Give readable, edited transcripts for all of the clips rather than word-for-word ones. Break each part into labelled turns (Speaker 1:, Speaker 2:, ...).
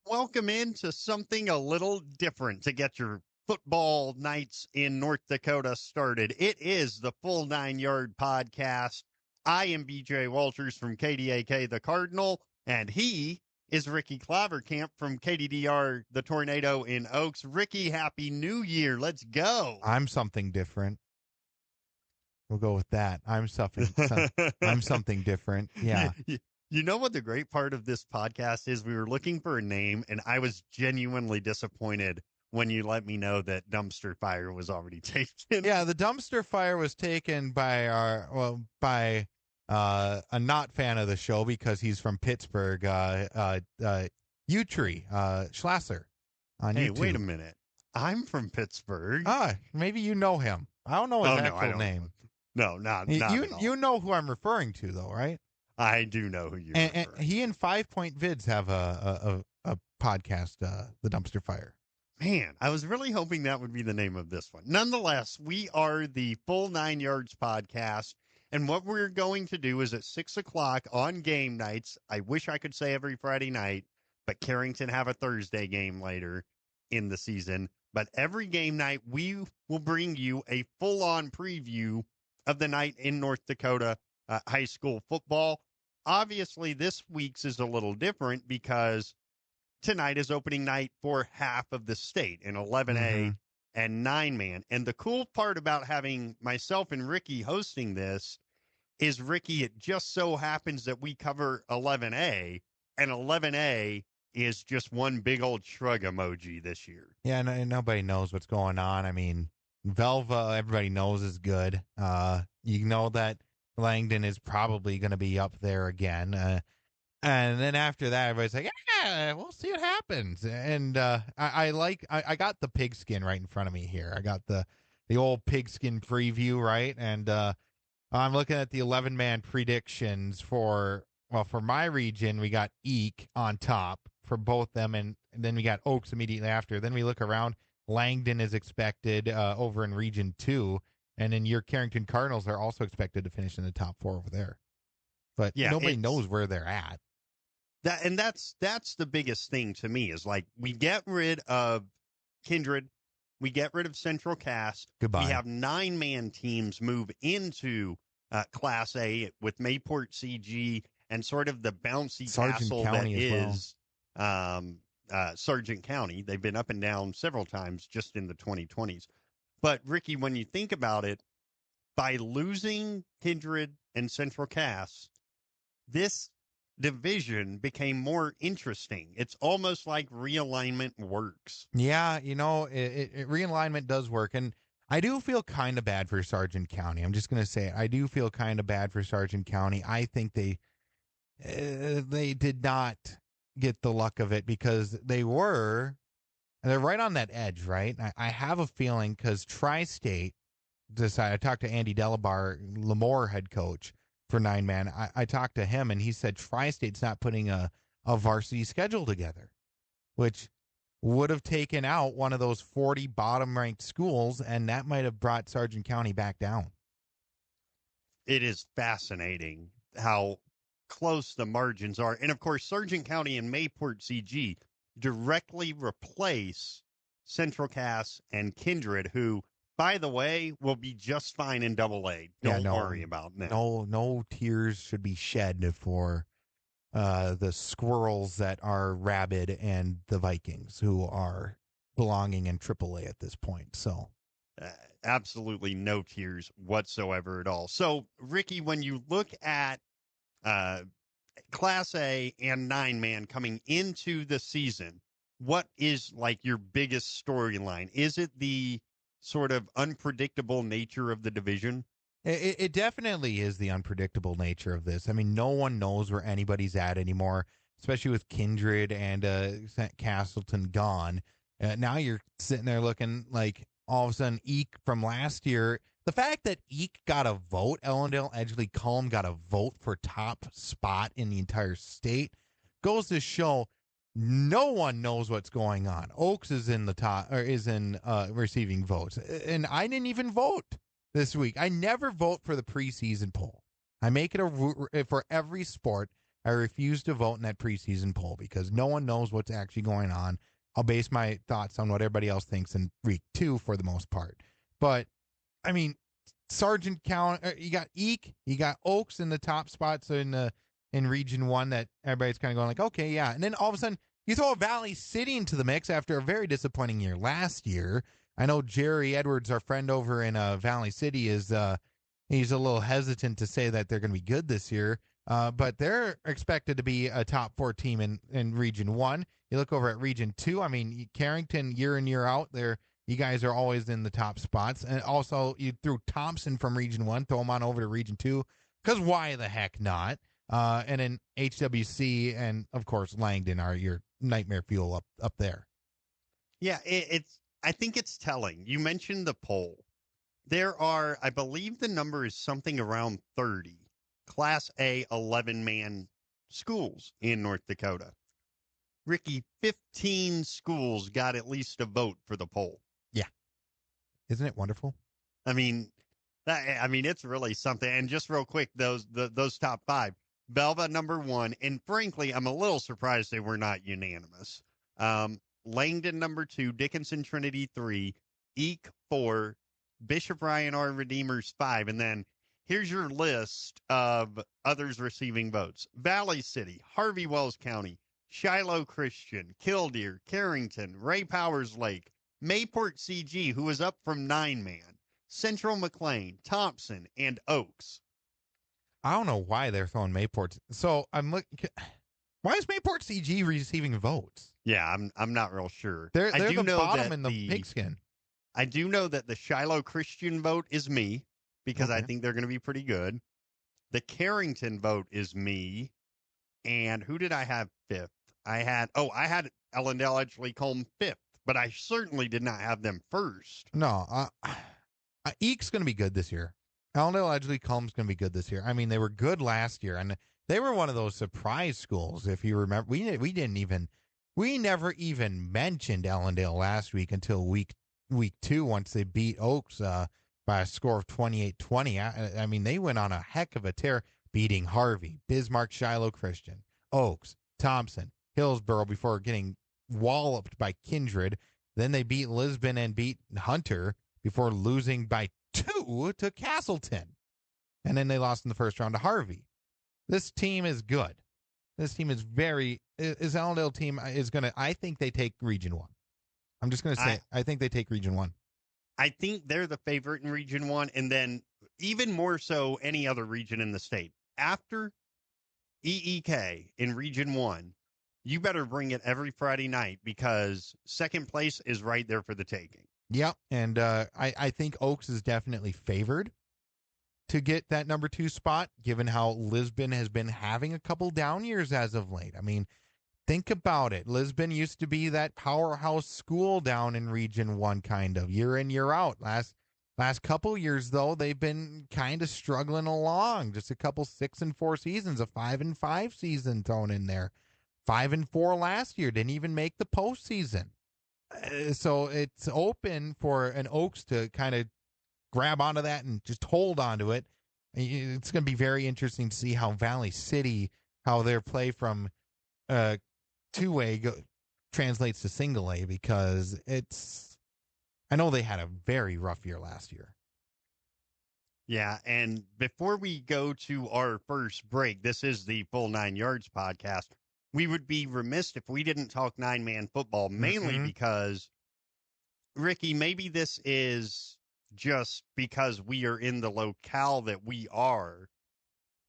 Speaker 1: Welcome into something a little different to get your football nights in North Dakota started. It is the Full 9 Yard Podcast. I am BJ Walters from KDAK The Cardinal, and he is Ricky Clavercamp from KDDR The Tornado in Oaks. Ricky, Happy New Year. Let's go.
Speaker 2: I'm something different. We'll go with that. I'm something different. Yeah.
Speaker 1: You know what the great part of this podcast is? We were looking for a name, and I was genuinely disappointed when you let me know that Dumpster Fire was already taken.
Speaker 2: Yeah, the dumpster fire was taken by a not fan of the show because he's from Pittsburgh, Utri, Schlasser on
Speaker 1: Hey,
Speaker 2: YouTube.
Speaker 1: wait a minute. I'm from Pittsburgh.
Speaker 2: Maybe you know him. I don't know his actual
Speaker 1: I don't.
Speaker 2: name.
Speaker 1: No, not
Speaker 2: you
Speaker 1: at all.
Speaker 2: You know who I'm referring to, though, right?
Speaker 1: I do know who you're referring.
Speaker 2: And he and 5 Point Vids have a podcast, The Dumpster Fire.
Speaker 1: Man, I was really hoping that would be the name of this one. Nonetheless, we are the Full 9 Yards Podcast, and what we're going to do is at 6 o'clock on game nights. I wish I could say every Friday night, but Carrington have a Thursday game later in the season. But every game night, we will bring you a full-on preview of the night in North Dakota high school football. Obviously, this week's is a little different because tonight is opening night for half of the state in 11A and 9-man. And the cool part about having myself and Ricky hosting this is, Ricky, it just so happens that we cover 11A, and 11A is just one big old shrug emoji this year.
Speaker 2: Yeah, nobody knows what's going on. I mean, Velva, everybody knows is good. You know that Langdon is probably going to be up there again. And then after that, everybody's like, yeah, we'll see what happens. And I got the pigskin right in front of me here. I got the old pigskin preview, right? And I'm looking at the 11-man predictions for my region. We got Eek on top for both them, and then we got Oaks immediately after. Then we look around. Langdon is expected over in Region 2, and then your Carrington Cardinals are also expected to finish in the top 4 over there. But yeah, nobody knows where they're at.
Speaker 1: That's the biggest thing to me is, like, we get rid of Kindred, we get rid of Central Cass.
Speaker 2: Goodbye.
Speaker 1: We have 9-man teams move into Class A with Mayport CG and sort of the bouncy castle that is Sargent County. They've been up and down several times just in the 2020s. But Ricky, when you think about it, by losing Kindred and Central Cass, this division became more interesting. It's almost like realignment works.
Speaker 2: Yeah, realignment does work. And I do feel kind of bad for Sargent County. I'm just going to say it. I do feel kind of bad for Sargent County. I think they did not get the luck of it because they're right on that edge, right? I have a feeling because Tri-State decided, I talked to Andy Delabar, Lemoore head coach for 9-man. I talked to him, and he said Tri-State's not putting a varsity schedule together, which would have taken out one of those 40 bottom-ranked schools, and that might have brought Sargent County back down.
Speaker 1: It is fascinating how close the margins are. And, of course, Sargent County and Mayport CG directly replace Central Cass and Kindred, who, by the way, will be just fine in AA. Don't worry about that.
Speaker 2: No tears should be shed for the squirrels that are rabid and the Vikings, who are belonging in AAA at this point. So,
Speaker 1: absolutely no tears whatsoever at all. So, Ricky, when you look at Class A and 9-man coming into the season, what is like your biggest storyline? Is it the sort of unpredictable nature of the division?
Speaker 2: It definitely is the unpredictable nature of this. I mean, no one knows where anybody's at anymore, especially with Kindred and Castleton gone. Now you're sitting there looking like all of a sudden Eek from last year. The fact that Eek got a vote, Ellendale, Edgeley, Culm got a vote for top spot in the entire state, goes to show no one knows what's going on. Oaks is in the top, or is in receiving votes, and I didn't even vote this week. I never vote for the preseason poll. I make it for every sport. I refuse to vote in that preseason poll because no one knows what's actually going on. I'll base my thoughts on what everybody else thinks in week 2 for the most part. But, I mean, Sergeant Count, you got Eek, you got Oaks in the top spots in Region 1 that everybody's kind of going like, okay, yeah. And then all of a sudden, you throw a Valley City into the mix after a very disappointing year last year. I know Jerry Edwards, our friend over in Valley City, is he's a little hesitant to say that they're going to be good this year. But they're expected to be a top 4 team in Region 1. You look over at Region 2, I mean, Carrington, year in, year out, you guys are always in the top spots. And also, you threw Thompson from Region 1, throw him on over to Region 2, because why the heck not? And then HWC and, of course, Langdon are your nightmare fuel up there.
Speaker 1: Yeah, I think it's telling. You mentioned the poll. There are, I believe the number is something around 30 Class A 11-man schools in North Dakota. Ricky, 15 schools got at least a vote for the poll.
Speaker 2: Yeah. Isn't it wonderful?
Speaker 1: I mean, it's really something. And just real quick, those top 5. Belva, number 1. And frankly, I'm a little surprised they were not unanimous. Langdon, number 2. Dickinson Trinity, 3. Eek, 4. Bishop Ryan R. Redeemers, 5. And then here's your list of others receiving votes. Valley City, Harvey Wells County, Shiloh Christian, Killdeer, Carrington, Ray Powers Lake, Mayport CG, who was up from 9-man, Central McLean, Thompson, and Oaks.
Speaker 2: I don't know why they're throwing Mayport. So I'm looking. Why is Mayport CG receiving votes?
Speaker 1: Yeah, I'm not real sure.
Speaker 2: They're the bottom in the pigskin.
Speaker 1: I do know that the Shiloh Christian vote is me because I think they're going to be pretty good. The Carrington vote is me. And who did I have 5th? I had Ellendale Edgeley Colm 5th, but I certainly did not have them first.
Speaker 2: No, Eek's going to be good this year. Ellendale Edgeley Colm's going to be good this year. I mean, they were good last year, and they were one of those surprise schools. If you remember, we never even mentioned Ellendale last week until week 2 once they beat Oaks by a score of 28-20. I mean, they went on a heck of a tear, beating Harvey, Bismarck, Shiloh Christian, Oaks, Thompson, Hillsboro before getting walloped by Kindred. Then they beat Lisbon and beat Hunter before losing by 2 to Castleton. And then they lost in the first round to Harvey. This team is good. This team is Ellendale team is going to, I think they take Region 1. I'm just going to say, I think they take Region 1.
Speaker 1: I think they're the favorite in Region 1, and then even more so any other region in the state. After EEK in Region 1, you better bring it every Friday night because second place is right there for the taking.
Speaker 2: Yep, and I think Oaks is definitely favored to get that number 2 spot, given how Lisbon has been having a couple down years as of late. I mean, think about it. Lisbon used to be that powerhouse school down in Region 1 kind of year in, year out. Last couple years, though, they've been kind of struggling along. Just a couple 6-4 seasons, a 5-5 season thrown in there. 5-4 last year, didn't even make the postseason. So it's open for an Oaks to kind of grab onto that and just hold onto it. It's going to be very interesting to see how Valley City, how their play from 2A translates to single A, because I know they had a very rough year last year.
Speaker 1: Yeah, and before we go to our first break, this is the Full 9 Yards podcast. We would be remiss if we didn't talk 9-man football, mainly because, Ricky, maybe this is just because we are in the locale that we are.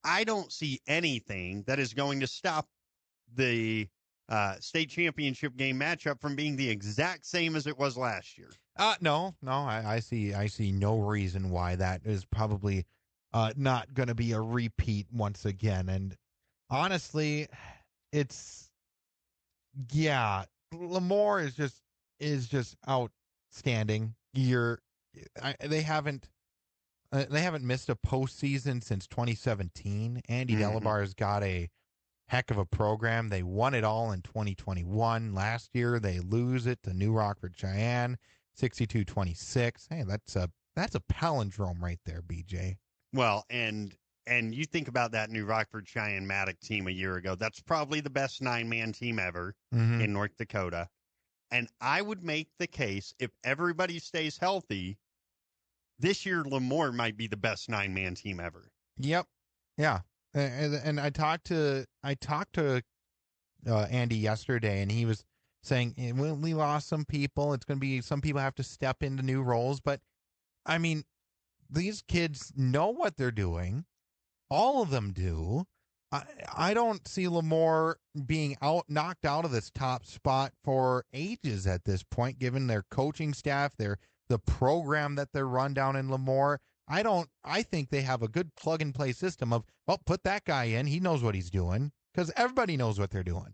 Speaker 1: I don't see anything that is going to stop the state championship game matchup from being the exact same as it was last year.
Speaker 2: No, I see no reason why that is probably not going to be a repeat once again. And honestly, Lemoore is just outstanding. They haven't missed a postseason since 2017. Andy Delabar's got a heck of a program. They won it all in 2021. Last year they lose it to New Rockford Cheyenne, 62-26. Hey, that's a palindrome right there, BJ.
Speaker 1: Well, and And you think about that new Rockford Cheyenne Maddox team a year ago. That's probably the best 9-man team ever in North Dakota. And I would make the case, if everybody stays healthy, this year Lemoore might be the best 9-man team ever.
Speaker 2: Yep. Yeah. And I talked to Andy yesterday, and he was saying we lost some people. It's going to be some people have to step into new roles. But, I mean, these kids know what they're doing. All of them do. I don't see Lemoore being knocked out of this top spot for ages at this point, given their coaching staff, the program that they're run down in Lemoore. I think they have a good plug and play system of, well, put that guy in. He knows what he's doing, because everybody knows what they're doing.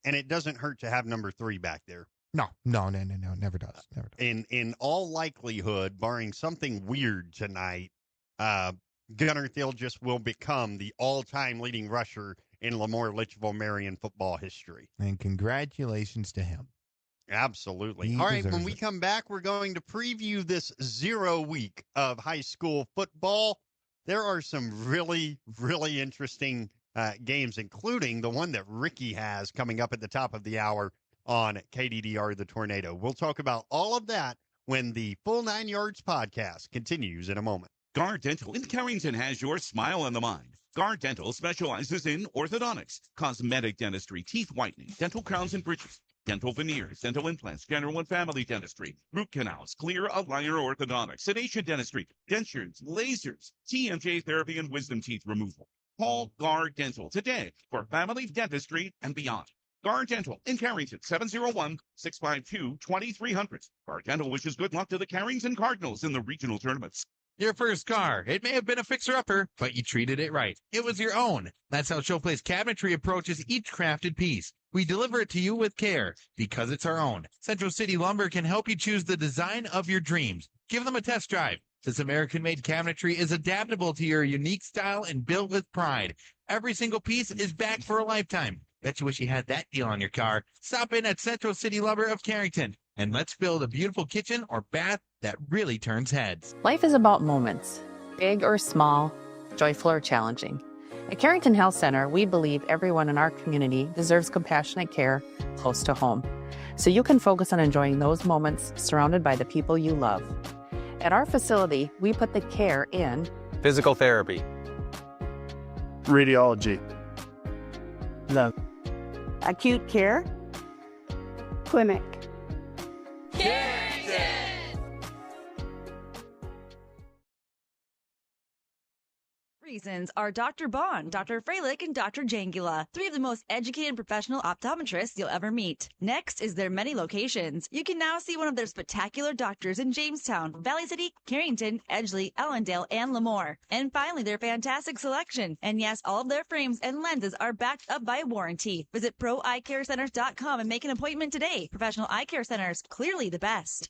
Speaker 1: And it doesn't hurt to have number 3 back there.
Speaker 2: No, never does. Never does.
Speaker 1: In all likelihood, barring something weird tonight, Gunnar Thilgis will become the all-time leading rusher in Lemoore Litchville Marion football history.
Speaker 2: And congratulations to him.
Speaker 1: Absolutely.
Speaker 2: He
Speaker 1: all right, when
Speaker 2: deserves
Speaker 1: we
Speaker 2: it.
Speaker 1: come back, we're going to preview this 0 week of high school football. There are some really, really interesting games, including the one that Ricky has coming up at the top of the hour on KDDR The Tornado. We'll talk about all of that when the Full 9 Yards podcast continues in a moment.
Speaker 3: Guard Dental in Carrington has your smile on the mind. Guard Dental specializes in orthodontics, cosmetic dentistry, teeth whitening, dental crowns and bridges, dental veneers, dental implants, general and family dentistry, root canals, clear aligner orthodontics, sedation dentistry, dentures, lasers, TMJ therapy, and wisdom teeth removal. Call Guard Dental today for family dentistry and beyond. Guard Dental in Carrington, 701-652-2300. Guard Dental wishes good luck to the Carrington Cardinals in the regional tournaments.
Speaker 4: Your first car. It may have been a fixer-upper, but you treated it right. It was your own. That's how Showplace Cabinetry approaches each crafted piece. We deliver it to you with care, because it's our own. Central City Lumber can help you choose the design of your dreams. Give them a test drive. This American-made cabinetry is adaptable to your unique style and built with pride. Every single piece is backed for a lifetime. Bet you wish you had that deal on your car. Stop in at Central City Lumber of Carrington, and let's build a beautiful kitchen or bath that really turns heads.
Speaker 5: Life is about moments, big or small, joyful or challenging. At Carrington Health Center, we believe everyone in our community deserves compassionate care close to home, so you can focus on enjoying those moments surrounded by the people you love. At our facility, we put the care in
Speaker 6: physical therapy,
Speaker 7: radiology,
Speaker 8: love,
Speaker 9: acute care, clinic.
Speaker 10: Reasons are Dr. Bond, Dr. Freilich, and Dr. Jangula, 3 of the most educated professional optometrists you'll ever meet. Next is their many locations. You can now see one of their spectacular doctors in Jamestown, Valley City, Carrington, Edgeley, Ellendale, and Lemoore. And finally, their fantastic selection. And yes, all of their frames and lenses are backed up by warranty. Visit ProEyeCareCenters.com and make an appointment today. Professional Eye Care Centers, clearly the best.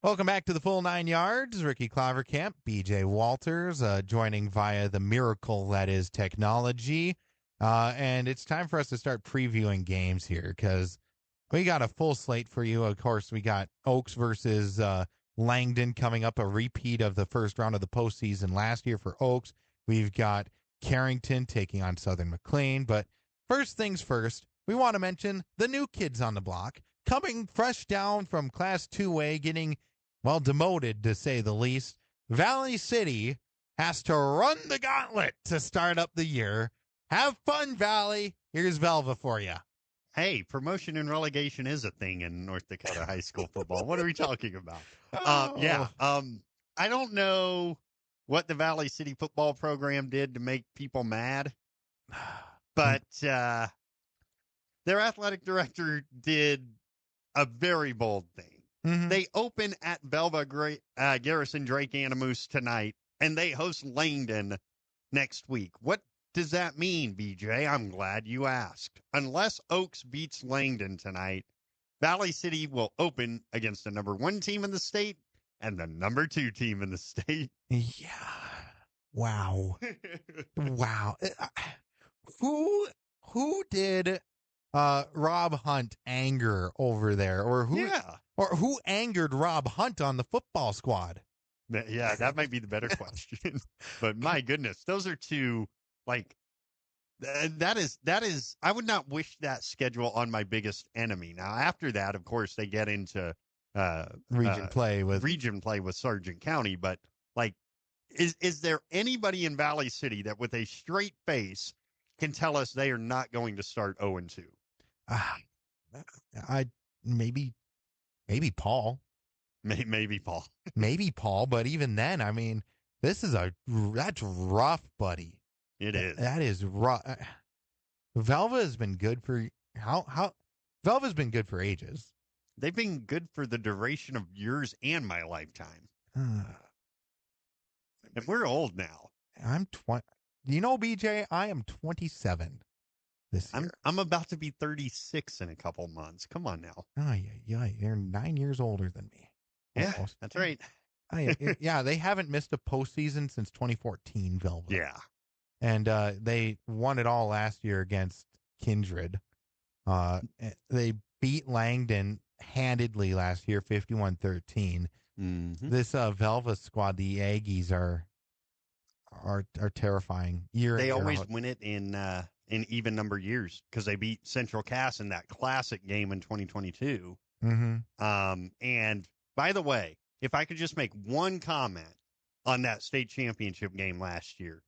Speaker 2: Welcome back to the Full 9 Yards. Ricky Clavercamp, BJ Walters, joining via the miracle that is technology. And it's time for us to start previewing games here, because we got a full slate for you. Of course, we got Oaks versus Langdon coming up, a repeat of the first round of the postseason last year for Oaks. We've got Carrington taking on Southern McLean. But first things first, we want to mention the new kids on the block, coming fresh down from Class 2A, getting demoted, to say the least. Valley City has to run the gauntlet to start up the year. Have fun, Valley. Here's Velva for you.
Speaker 1: Hey, promotion and relegation is a thing in North Dakota high school football. What are we talking about? I don't know what the Valley City football program did to make people mad, but their athletic director did a very bold thing.
Speaker 2: Mm-hmm.
Speaker 1: They open at Belva Garrison Drake Animus tonight, and they host Langdon next week. What does that mean, BJ? I'm glad you asked. Unless Oaks beats Langdon tonight, Valley City will open against the number 1 team in the state and the number 2 team in the state.
Speaker 2: Yeah. Wow. Wow. Who did Rob Hunt anger over there, or who angered Rob Hunt on the football squad?
Speaker 1: Yeah, that might be the better question. But my goodness, those are two, like, that is, I would not wish that schedule on my biggest enemy. Now, after that, of course, they get into
Speaker 2: Region play with
Speaker 1: Sargent County. But, like, is there anybody in Valley City that with a straight face can tell us they are not going to start 0-2?
Speaker 2: I maybe Paul.
Speaker 1: Maybe Paul.
Speaker 2: Maybe Paul, but even then, I mean, that's rough, buddy.
Speaker 1: It is.
Speaker 2: That is rough. Velva has been good for Velva's been good for ages.
Speaker 1: They've been good for the duration of yours and my lifetime. And we're old now.
Speaker 2: I'm 20. You know, BJ, I am 27 this year.
Speaker 1: I'm about to be 36 in a couple months. Come on now.
Speaker 2: Oh, yeah. You're 9 years older than me.
Speaker 1: Yeah,
Speaker 2: Almost.
Speaker 1: that's right.
Speaker 2: Yeah, they haven't missed a postseason since 2014, Velva.
Speaker 1: Yeah.
Speaker 2: And they won it all last year against Kindred. They beat Langdon handedly last year, 51-13.
Speaker 1: Mm-hmm.
Speaker 2: This Velva squad, the Aggies are terrifying.
Speaker 1: They always win it in even number years because they beat Central Cass in that classic game in 2022.
Speaker 2: Mm-hmm.
Speaker 1: And by the way, if I could just make one comment on that state championship game last year,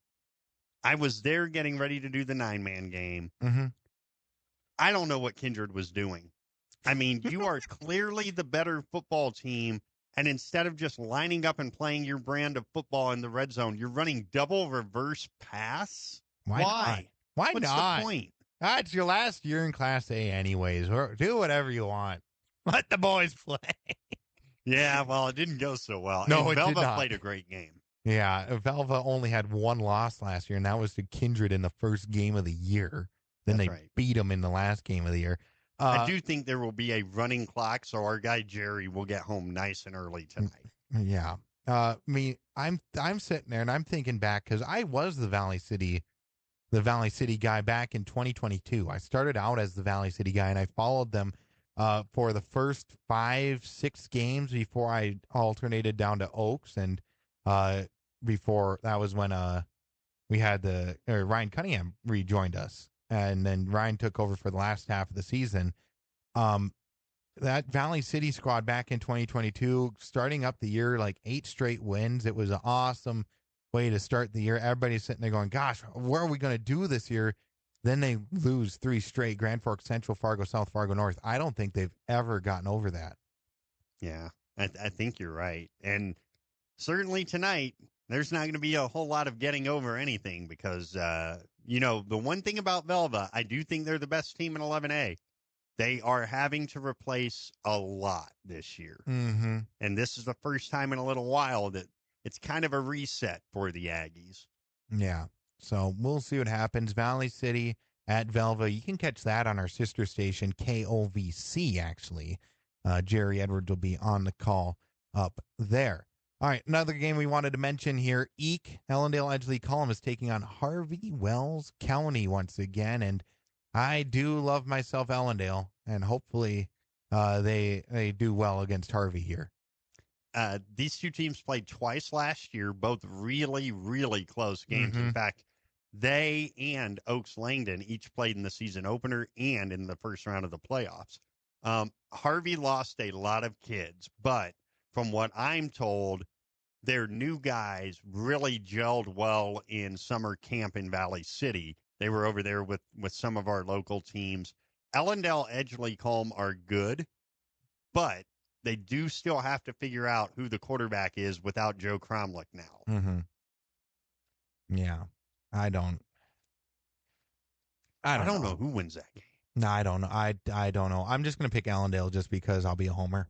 Speaker 1: I was there getting ready to do the 9-man game.
Speaker 2: Mm-hmm.
Speaker 1: I don't know what Kindred was doing. I mean, you are clearly the better football team. And instead of just lining up and playing your brand of football in the red zone, you're running double reverse pass. Why?
Speaker 2: What's
Speaker 1: the point?
Speaker 2: It's your last year in Class A anyways. Do whatever you want. Let the boys play.
Speaker 1: Yeah, well, it didn't go so well.
Speaker 2: No,
Speaker 1: and
Speaker 2: it
Speaker 1: Velva
Speaker 2: did not.
Speaker 1: played a great game.
Speaker 2: Yeah, Velva only had one loss last year, and that was to Kindred in the first game of the year. Then
Speaker 1: That's
Speaker 2: they
Speaker 1: right.
Speaker 2: beat them in the last game of the year.
Speaker 1: I do think there will be a running clock, so our guy Jerry will get home nice and early tonight.
Speaker 2: Yeah. I'm sitting there and I'm thinking back because I was the Valley City guy back in 2022. I started out as the Valley City guy and I followed them for the first 5-6 games before I alternated down to Oaks, and before that was when we had Ryan Cunningham rejoined us, and then Ryan took over for the last half of the season. That Valley City squad back in 2022, starting up the year like 8 straight wins. It was an awesome way to start the year. Everybody's sitting there going, gosh, what are we going to do this year? Then they lose 3 straight: Grand Forks, Central, Fargo South, Fargo North. I don't think they've ever gotten over that.
Speaker 1: Yeah, I think you're right. And certainly tonight, there's not going to be a whole lot of getting over anything because, the one thing about Velva, I do think they're the best team in 11A. They are having to replace a lot this year.
Speaker 2: Mm-hmm.
Speaker 1: And this is the first time in a little while that it's kind of a reset for the Aggies.
Speaker 2: Yeah. So we'll see what happens. Valley City at Velva. You can catch that on our sister station, KOVC, actually. Jerry Edwards will be on the call up there. All right, another game we wanted to mention here. Eek, Ellendale Edgeley Cullum is taking on Harvey Wells County once again, and I do love myself Ellendale, and hopefully they do well against Harvey here.
Speaker 1: These two teams played twice last year, both really, really close games.
Speaker 2: Mm-hmm.
Speaker 1: In fact, they and Oaks Langdon each played in the season opener and in the first round of the playoffs. Harvey lost a lot of kids, but from what I'm told, their new guys really gelled well in summer camp in Valley City. They were over there with some of our local teams. Ellendale Edgeley Culm are good, but they do still have to figure out who the quarterback is without Joe Cromlick now.
Speaker 2: Mm-hmm. Yeah, I don't
Speaker 1: know who wins that game.
Speaker 2: No, I don't know. I don't know. I'm just going to pick Ellendale just because I'll be a homer.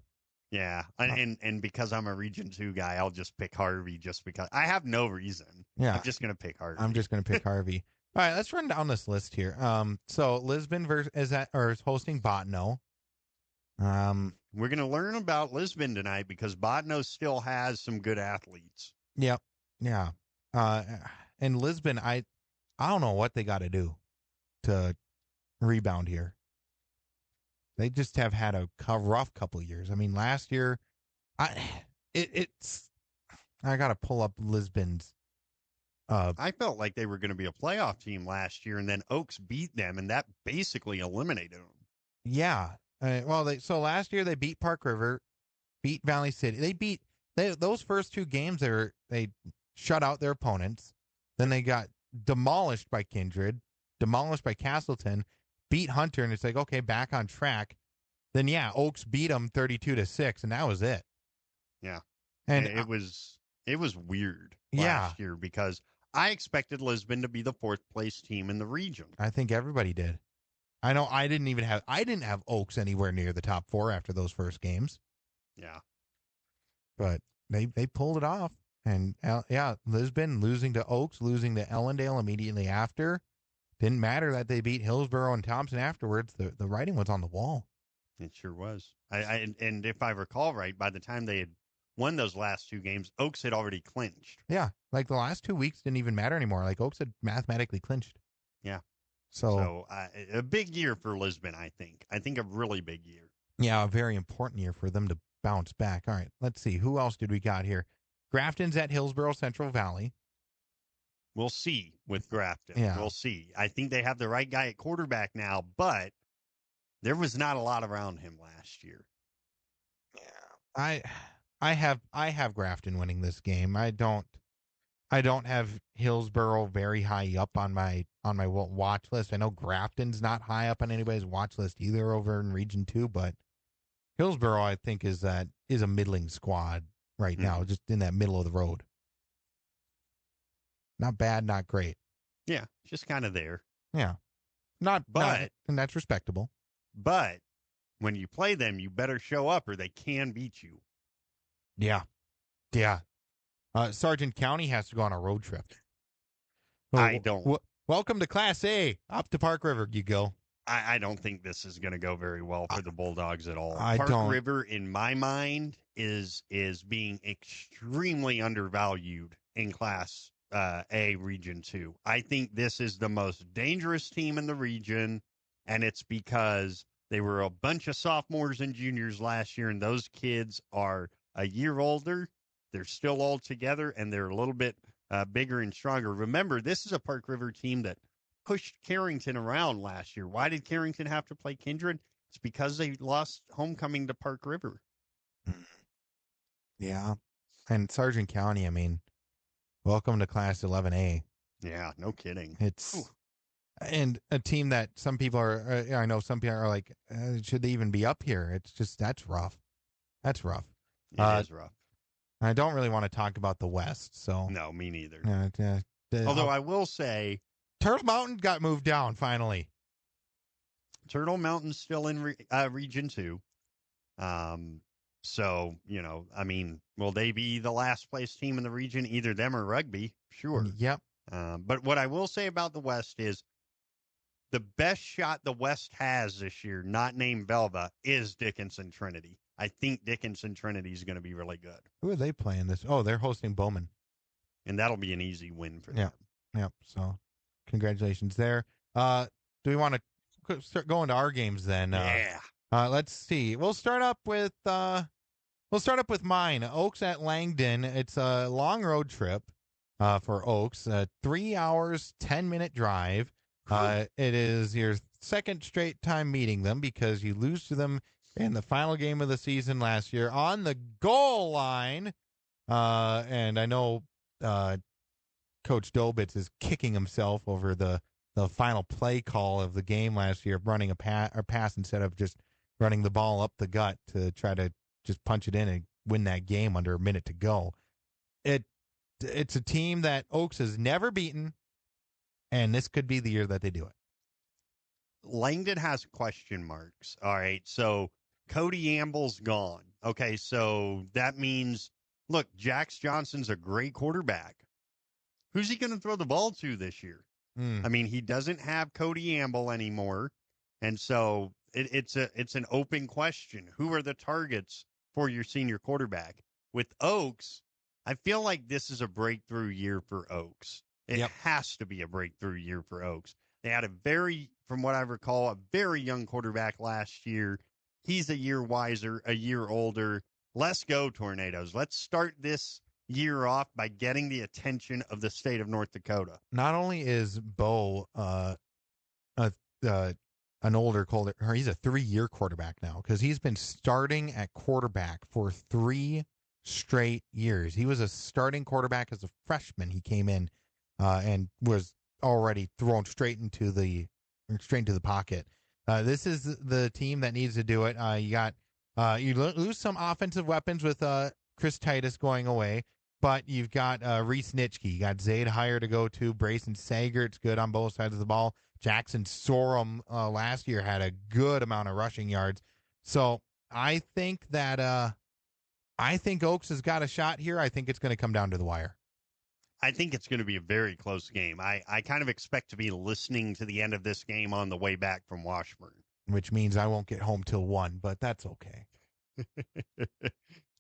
Speaker 1: Yeah, and because I'm a Region 2 guy, I'll just pick Harvey just because. I have no reason.
Speaker 2: Yeah.
Speaker 1: I'm just going to pick Harvey.
Speaker 2: I'm just going to pick Harvey. All right, let's run down this list here. So Lisbon is hosting Bottineau.
Speaker 1: We're going to learn about Lisbon tonight because Bottineau still has some good athletes.
Speaker 2: Yep. Yeah. And Lisbon, I don't know what they got to do to rebound here. They just have had a rough couple of years. I mean, last year, I got to pull up Lisbon's.
Speaker 1: I felt like they were going to be a playoff team last year, and then Oaks beat them, and that basically eliminated them.
Speaker 2: Yeah. So last year they beat Park River, beat Valley City. Those first two games. They shut out their opponents. Then they got demolished by Kindred, demolished by Castleton, beat Hunter, and it's like, okay, back on track. Then Oaks beat them 32-6, and that was it.
Speaker 1: Yeah,
Speaker 2: and
Speaker 1: it was weird
Speaker 2: Yeah.
Speaker 1: last year because I expected Lisbon to be the fourth place team in the region.
Speaker 2: I think everybody did. I know I didn't have Oaks anywhere near the top 4 after those first games.
Speaker 1: Yeah,
Speaker 2: but they pulled it off. And Lisbon losing to Oaks, losing to Ellendale immediately after. Didn't matter that they beat Hillsborough and Thompson afterwards. The writing was on the wall.
Speaker 1: it sure was. And if I recall right, by the time they had won those last two games, Oaks had already clinched.
Speaker 2: Yeah, like the last 2 weeks didn't even matter anymore. Like Oaks had mathematically clinched.
Speaker 1: Yeah.
Speaker 2: So
Speaker 1: a big year for Lisbon, I think. I think a really big year.
Speaker 2: Yeah, a very important year for them to bounce back. All right, let's see. Who else did we got here? Grafton's at Hillsborough Central Valley.
Speaker 1: We'll see with Grafton.
Speaker 2: Yeah.
Speaker 1: We'll see. I think they have the right guy at quarterback now, but there was not a lot around him last year.
Speaker 2: Yeah. I have Grafton winning this game. I don't have Hillsborough very high up on my watch list. I know Grafton's not high up on anybody's watch list either over in Region 2, but Hillsborough I think is a middling squad right now, just in that middle of the road. Not bad, not great.
Speaker 1: Yeah, just kind of there.
Speaker 2: Yeah. And that's respectable.
Speaker 1: But when you play them, you better show up or they can beat you.
Speaker 2: Yeah. Yeah. Sargent County has to go on a road trip.
Speaker 1: I don't.
Speaker 2: Welcome to Class A. Up to Park River you go.
Speaker 1: I don't think this is going to go very well for the Bulldogs at all.
Speaker 2: I
Speaker 1: Park
Speaker 2: don't.
Speaker 1: River, in my mind, is being extremely undervalued in Class A Region 2. I think this is the most dangerous team in the region, and it's because they were a bunch of sophomores and juniors last year, and those kids are a year older. They're still all together, and they're a little bit bigger and stronger. Remember, this is a Park River team that pushed Carrington around last year. Why did Carrington have to play Kindred? It's because they lost homecoming to Park River.
Speaker 2: Yeah. And Sargent County, I mean, welcome to Class 11A.
Speaker 1: Yeah, no kidding.
Speaker 2: And a team that some people are, I know some people are like, should they even be up here? It's just, that's rough. That's rough.
Speaker 1: It is rough.
Speaker 2: I don't really want to talk about the West, so.
Speaker 1: No, me neither.
Speaker 2: Although
Speaker 1: I will say,
Speaker 2: Turtle Mountain got moved down finally.
Speaker 1: Turtle Mountain's still in Region 2. So, I mean, will they be the last place team in the region? Either them or Rugby, sure.
Speaker 2: Yep.
Speaker 1: But what I will say about the West is the best shot the West has this year, not named Velva, is Dickinson Trinity. I think Dickinson Trinity is going to be really good.
Speaker 2: Who are they playing this? Oh, they're hosting Bowman.
Speaker 1: And that'll be an easy win for them.
Speaker 2: Yep. So congratulations there. Do we want to start going to our games then?
Speaker 1: Yeah.
Speaker 2: Let's see. We'll start up with mine. Oaks at Langdon. It's a long road trip for Oaks. 3 hours, 10-minute drive. It is your second straight time meeting them because you lose to them in the final game of the season last year on the goal line. And I know Coach Dobitz is kicking himself over the final play call of the game last year, running a pass instead of just running the ball up the gut to try to just punch it in and win that game under a minute to go. It's a team that Oaks has never beaten, and this could be the year that they do it.
Speaker 1: Langdon has question marks. All right, so Cody Amble's gone. Okay, so that means, look, Jax Johnson's a great quarterback. Who's he going to throw the ball to this year? I mean, he doesn't have Cody Amble anymore, and so it's an open question. Who are the targets for your senior quarterback? With Oaks, I feel like this is a breakthrough year for Oaks. It has to be a breakthrough year for Oaks. They had from what I recall, a very young quarterback last year. He's a year wiser, a year older. Let's go, Tornadoes. Let's start this year off by getting the attention of the state of North Dakota.
Speaker 2: Not only is Bo an older quarterback, or he's a 3-year quarterback now, because he's been starting at quarterback for 3 straight years. He was a starting quarterback as a freshman. He came in and was already thrown straight into the pocket. This is the team that needs to do it. You lose some offensive weapons with Chris Titus going away, but you've got Reese Nitschke. You got Zayd Hire to go to. Brayson Sagert's good on both sides of the ball. Jackson Sorum last year had a good amount of rushing yards. So I think that Oaks has got a shot here. I think it's going to come down to the wire.
Speaker 1: I think it's going to be a very close game. I kind of expect to be listening to the end of this game on the way back from Washburn.
Speaker 2: Which means I won't get home till 1, but that's okay.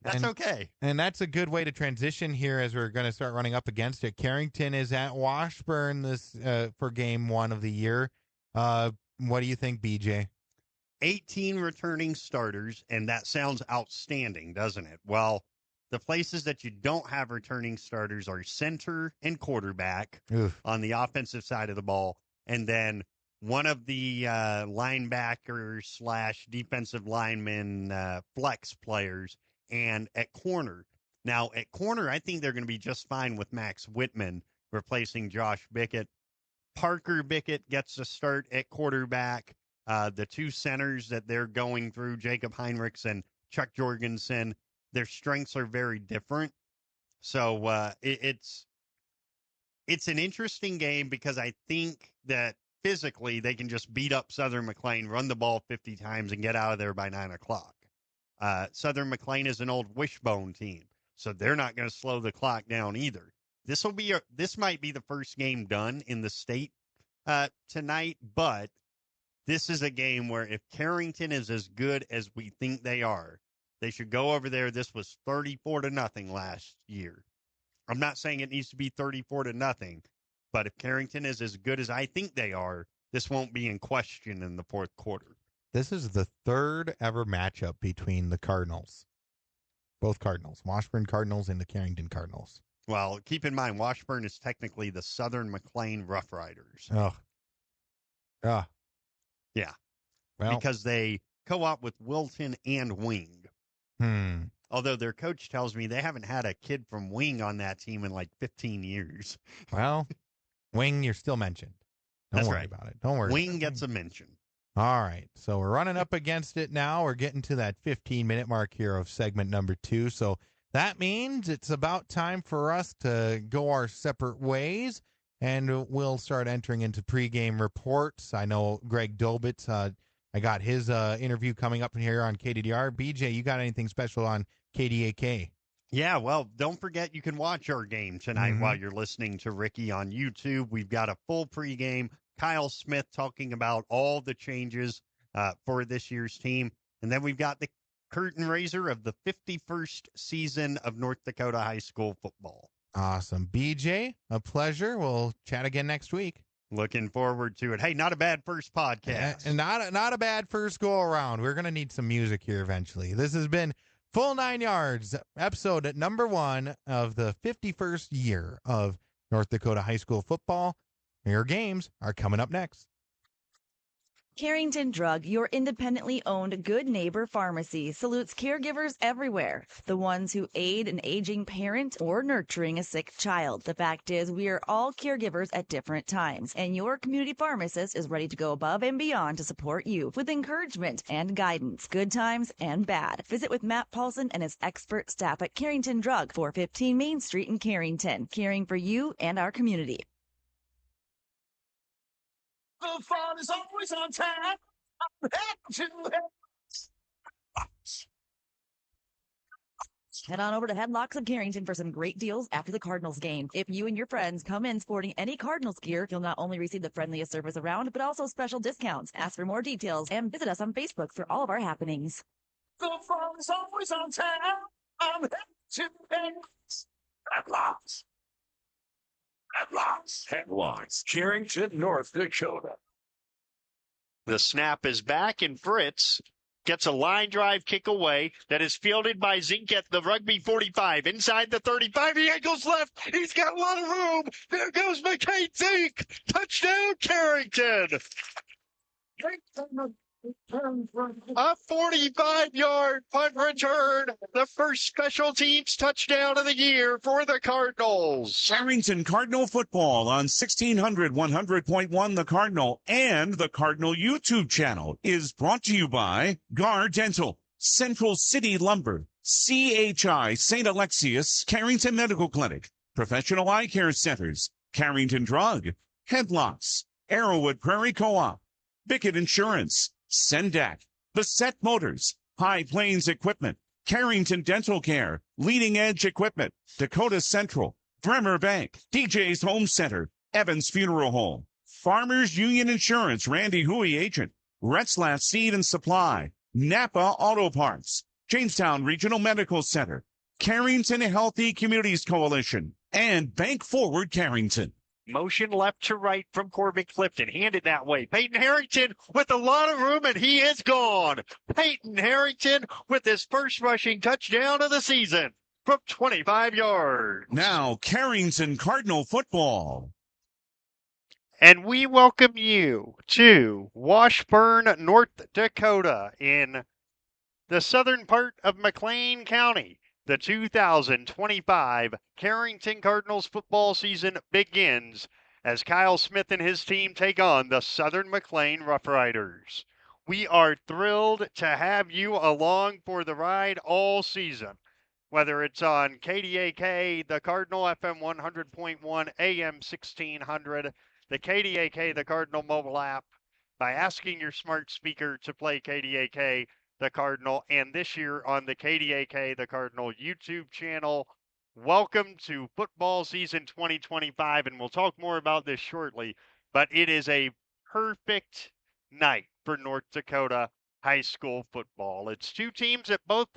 Speaker 1: That's okay.
Speaker 2: And that's a good way to transition here as we're going to start running up against it. Carrington is at Washburn this for game 1 of the year. What do you think, BJ?
Speaker 1: 18 returning starters, and that sounds outstanding, doesn't it? Well, the places that you don't have returning starters are center and quarterback on the offensive side of the ball, and then one of the linebackers / defensive linemen flex players, and at corner. Now, at corner, I think they're going to be just fine with Max Whitman replacing Josh Bickett. Parker Bickett gets a start at quarterback. The 2 centers that they're going through, Jacob Heinrichs and Chuck Jorgensen, their strengths are very different. So it's an interesting game because I think that physically they can just beat up Southern McLean, run the ball 50 times, and get out of there by 9 o'clock. Southern McLean is an old wishbone team, so they're not going to slow the clock down either. This might be the first game done in the state tonight, but this is a game where if Carrington is as good as we think they are, they should go over there. This was 34-0 last year. I'm not saying it needs to be 34-0, but if Carrington is as good as I think they are, this won't be in question in the 4th quarter.
Speaker 2: This is the 3rd ever matchup between the Cardinals. Both Cardinals, Washburn Cardinals and the Carrington Cardinals.
Speaker 1: Well, keep in mind, Washburn is technically the Southern McLean Roughriders.
Speaker 2: Yeah. Well,
Speaker 1: because they co-op with Wilton and Wing. Although their coach tells me they haven't had a kid from Wing on that team in like 15 years.
Speaker 2: Well, Wing, you're still mentioned. Don't worry about it. Don't worry.
Speaker 1: Wing gets a mention.
Speaker 2: All right. So we're running up against it now. We're getting to that 15-minute mark here of segment number 2. So that means it's about time for us to go our separate ways, and we'll start entering into pregame reports. I know Greg Dolbitz, I got his interview coming up here on KDDR. BJ, you got anything special on KDAK?
Speaker 1: Yeah, well, don't forget you can watch our game tonight while you're listening to Ricky on YouTube. We've got a full pregame. Kyle Smith talking about all the changes for this year's team. And then we've got the curtain raiser of the 51st season of North Dakota high school football.
Speaker 2: Awesome. BJ, a pleasure. We'll chat again next week.
Speaker 1: Looking forward to it. Hey, not a bad first podcast.
Speaker 2: And not a bad first go around. We're going to need some music here eventually. This has been Full 9 Yards, episode number 1 of the 51st year of North Dakota high school football. Your games are coming up next.
Speaker 10: Carrington Drug, your independently owned good neighbor pharmacy, salutes caregivers everywhere. The ones who aid an aging parent or nurturing a sick child. The fact is, we are all caregivers at different times, and your community pharmacist is ready to go above and beyond to support you with encouragement and guidance, good times and bad. Visit with Matt Paulson and his expert staff at Carrington Drug, 415 Main Street in Carrington, caring for you and our community.
Speaker 6: The fun is always on tap.
Speaker 10: Head on over to Headlocks of Carrington for some great deals after the Cardinals game. If you and your friends come in sporting any Cardinals gear, you'll not only receive the friendliest service around, but also special discounts. Ask for more details and visit us on Facebook for all of our happenings.
Speaker 6: The fun is always on tap. I'm heading to Headlocks. Headlocks, Carrington, North Dakota.
Speaker 1: The snap is back, and Fritz,
Speaker 7: gets a line drive kick away that is fielded by Zink at the rugby 45. Inside the 35, he angles left. He's got a lot of room. There goes McCain Zink. Touchdown, Carrington. A 45-yard punt return. The first special teams touchdown of the year for the Cardinals.
Speaker 3: Carrington Cardinal football on 1600 100.1 The Cardinal and the Cardinal YouTube channel is brought to you by Gar Dental, Central City Lumber, CHI St. Alexius, Carrington Medical Clinic, Professional Eye Care Centers, Carrington Drug, Headlocks, Arrowwood Prairie Co-op, Bickett Insurance, Sendak, Beset Motors, High Plains Equipment, Carrington Dental Care, Leading Edge Equipment, Dakota Central, Bremer Bank, DJ's Home Center, Evans Funeral Home, Farmers Union Insurance, Randy Huey Agent, Retzlaff Seed and Supply, Napa Auto Parts, Jamestown Regional Medical Center, Carrington Healthy Communities Coalition, and Bank Forward Carrington.
Speaker 7: Motion left to right from Corbin Clifton. Handed that way. Peyton Harrington with a lot of room, and he is gone. Peyton Harrington with his first rushing touchdown of the season from 25 yards.
Speaker 3: Now, Carrington Cardinal football.
Speaker 1: And we welcome you to Washburn, North Dakota, in the southern part of McLean County. The 2025 Carrington Cardinals football season begins as Kyle Smith and his team take on the Southern McLean Roughriders. We are thrilled to have you along for the ride all season, whether it's on KDAK, the Cardinal FM 100.1 AM 1600, the KDAK, the Cardinal mobile app, by asking your smart speaker to play KDAK, the Cardinal, and this year on the KDAK, the Cardinal YouTube channel. Welcome to football season 2025, and we'll talk more about this shortly, but it is a perfect night for North Dakota high school football. It's two teams that both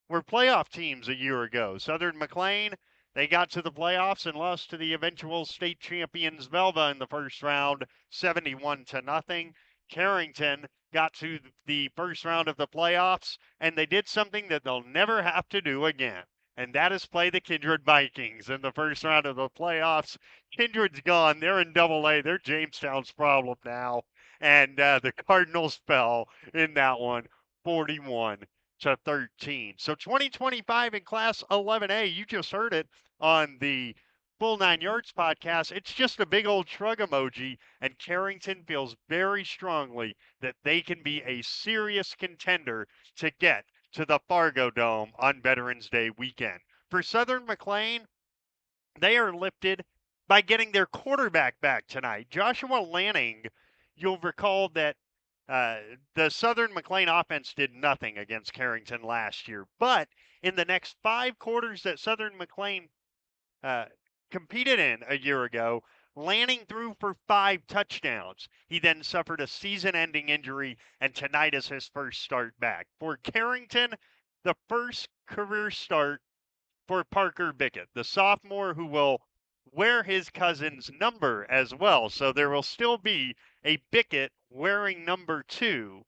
Speaker 1: were playoff teams a year ago. Southern McLean, they got to the playoffs and lost to the eventual state champions Velva in the first round, 71-0. Carrington got to the first round of the playoffs, and they did something that they'll never have to do again, and that is play the Kindred Vikings in the first round of the playoffs. Kindred's gone. They're in Double-A. They're Jamestown's problem now, and the Cardinals fell in that one, 41-13. So 2025 in Class 11A, you just heard it on the Full 9 Yards podcast. It's just a big old shrug emoji, and Carrington feels very strongly that they can be a serious contender to get to the Fargo Dome on Veterans Day weekend. For Southern McLean, they are lifted by getting their quarterback back tonight. Joshua Lanning, you'll recall that the Southern McLean offense did nothing against Carrington last year, but in the next 5 quarters that Southern McLean competed in a year ago, Lanning threw for 5 touchdowns. He then suffered a season-ending injury, and tonight is his first start back. For Carrington, the first career start for Parker Bickett, the sophomore who will wear his cousin's number as well. So there will still be a Bickett wearing number 2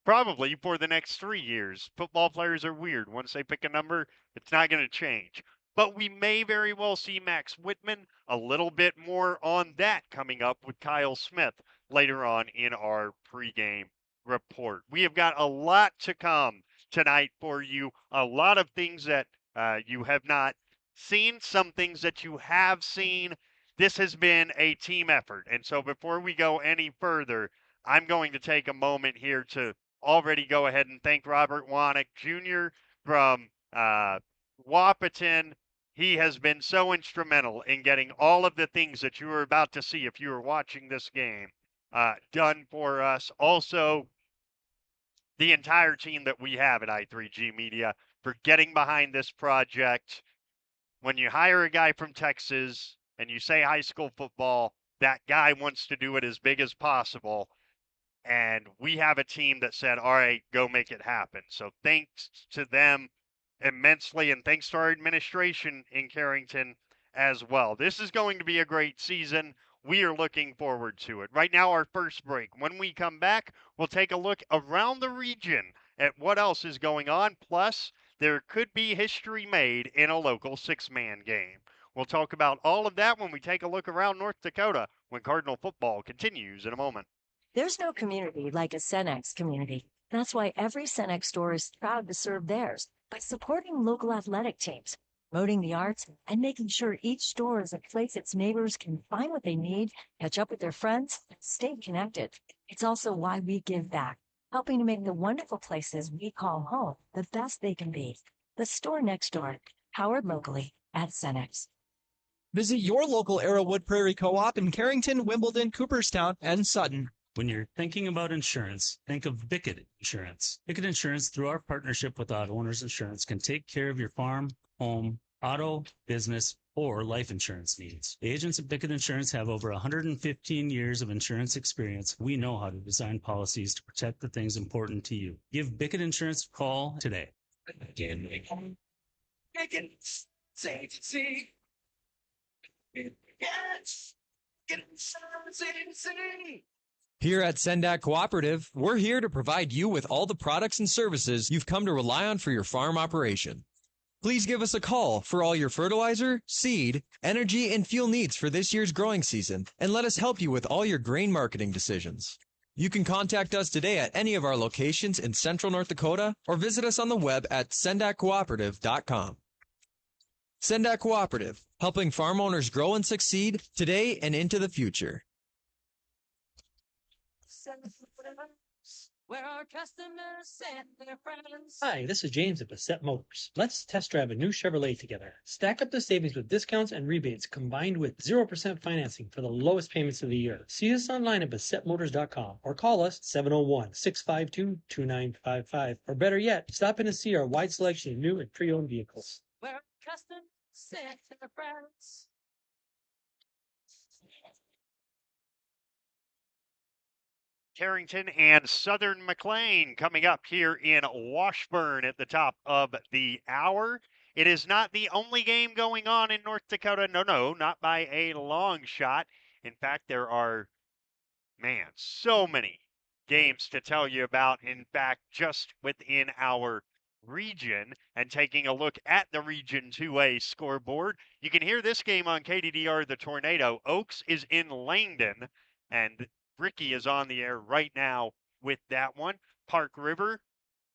Speaker 1: probably for the next 3 years. Football players are weird. Once they pick a number, it's not going to change. But we may very well see Max Whitman. A little bit more on that coming up with Kyle Smith later on in our pregame report. We have got a lot to come tonight for you. A lot of things that you have not seen, some things that you have seen. This has been a team effort. And so before we go any further, I'm going to take a moment here to already go ahead and thank Robert Wanick Jr. from Wahpeton. He has been so instrumental in getting all of the things that you are about to see if you are watching this game done for us. Also, the entire team that we have at I3G Media for getting behind this project. When you hire a guy from Texas and you say high school football, that guy wants to do it as big as possible. And we have a team that said, all right, go make it happen. So thanks to them immensely, and thanks to our administration in Carrington as well. This is going to be a great season. We are looking forward to it. Right now, our first break. When we come back, we'll take a look around the region
Speaker 7: at what else is going on. Plus, there could be history made in a local six-man game. We'll talk about all of that when we take a look around North Dakota when Cardinal football continues in a moment.
Speaker 11: There's no community like a Cenex community. That's why every Cenex store is proud to serve theirs by supporting local athletic teams, promoting the arts, and making sure each store is a place its neighbors can find what they need, catch up with their friends, and stay connected. It's also why we give back, helping to make the wonderful places we call home the best they can be. The store next door, powered locally at Cenex.
Speaker 12: Visit your local Arrowwood Prairie Co-op in Carrington, Wimbledon, Cooperstown, and Sutton.
Speaker 13: When you're thinking about insurance, think of Bickett Insurance. Bickett Insurance, through our partnership with Auto Owners Insurance, can take care of your farm, home, auto, business, or life insurance needs. The agents at Bickett Insurance have over 115 years of insurance experience. We know how to design policies to protect the things important to you. Give Bickett Insurance a call today.
Speaker 12: Here at Sendak Cooperative, we're here to provide you with all the products and services you've come to rely on for your farm operation. Please give us a call for all your fertilizer, seed, energy, and fuel needs for this year's growing season, and let us help you with all your grain marketing decisions. You can contact us today at any of our locations in Central North Dakota or visit us on the web at sendakcooperative.com. Sendak Cooperative, helping farm owners grow and succeed today and into the future.
Speaker 6: Where our customers send their friends.
Speaker 14: Hi, this is James at Bassett Motors. Let's test drive a new Chevrolet together. Stack up the savings with discounts and rebates combined with 0% financing for the lowest payments of the year. See us online at BassettMotors.com or call us 701-652-2955. Or better yet, stop in and see our wide selection of new and pre-owned vehicles.
Speaker 6: Where our customers send their friends.
Speaker 7: Carrington and Southern McLean coming up here in Washburn at the top of the hour. It is not the only game going on in North Dakota. No, not by a long shot. In fact, there are, so many games to tell you about. In fact, just within our region, and taking a look at the Region 2A scoreboard, you can hear this game on KDDR The Tornado. Oaks is in Langdon, and Ricky is on the air right now with that one. Park River,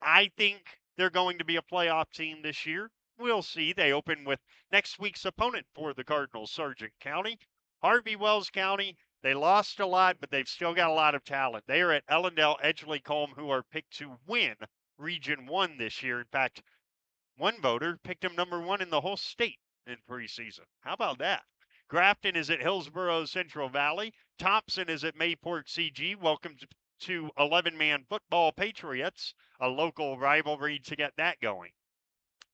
Speaker 7: I think they're going to be a playoff team this year. We'll see. They open with next week's opponent for the Cardinals, Sargent County. Harvey Wells County, they lost a lot, but they've still got a lot of talent. They are at Ellendale, Edgeley, Colm, who are picked to win Region 1 this year. In fact, one voter picked them number 1 in the whole state in preseason. How about that? Grafton is at Hillsborough Central Valley. Thompson is at Mayport CG. Welcome to 11-man football Patriots, a local rivalry to get that going.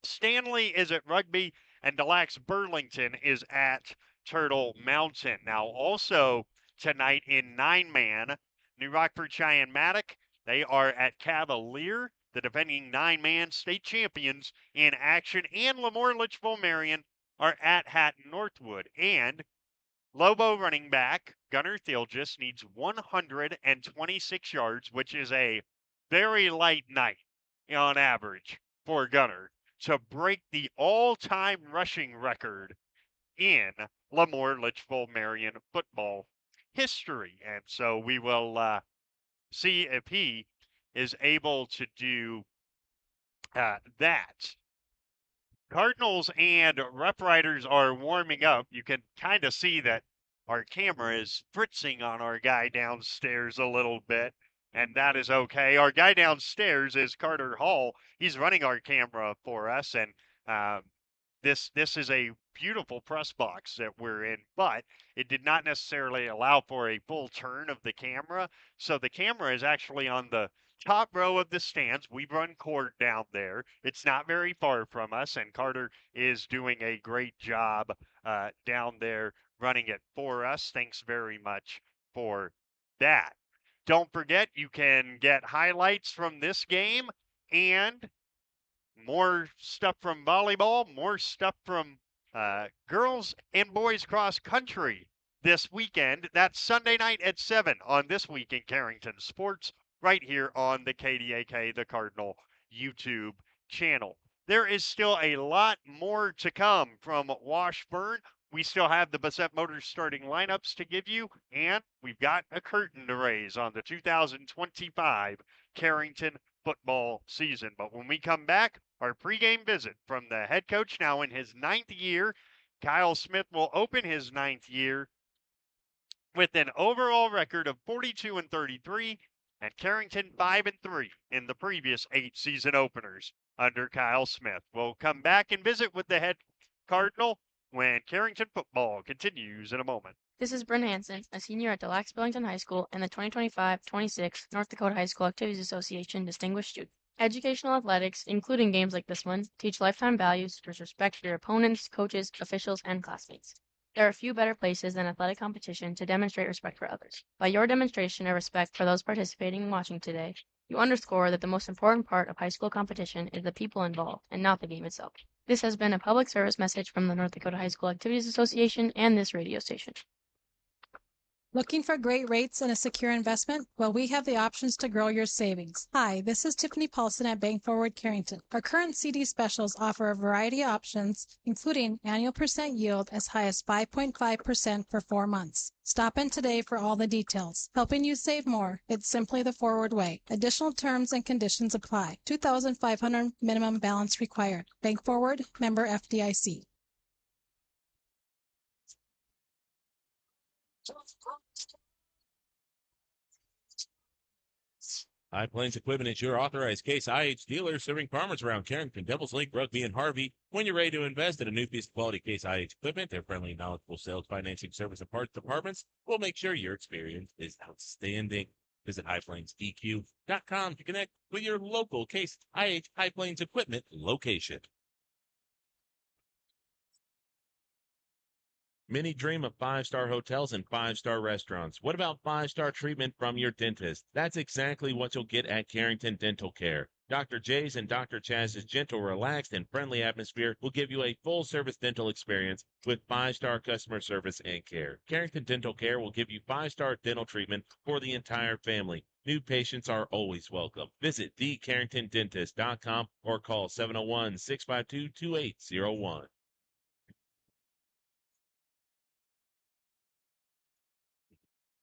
Speaker 7: Stanley is at Rugby, and Delax Burlington is at Turtle Mountain. Now, also tonight in 9-man, New Rockford Cheyenne-Matic, they are at Cavalier, the defending 9-man state champions in action, and Lemoore Litchfield Marion are at Hatton Northwood. And Lobo running back Gunnar Thilgis needs 126 yards, which is a very light night on average for Gunnar, to break the all-time rushing record in Lemoore Litchfield Marion football history. And so we will see if he is able to do that. Cardinals and Roughriders are warming up. You can kind of see that our camera is fritzing on our guy downstairs a little bit, and that is okay. Our guy downstairs is Carter Hall. He's running our camera for us, and this is a beautiful press box that we're in, but it did not necessarily allow for a full turn of the camera. So the camera is actually on the top row of the stands. We run court down there. It's not very far from us, and Carter is doing a great job down there running it for us. Thanks very much for that. Don't forget, you can get highlights from this game and more stuff from volleyball, more stuff from girls and boys cross country this weekend. That's Sunday night at 7 on This Week in Carrington Sports, right here on the KDAK, the Cardinal YouTube channel. There is still a lot more to come from Washburn. We still have the Bassett Motors starting lineups to give you, and we've got a curtain to raise on the 2025 Carrington football season. But when we come back, our pregame visit from the head coach now in his 9th year. Kyle Smith will open his 9th year with an overall record of 42-33 and Carrington 5-3 in the previous 8 season openers under Kyle Smith. We'll come back and visit with the head Cardinal when Carrington football continues in a moment.
Speaker 15: This is Bryn Hansen, a senior at Deluxe Billington High School and the 2025-26 North Dakota High School Activities Association Distinguished Student. Educational athletics, including games like this one, teach lifetime values such as respect for your opponents, coaches, officials, and classmates. There are few better places than athletic competition to demonstrate respect for others. By your demonstration of respect for those participating and watching today, you underscore that the most important part of high school competition is the people involved and not the game itself. This has been a public service message from the North Dakota High School Activities Association and this radio station.
Speaker 16: Looking for great rates and a secure investment? Well, we have the options to grow your savings. Hi, this is Tiffany Paulson at Bank Forward Carrington. Our current CD specials offer a variety of options, including annual percent yield as high as 5.5% for 4 months. Stop in today for all the details. Helping you save more. It's simply the Forward way. Additional terms and conditions apply. $2,500 minimum balance required. Bank Forward, member FDIC.
Speaker 17: High Plains Equipment is your authorized Case IH dealer serving farmers around Carrington, Devils Lake, Rugby, and Harvey. When you're ready to invest in a new piece of quality Case IH equipment, their friendly, knowledgeable sales, financing, service, and parts departments will make sure your experience is outstanding. Visit highplainsdq.com to connect with your local Case IH High Plains Equipment location. Many dream of 5-star hotels and 5-star restaurants. What about 5-star treatment from your dentist? That's exactly what you'll get at Carrington Dental Care. Dr. J's and Dr. Chaz's gentle, relaxed, and friendly atmosphere will give you a full-service dental experience with 5-star customer service and care. Carrington Dental Care will give you 5-star dental treatment for the entire family. New patients are always welcome. Visit thecarringtondentist.com or call 701-652-2801.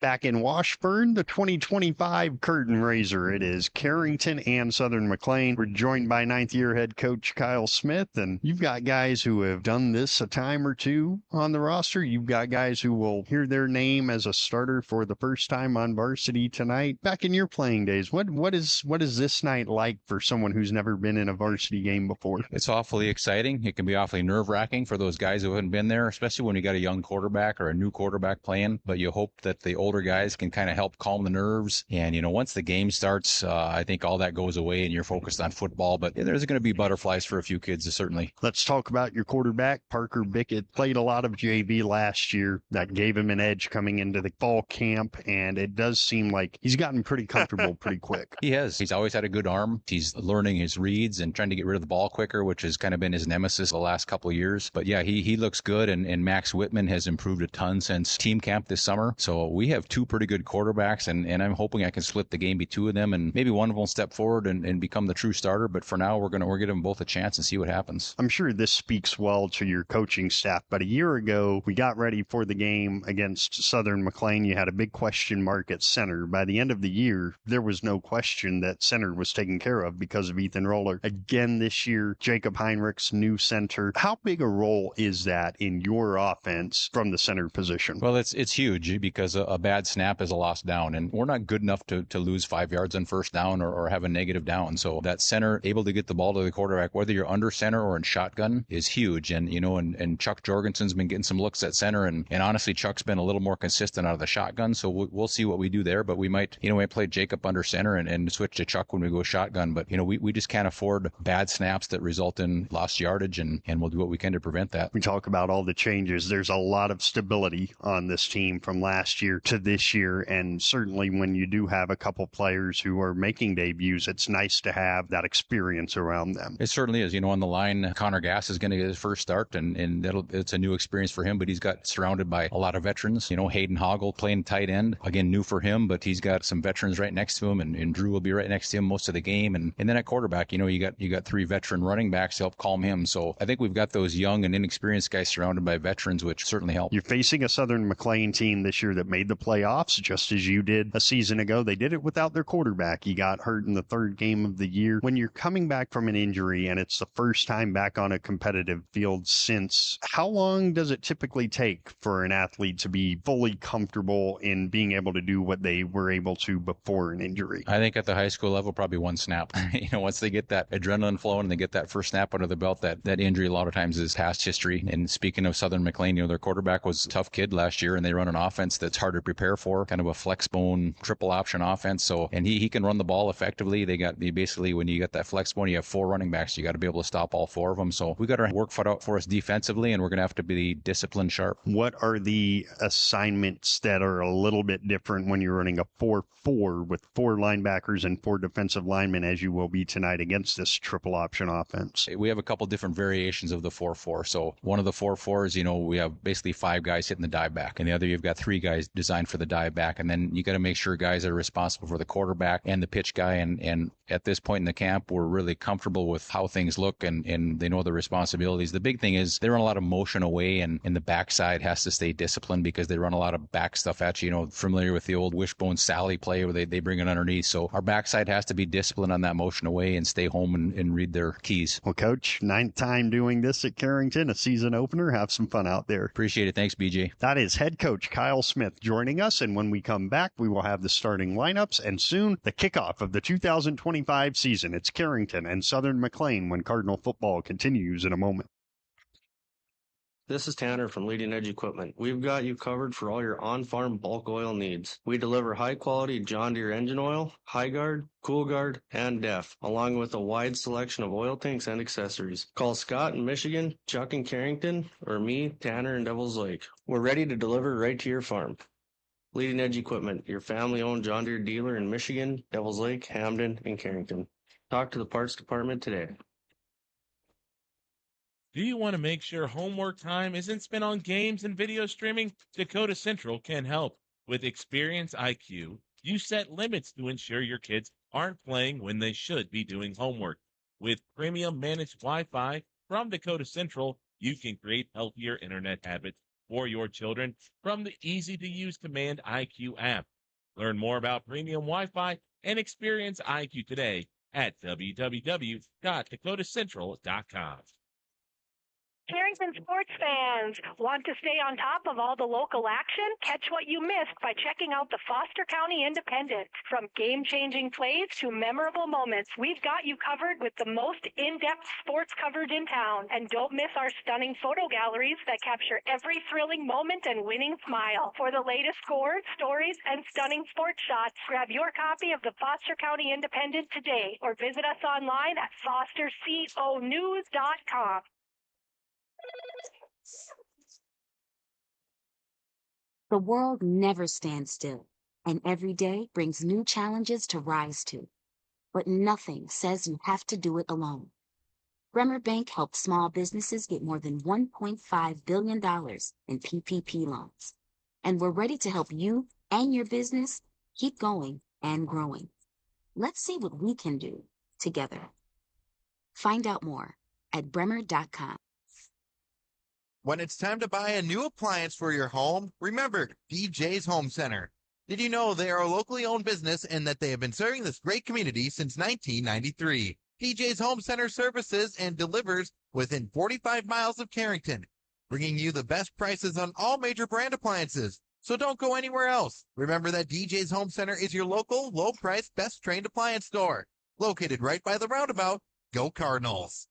Speaker 1: Back in Washburn, the 2025 curtain raiser. It is Carrington and Southern McLean. We're joined by 9th year head coach Kyle Smith, and you've got guys who have done this a time or two on the roster. You've got guys who will hear their name as a starter for the first time on varsity tonight. Back in your playing days, what is this night like for someone who's never been in a varsity game before?
Speaker 18: It's awfully exciting. It can be awfully nerve-wracking for those guys who haven't been there, especially when you got a young quarterback or a new quarterback playing, but you hope that the older guys can kind of help calm the nerves. And, once the game starts, I think all that goes away and you're focused on football. But there's going to be butterflies for a few kids, certainly.
Speaker 1: Let's talk about your quarterback. Parker Bickett played a lot of JV last year. That gave him an edge coming into the fall camp. And it does seem like he's gotten pretty comfortable pretty quick.
Speaker 18: He has. He's always had a good arm. He's learning his reads and trying to get rid of the ball quicker, which has kind of been his nemesis the last couple of years. But yeah, he looks good. And Max Whitman has improved a ton since team camp this summer. So we have two pretty good quarterbacks, and I'm hoping I can split the game between two of them, and maybe one of them will step forward and become the true starter. But for now, we're going to give them both a chance and see what happens.
Speaker 1: I'm sure this speaks well to your coaching staff, but a year ago, we got ready for the game against Southern McLean. You had a big question mark at center. By the end of the year, there was no question that center was taken care of because of Ethan Roller. Again this year, Jacob Heinrich's new center. How big a role is that in your offense from the center position?
Speaker 18: Well, it's huge because a bad snap is a lost down, and we're not good enough to lose 5 yards on first down or have a negative down. So that center able to get the ball to the quarterback, whether you're under center or in shotgun, is huge. And and Chuck Jorgensen's been getting some looks at center, and honestly, Chuck's been a little more consistent out of the shotgun. So we'll see what we do there, but we might play Jacob under center and switch to Chuck when we go shotgun. But we just can't afford bad snaps that result in lost yardage, and we'll do what we can to prevent that.
Speaker 1: We talk about all the changes. There's a lot of stability on this team from last year to this year. And certainly when you do have a couple players who are making debuts, it's nice to have that experience around them.
Speaker 18: It certainly is. On the line, Connor Gass is going to get his first start, and it's a new experience for him, but he's got surrounded by a lot of veterans. Hayden Hoggle playing tight end, again, new for him, but he's got some veterans right next to him, and Drew will be right next to him most of the game. And then at quarterback, you got three veteran running backs to help calm him. So I think we've got those young and inexperienced guys surrounded by veterans, which certainly help.
Speaker 1: You're facing a Southern McLean team this year that made the playoffs just as you did a season ago. They did it without their quarterback. He got hurt in the third game of the year. When you're coming back from an injury and it's the first time back on a competitive field since, how long does it typically take for an athlete to be fully comfortable in being able to do what they were able to before an injury?
Speaker 18: I think at the high school level, probably one snap. Once they get that adrenaline flowing and they get that first snap under the belt, that injury a lot of times is past history. And speaking of Southern McLean, their quarterback was a tough kid last year, and they run an offense that's hard to prepare for, kind of a flex bone triple option offense. So, and he can run the ball effectively. Basically, when you got that flex bone, you have four running backs. You got to be able to stop all four of them. So we got to work cut out for us defensively, and we're going to have to be disciplined sharp.
Speaker 1: What are the assignments that are a little bit different when you're running a 4-4 with four linebackers and four defensive linemen, as you will be tonight against this triple option offense?
Speaker 18: We have a couple different variations of the 4-4. So one of the 4-4s, we have basically five guys hitting the dive back, and the other you've got three guys designed for the dive back, and then you got to make sure guys are responsible for the quarterback and the pitch guy. And at this point in the camp, we're really comfortable with how things look, and they know the responsibilities. The big thing is they run a lot of motion away, and the backside has to stay disciplined because they run a lot of back stuff at you. Familiar with the old wishbone Sally play where they bring it underneath. So our backside has to be disciplined on that motion away and stay home and read their keys.
Speaker 1: Well, Coach, 9th time doing this at Carrington, a season opener. Have some fun out there.
Speaker 18: Appreciate it. Thanks, BJ.
Speaker 1: That is head coach Kyle Smith joining us, and when we come back, we will have the starting lineups and soon the kickoff of the 2025 season. It's Carrington and Southern McLean when Cardinal football continues in a moment.
Speaker 19: This is Tanner from Leading Edge Equipment. We've got you covered for all your on-farm bulk oil needs. We deliver high-quality John Deere engine oil, High Guard, Cool Guard, and DEF, along with a wide selection of oil tanks and accessories. Call Scott in Michigan, Chuck in Carrington, or me, Tanner in Devils Lake. We're ready to deliver right to your farm. Leading Edge Equipment, your family-owned John Deere dealer in Michigan, Devils Lake, Hamden, and Carrington. Talk to the parts department today.
Speaker 17: Do you want to make sure homework time isn't spent on games and video streaming? Dakota Central can help. With Experience IQ, you set limits to ensure your kids aren't playing when they should be doing homework. With premium managed Wi-Fi from Dakota Central, you can create healthier internet habits for your children from the easy-to-use Command IQ app. Learn more about premium Wi-Fi and Experience IQ today at www.dakotacentral.com.
Speaker 20: Carrington sports fans, want to stay on top of all the local action? Catch what you missed by checking out the Foster County Independent. From game-changing plays to memorable moments, we've got you covered with the most in-depth sports coverage in town. And don't miss our stunning photo galleries that capture every thrilling moment and winning smile. For the latest scores, stories, and stunning sports shots, grab your copy of the Foster County Independent today or visit us online at fosterconews.com.
Speaker 21: The world never stands still, and every day brings new challenges to rise to. But nothing says you have to do it alone. Bremer Bank helped small businesses get more than $1.5 billion in PPP loans. And we're ready to help you and your business keep going and growing. Let's see what we can do together. Find out more at bremer.com.
Speaker 2: When it's time to buy a new appliance for your home, remember DJ's Home Center. Did you know they are a locally owned business and that they have been serving this great community since 1993? DJ's Home Center services and delivers within 45 miles of Carrington, bringing you the best prices on all major brand appliances. So don't go anywhere else. Remember that DJ's Home Center is your local, low-priced, best-trained appliance store, located right by the roundabout. Go Cardinals!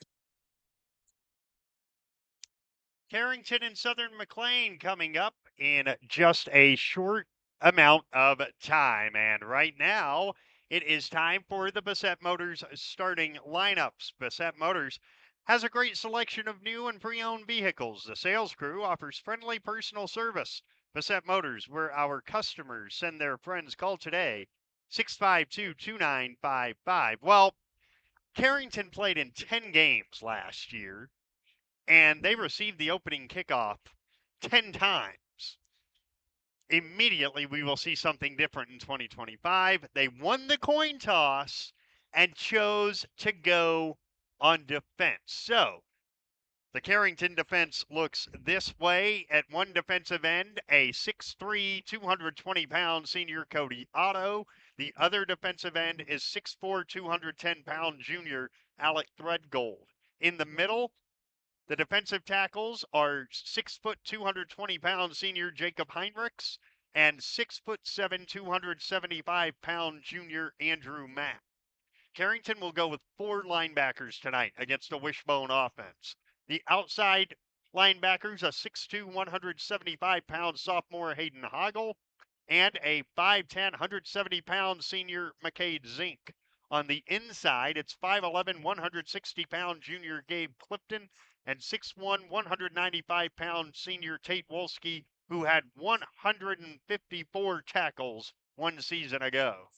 Speaker 1: Carrington and Southern McLean coming up in just a short amount of time. And right now, it is time for the Bassett Motors starting lineups. Bassett Motors has a great selection of new and pre-owned vehicles. The sales crew offers friendly personal service.
Speaker 7: Bassett Motors, where our customers send their friends. Call today, 652-2955. Well, Carrington played in 10 games last year, and they received the opening kickoff 10 times. Immediately, we will see something different in 2025. They won the coin toss and chose to go on defense. So, the Carrington defense looks this way. At one defensive end, a 6'3", 220-pound senior Cody Otto. The other defensive end is 6'4", 210-pound junior Alec Threadgold. In the middle, the defensive tackles are 6', 220-pound senior Jacob Heinrichs and 6'7", 275-pound junior Andrew Mack. Carrington will go with 4 linebackers tonight against a wishbone offense. The outside linebackers, a 6'2", 175-pound sophomore Hayden Hoggle, and a 5'10", 170-pound senior McCade Zink. On the inside, it's 5'11", 160-pound junior Gabe Clifton, and 6'1", 195-pound senior Tate Wolski, who had 154 tackles one season ago.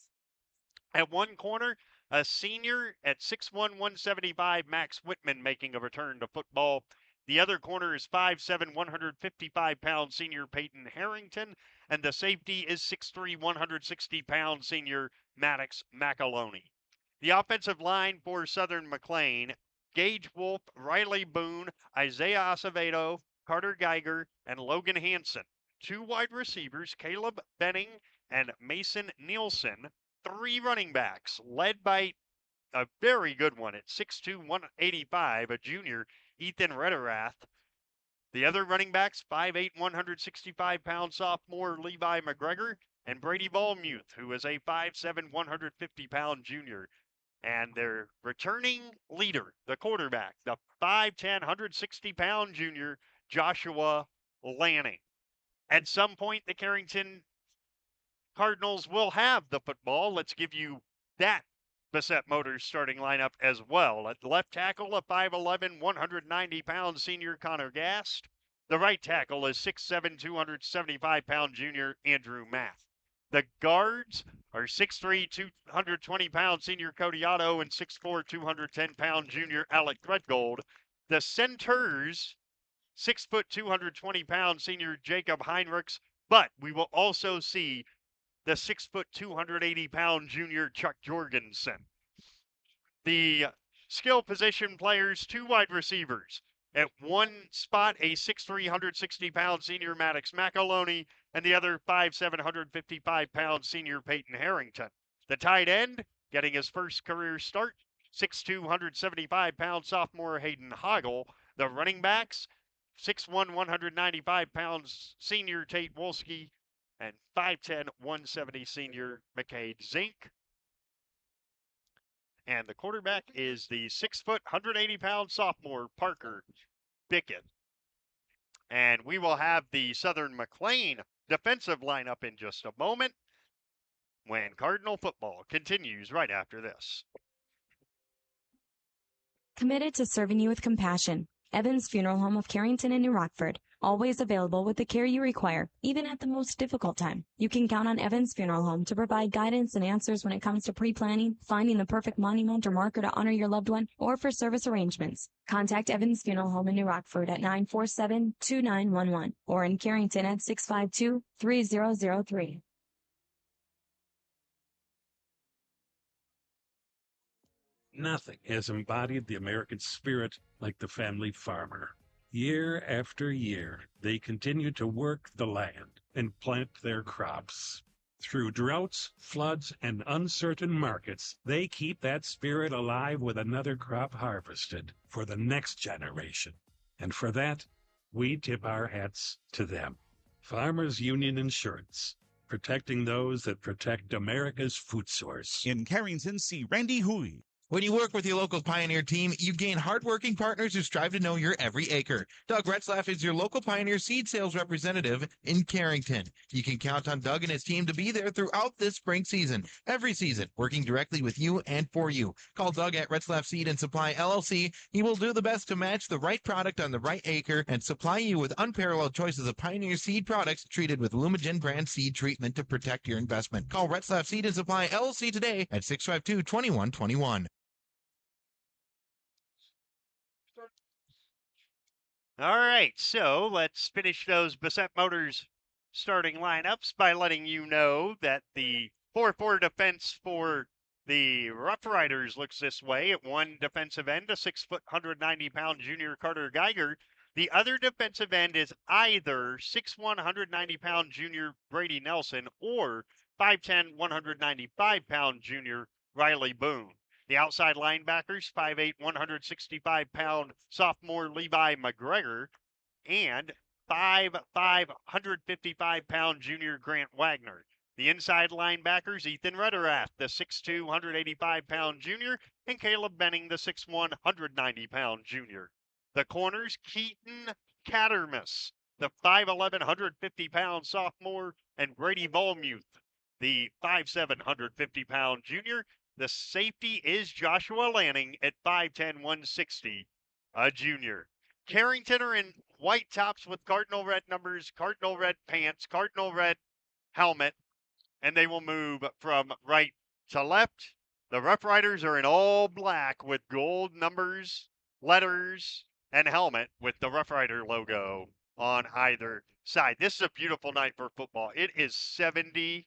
Speaker 7: At one corner, a senior at 6'1", 175, Max Whitman making a return to football. The other corner is 5'7", 155-pound senior Peyton Harrington, and the safety is 6'3", 160-pound senior Maddox McAloney. The offensive line for Southern McLean, Gage Wolf, Riley Boone, Isaiah Acevedo, Carter Geiger, and Logan Hansen. 2 wide receivers, Caleb Benning and Mason Nielsen. 3 running backs, led by a very good one at 6'2", 185, a junior, Ethan Rederath. The other running backs, 5'8", 165-pound sophomore Levi McGregor, and Brady Ballmuth, who is a 5'7", 150-pound junior. And their returning leader, the quarterback, the 5'10", 160-pound junior, Joshua Lanning. At some point, the Carrington Cardinals will have the football. Let's give you that Bassett Motors starting lineup as well. At left tackle, a 5'11", 190-pound senior Connor Gast. The right tackle is 6'7", 275-pound junior Andrew Math. The guards are 6'3", 220-pound senior Cody Otto and 6'4", 210-pound junior Alec Threadgold. The centers, 6', 220-pound senior Jacob Heinrichs, but we will also see the 6', 280-pound junior Chuck Jorgensen. The skill position players, 2 wide receivers. At one spot, a 6'3", 160-pound senior Maddox McAloney, and the other 5'7", 155-pound senior Peyton Harrington. The tight end, getting his first career start, 6'2", 175-pound sophomore Hayden Hoggle. The running backs, 6'1", 195 pounds senior Tate Wolski, and 5'10", 170 senior McCade Zink. And the quarterback is the 6', 180-pound sophomore Parker Bickett. And we will have the Southern McLean defensive lineup in just a moment when Cardinal football continues right after this.
Speaker 10: Committed to serving you with compassion. Evans Funeral Home of Carrington and New Rockford. Always available with the care you require, even at the most difficult time. You can count on Evans Funeral Home to provide guidance and answers when it comes to pre-planning, finding the perfect monument or marker to honor your loved one, or for service arrangements. Contact Evans Funeral Home in New Rockford at 947-2911 or in Carrington at 652-3003.
Speaker 4: Nothing has embodied the American spirit like the family farmer. Year after year, they continue to work the land and plant their crops. Through droughts, floods, and uncertain markets, they keep that spirit alive with another crop harvested for the next generation. And for that, we tip our hats to them. Farmers Union Insurance, protecting those that protect America's food source.
Speaker 3: In Carrington, see Randy Hui.
Speaker 2: When you work with your local Pioneer team, you gain hardworking partners who strive to know your every acre. Doug Retzlaff is your local Pioneer seed sales representative in Carrington. You can count on Doug and his team to be there throughout this spring season, every season, working directly with you and for you. Call Doug at Retzlaff Seed and Supply LLC. He will do the best to match the right product on the right acre and supply you with unparalleled choices of Pioneer seed products treated with Lumigen brand seed treatment to protect your investment. Call Retzlaff Seed and Supply LLC today at 652-2121.
Speaker 7: All right, so let's finish those Bassett Motors starting lineups by letting you know that the 4-4 defense for the Roughriders looks this way. At one defensive end, a 6 foot, 190-pound junior Carter Geiger. The other defensive end is either 6'1", 190-pound junior Brady Nelson or 5'10", 195-pound junior Riley Boone. The outside linebackers, 5'8", 165-pound sophomore Levi McGregor, and 5'5", 155-pound junior Grant Wagner. The inside linebackers, Ethan Rudderath, the 6'2", 185-pound junior, and Caleb Benning, the 6'1", 190-pound junior. The corners, Keaton Cattermas, the 5'11", 150-pound sophomore, and Brady Volmuth, the 5'7", 150-pound junior. The safety is Joshua Lanning at 5'10", 160, a junior. Carrington are in white tops with cardinal red numbers, cardinal red pants, cardinal red helmet, and they will move from right to left. The Roughriders are in all black with gold numbers, letters, and helmet with the Roughrider logo on either side. This is a beautiful night for football. It is 70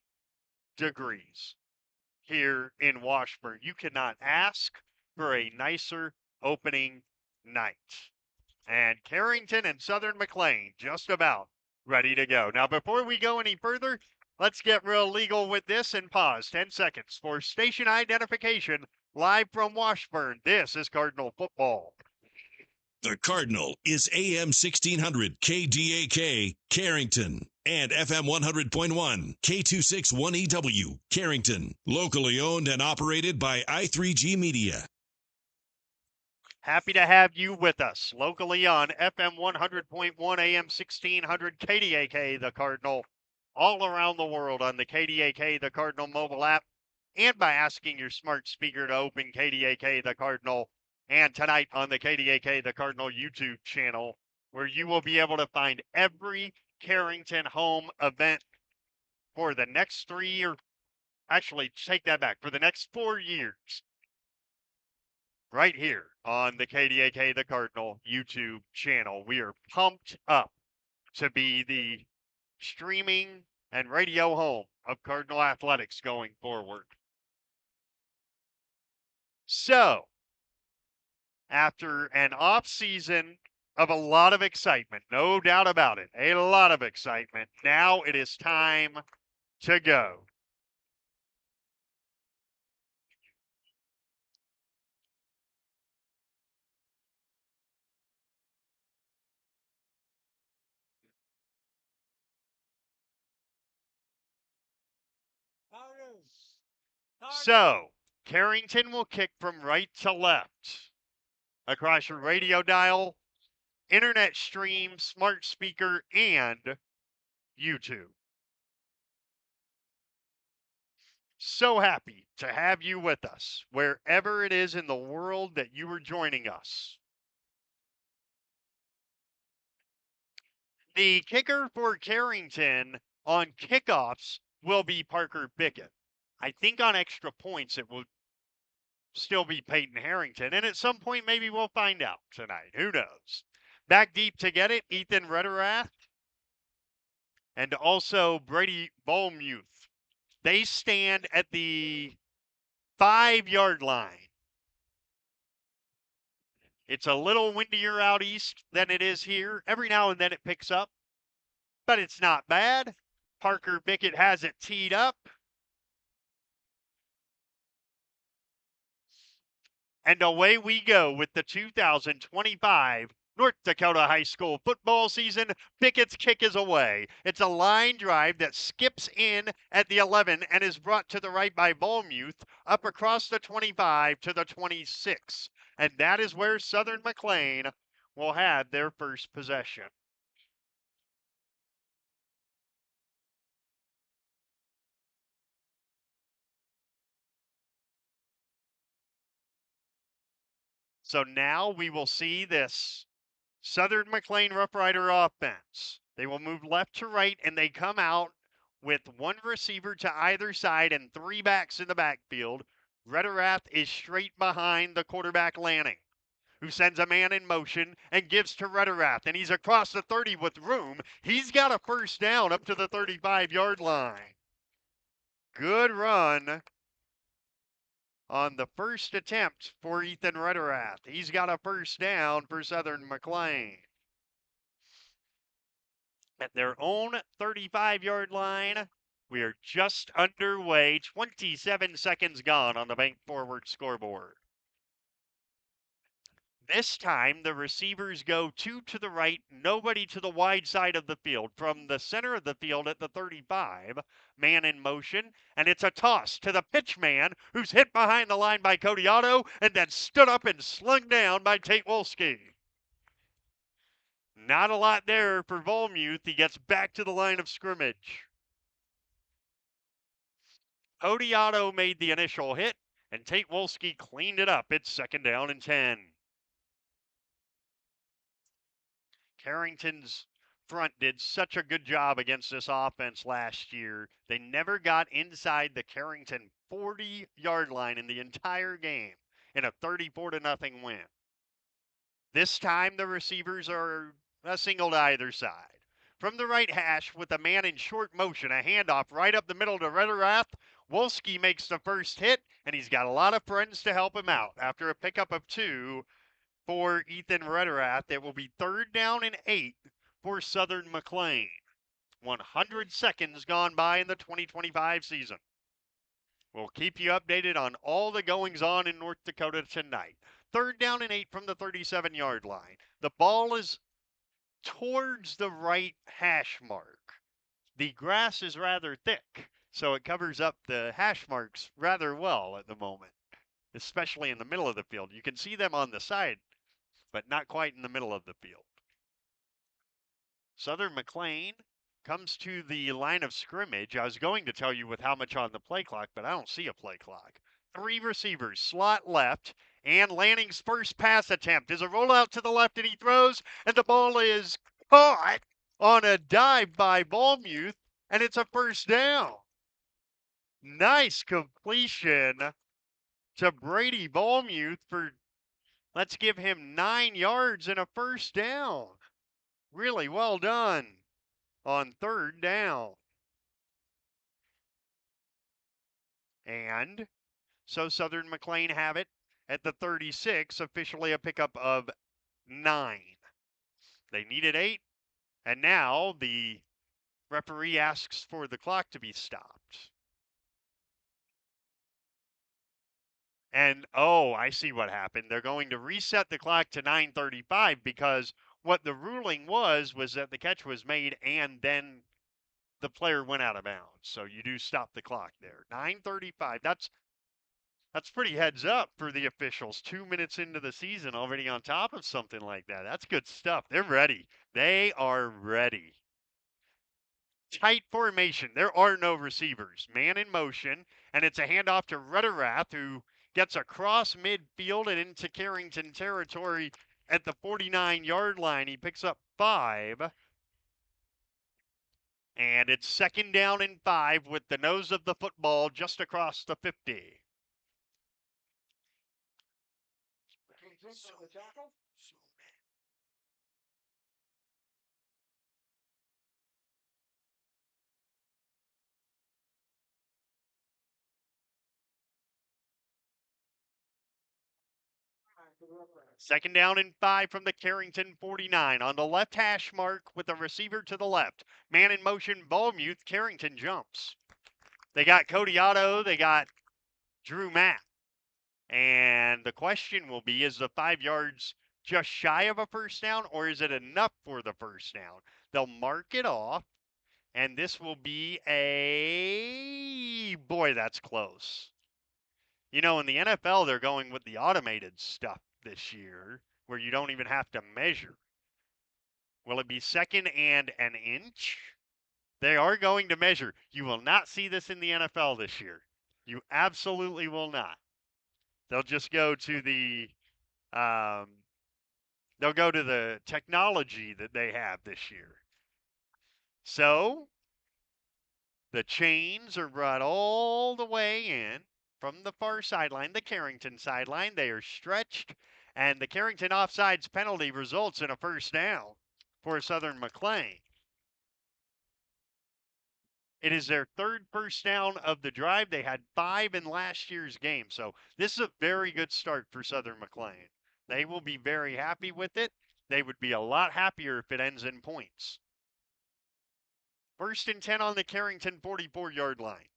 Speaker 7: degrees here in Washburn. You cannot ask for a nicer opening night. And Carrington and Southern McLean just about ready to go. Now, before we go any further, let's get real legal with this and pause 10 seconds for station identification. Live from Washburn, this is Cardinal Football.
Speaker 5: The Cardinal is AM 1600 KDAK, Carrington, and FM 100.1 K261EW, Carrington. Locally owned and operated by I3G Media.
Speaker 7: Happy to have you with us locally on FM 100.1 AM 1600 KDAK, the Cardinal, all around the world on the KDAK, the Cardinal mobile app, and by asking your smart speaker to open KDAK, the Cardinal, and tonight on the KDAK, the Cardinal YouTube channel, where you will be able to find every Carrington home event for the next 3 years. Actually, take that back, for the next 4 years. Right here on the KDAK, the Cardinal YouTube channel. We are pumped up to be the streaming and radio home of Cardinal athletics going forward. So, after an off season of a lot of excitement, no doubt about it, a lot of excitement, now it is time to go. So, Carrington will kick from right to left across your radio dial, internet stream, smart speaker, and YouTube. So happy to have you with us, wherever it is in the world that you are joining us. The kicker for Carrington on kickoffs will be Parker Bickett. I think on extra points it will still be Peyton Harrington, and at some point maybe we'll find out tonight. Who knows? Back deep to get it, Ethan Rudderath and also Brady Volmuth. They stand at the 5-yard line. It's a little windier out east than it is here. Every now and then it picks up, but it's not bad. Parker Bickett has it teed up. And away we go with the 2025 North Dakota high school football season. Pickett's kick is away. It's a line drive that skips in at the 11 and is brought to the right by Volmuth up across the 25 to the 26. And that is where Southern McLean will have their first possession. So now we will see this Southern McLean Rough Rider offense. They will move left to right, and they come out with one receiver to either side and three backs in the backfield. Rederath is straight behind the quarterback Lanning, who sends a man in motion and gives to Rederath, and he's across the 30 with room. He's got a first down up to the 35-yard line. Good run on the first attempt for Ethan Rederath. He's got a first down for Southern McLean. At their own 35-yard line, we are just underway. 27 seconds gone on the Bank Forward scoreboard. This time, the receivers go two to the right, nobody to the wide side of the field. From the center of the field at the 35, man in motion, and it's a toss to the pitch man, who's hit behind the line by Cody Otto, and then stood up and slung down by Tate Wolski. Not a lot there for Volmuth. He gets back to the line of scrimmage. Cody Otto made the initial hit, and Tate Wolski cleaned it up. It's second down and 10. Carrington's front did such a good job against this offense last year. They never got inside the Carrington 40-yard line in the entire game in a 34-0 win. This time, the receivers are a single to either side. From the right hash with a man in short motion, a handoff right up the middle to Rederath. Wolski makes the first hit, and he's got a lot of friends to help him out. After a pickup of 2 for Ethan Rederath, it will be third down and 8 for Southern McLean. 100 seconds gone by in the 2025 season. We'll keep you updated on all the goings-on in North Dakota tonight. Third down and 8 from the 37-yard line. The ball is towards the right hash mark. The grass is rather thick, so it covers up the hash marks rather well at the moment, especially in the middle of the field. You can see them on the side, but not quite in the middle of the field. Southern McLean comes to the line of scrimmage. I was going to tell you with how much on the play clock, but I don't see a play clock. 3 receivers, slot left, and Lanning's first pass attempt is a rollout to the left, and he throws, and the ball is caught on a dive by Volmuth, and it's a first down. Nice completion to Brady Volmuth for, let's give him 9 yards and a first down. Really well done on third down. And so Southern McLean have it at the 36, officially a pickup of 9. They needed 8, and now the referee asks for the clock to be stopped. And, oh, I see what happened. They're going to reset the clock to 9:35 because what the ruling was that the catch was made and then the player went out of bounds. So you do stop the clock there. 9:35. That's pretty heads up for the officials. 2 minutes into the season already on top of something like that. That's good stuff. They're ready. They are ready. Tight formation. There are no receivers. Man in motion, and it's a handoff to Rederath, who gets across midfield and into Carrington territory at the 49-yard line. He picks up 5. And it's second down and 5 with the nose of the football just across the 50. Second down and 5 from the Carrington 49. On the left hash mark with the receiver to the left. Man in motion, Volmuth. Carrington jumps. They got Cody Otto. They got Drew Matt. And the question will be, is the 5 yards
Speaker 1: just shy of a first down, or is it enough for the first down? They'll mark it off, and this will be a boy, that's close. You know, in the NFL, they're going with the automated stuff this year where you don't even have to measure. Will it be 2nd and an inch? They are going to measure. You will not see this in the NFL this year. You absolutely will not. They'll just go to the technology that they have this year. So the chains are brought all the way in from the far sideline, the Carrington sideline. They are stretched, and the Carrington offsides penalty results in a first down for Southern McLean. It is their 3rd first down of the drive. They had 5 in last year's game. So this is a very good start for Southern McLean. They will be very happy with it. They would be a lot happier if it ends in points. 1st and 10 on the Carrington 44-yard line.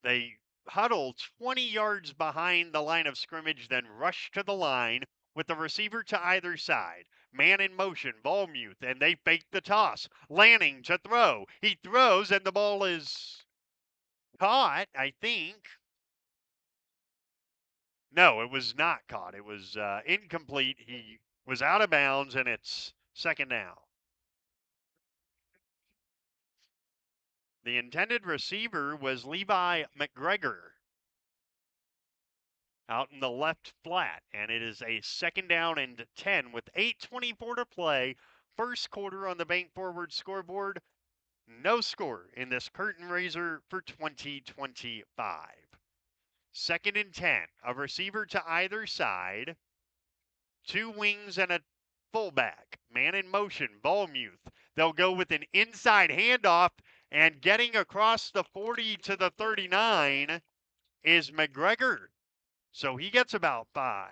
Speaker 1: They huddle 20 yards behind the line of scrimmage, then rush to the line with the receiver to either side. Man in motion, ball mute, and they fake the toss. Lanning to throw. He throws, and the ball is caught, I think. No, it was not caught. It was incomplete. He was out of bounds, and it's 2nd down. The intended receiver was Levi McGregor out in the left flat, and it is a 2nd down and 10 with 8:24 to play. First quarter on the Bank Forward scoreboard. No score in this curtain raiser for 2025. 2nd and 10, a receiver to either side, 2 wings and a fullback. Man in motion, ball mute. They'll go with an inside handoff, and getting across the 40 to the 39 is McGregor. So he gets about 5.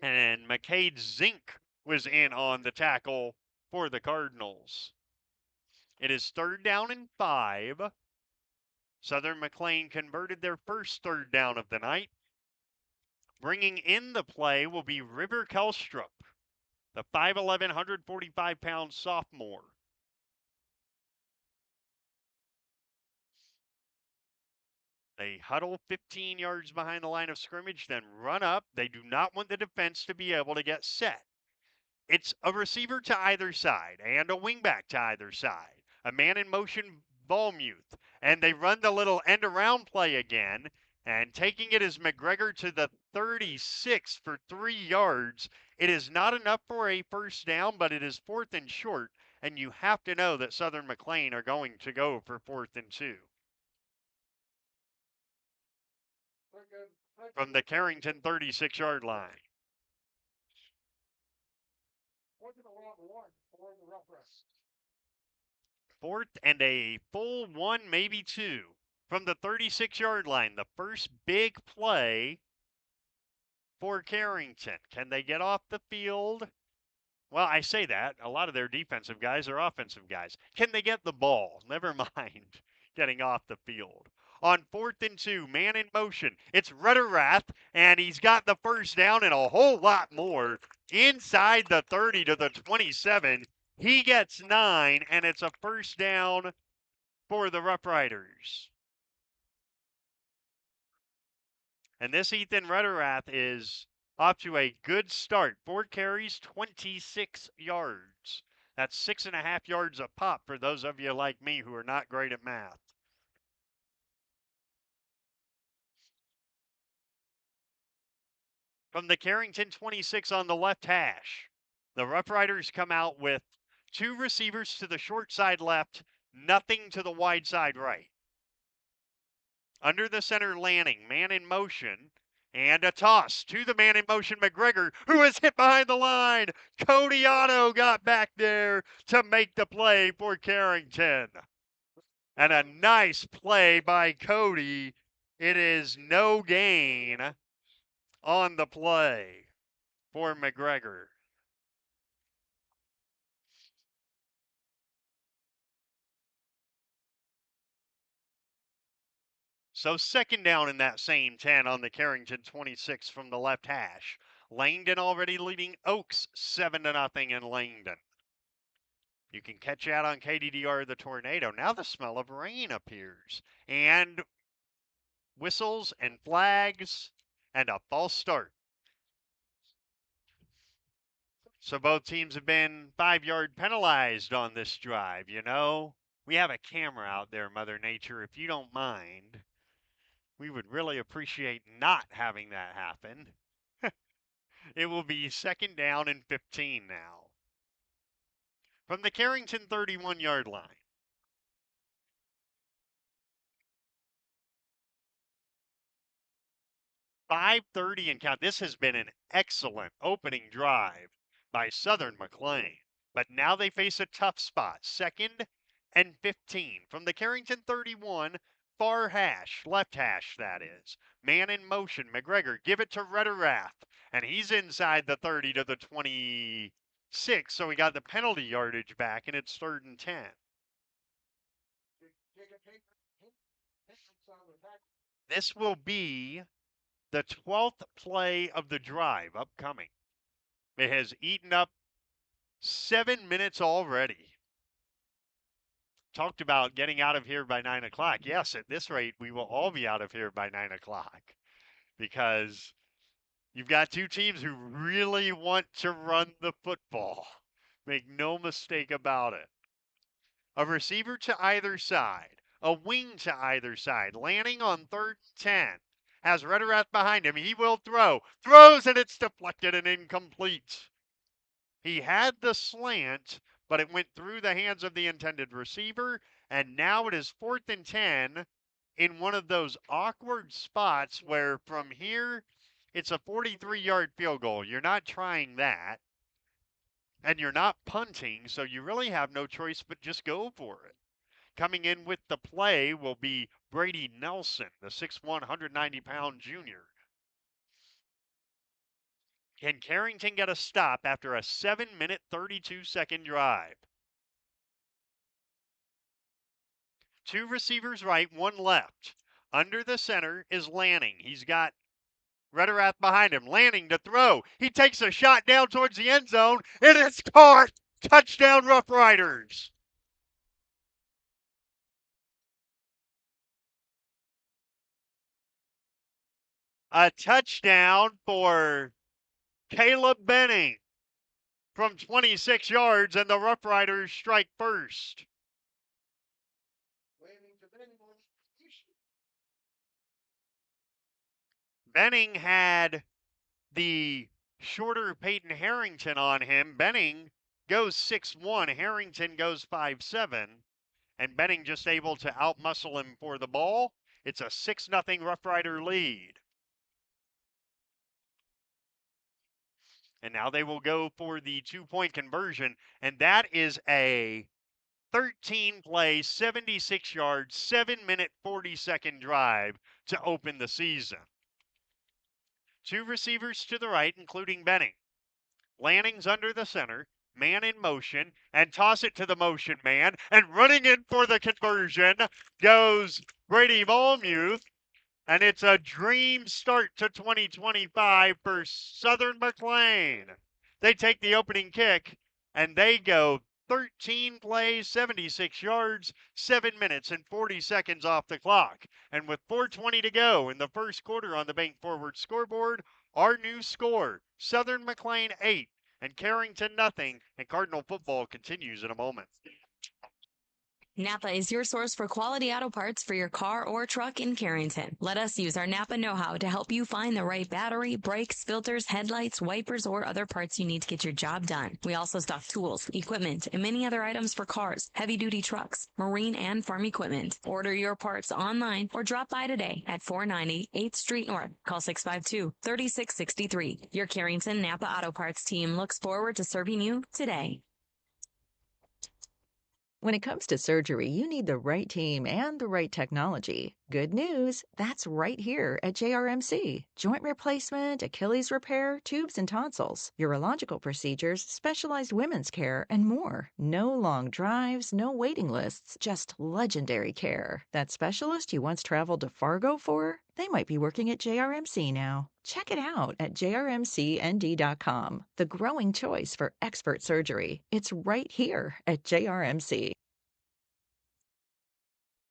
Speaker 1: And McCade Zink was in on the tackle for the Cardinals. It is 3rd down and 5. Southern McLean converted their first 3rd down of the night. Bringing in the play will be River Kelstrup, the 5'11", 145-pound sophomore. They huddle 15 yards behind the line of scrimmage, then run up. They do not want the defense to be able to get set. It's a receiver to either side and a wingback to either side. A man in motion, ball mute. And they run the little end around play again. And taking it is McGregor to the 36 for 3 yards. It is not enough for a first down, but it is 4th and short. And you have to know that Southern McLean are going to go for 4th and 2. From the Carrington 36-yard line. 4th and a full 1, maybe 2. From the 36-yard line, the first big play for Carrington. Can they get off the field? Well, I say that. A lot of their defensive guys are offensive guys. Can they get the ball? Never mind getting off the field. On 4th and 2, man in motion. It's Rutterath, and he's got the first down and a whole lot more inside the 30 to the 27. He gets 9, and it's a first down for the Roughriders. And this Ethan Rutterath is off to a good start. 4 carries, 26 yards. That's 6.5 yards a pop for those of you like me who are not great at math. From the Carrington 26 on the left hash, the Roughriders come out with 2 receivers to the short side left, nothing to the wide side right. Under the center, Lanning, man in motion, and a toss to the man in motion, McGregor, who is hit behind the line. Cody Otto got back there to make the play for Carrington. And a nice play by Cody. It is no gain on the play for McGregor. So second down in that same 10 on the Carrington 26 from the left hash. Langdon already leading Oaks 7-0 in Langdon. You can catch out on KDDR the Tornado. Now the smell of rain appears. And whistles and flags and a false start. So both teams have been 5-yard penalized on this drive, you know. We have a camera out there, Mother Nature, if you don't mind. We would really appreciate not having that happen. It will be second down and 15 now. From the Carrington 31-yard line. 5:30 and count. This has been an excellent opening drive by Southern McLean. But now they face a tough spot. Second and 15 from the Carrington 31, far hash, left hash that is. Man in motion, McGregor, give it to Rederath. And he's inside the 30 to the 26, so we got the penalty yardage back, and it's 3rd and 10. This will be the 12th play of the drive upcoming. It has eaten up 7 minutes already. Talked about getting out of here by 9 o'clock. Yes, at this rate, we will all be out of here by 9 o'clock because you've got two teams who really want to run the football. Make no mistake about it. A receiver to either side, a wing to either side, landing on 3rd and 10. Has Rederath behind him. He will throw. Throws, and it's deflected and incomplete. He had the slant, but it went through the hands of the intended receiver, and now it is 4th and 10 in one of those awkward spots where from here, it's a 43-yard field goal. You're not trying that, and you're not punting, so you really have no choice but just go for it. Coming in with the play will be Brady Nelson, the 6'1", 190-pound junior. Can Carrington get a stop after a 7-minute, 32-second drive? Two receivers right, one left. Under the center is Lanning. He's got Rederath behind him. Lanning to throw. He takes a shot down towards the end zone, and it's caught. Touchdown, Roughriders. A touchdown for Caleb Benning from 26 yards, and the Roughriders strike first. Benning had the shorter Peyton Harrington on him. Benning goes 6'1", Harrington goes 5'7", and Benning just able to outmuscle him for the ball. It's a 6-0 Rough Rider lead. And now they will go for the 2-point conversion, and that is a 13-play, 76-yard, 7-minute, 40-second drive to open the season. Two receivers to the right, including Benning. Lanning's under the center, man in motion, and toss it to the motion man, and running in for the conversion goes Brady Volmuth. And it's a dream start to 2025 for Southern McLean. They take the opening kick, and they go 13 plays, 76 yards, 7 minutes and 40 seconds off the clock. And with 4:20 to go in the first quarter on the Bank Forward scoreboard, our new score, Southern McLean 8 and Carrington 0, and Cardinal football continues in a moment.
Speaker 10: Napa is your source for quality auto parts for your car or truck in Carrington. Let us use our Napa know-how to help you find the right battery, brakes, filters, headlights, wipers, or other parts you need to get your job done. We also stock tools, equipment, and many other items for cars, heavy-duty trucks, marine, and farm equipment. Order your parts online or drop by today at 490 8th Street North. Call 652-3663. Your Carrington Napa Auto Parts team looks forward to serving you today.
Speaker 8: When it comes to surgery, you need the right team and the right technology. Good news, that's right here at JRMC. Joint replacement, Achilles repair, tubes and tonsils, urological procedures, specialized women's care, and more. No long drives, no waiting lists, just legendary care. That specialist you once traveled to Fargo for? They might be working at JRMC now. Check it out at jrmcnd.com. The growing choice for expert surgery. It's right here at JRMC.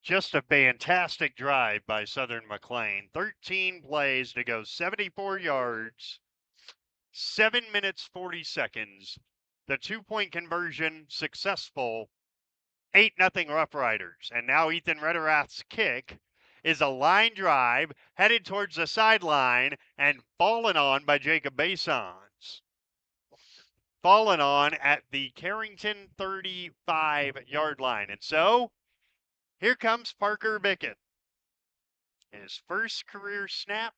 Speaker 7: Just a fantastic drive by Southern McLean. 13 plays to go 74 yards, 7 minutes 40 seconds. The 2-point conversion successful. 8-0 Roughriders. And now Ethan Rederath's kick is a line drive headed towards the sideline and fallen on by Jacob Basons. Fallen on at the Carrington 35-yard line. And so here comes Parker Bickett. His first career snap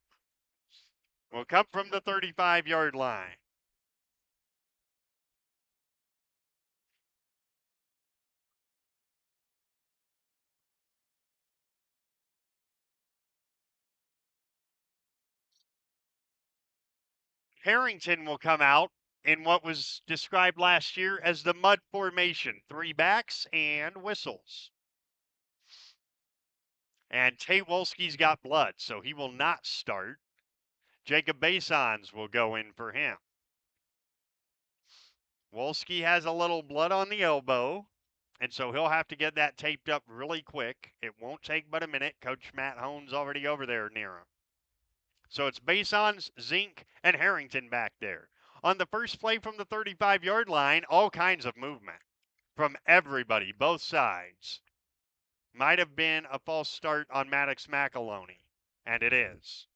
Speaker 7: will come from the 35-yard line. Carrington will come out in what was described last year as the mud formation, 3 backs and whistles. And Tate Wolski's got blood, so he will not start. Jacob Basons will go in for him. Wolski has a little blood on the elbow, and so he'll have to get that taped up really quick. It won't take but a minute. Coach Matt Hone's already over there near him. So it's Basons, Zink, and Harrington back there. On the first play from the 35-yard line, all kinds of movement from everybody, both sides. Might have been a false start on Maddox McAloney, and it is.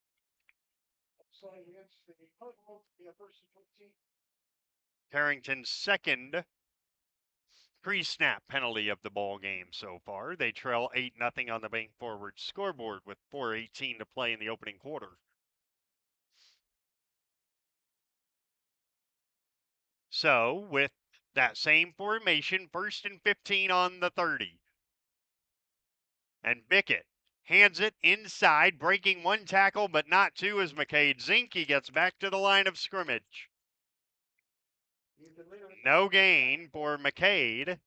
Speaker 7: Carrington's second pre-snap penalty of the ball game so far. They trail 8-0 on the Bank Forward scoreboard with 4:18 to play in the opening quarter. So with that same formation, 1st and 15 on the 30. And Bickett hands it inside, breaking 1 tackle, but not 2 as McCade Zinke gets back to the line of scrimmage. No gain for McCade,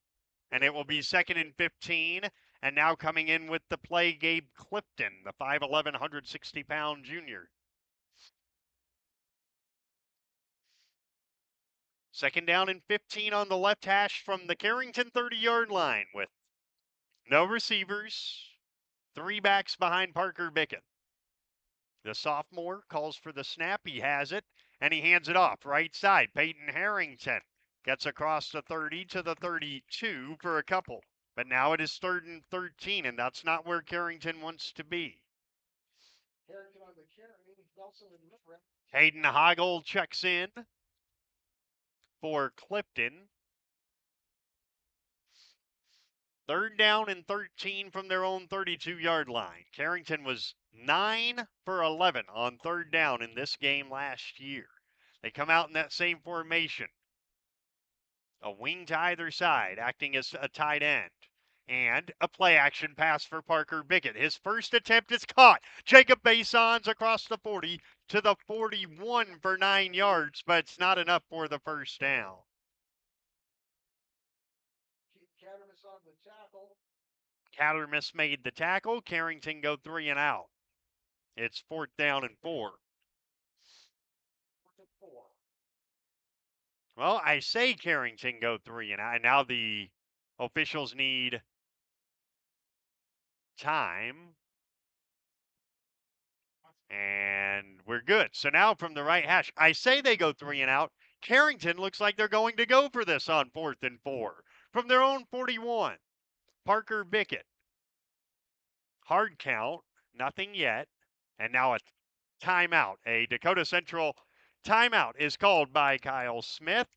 Speaker 7: and it will be 2nd and 15. And now coming in with the play, Gabe Clifton, the 5'11", 160-pound junior. 2nd down and 15 on the left hash from the Carrington 30-yard line with no receivers, 3 backs behind Parker Bickett. The sophomore calls for the snap. He has it, and he hands it off right side. Peyton Harrington gets across the 30 to the 32 for a couple. But now it is 3rd and 13, and that's not where Carrington wants to be. Hayden Hoggle checks in for Clifton. 3rd down and 13 from their own 32-yard line. Carrington was 9 for 11 on 3rd down in this game last year. They come out in that same formation. A wing to either side, acting as a tight end. And a play action pass for Parker Bickett. His first attempt is caught. Jacob Basons across the 40 to the 41 for 9 yards, but it's not enough for the first down. Cattermas made the tackle. Carrington go 3 and out. It's 4th down and 4. Well, I say Carrington go 3 and out. Now the officials need time. And we're good. So now from the right hash, I say they go 3 and out. Carrington looks like they're going to go for this on 4th and 4 from their own 41. Parker Bickett. Hard count, nothing yet. And now a timeout. A Dakota Central timeout is called by Kyle Smith.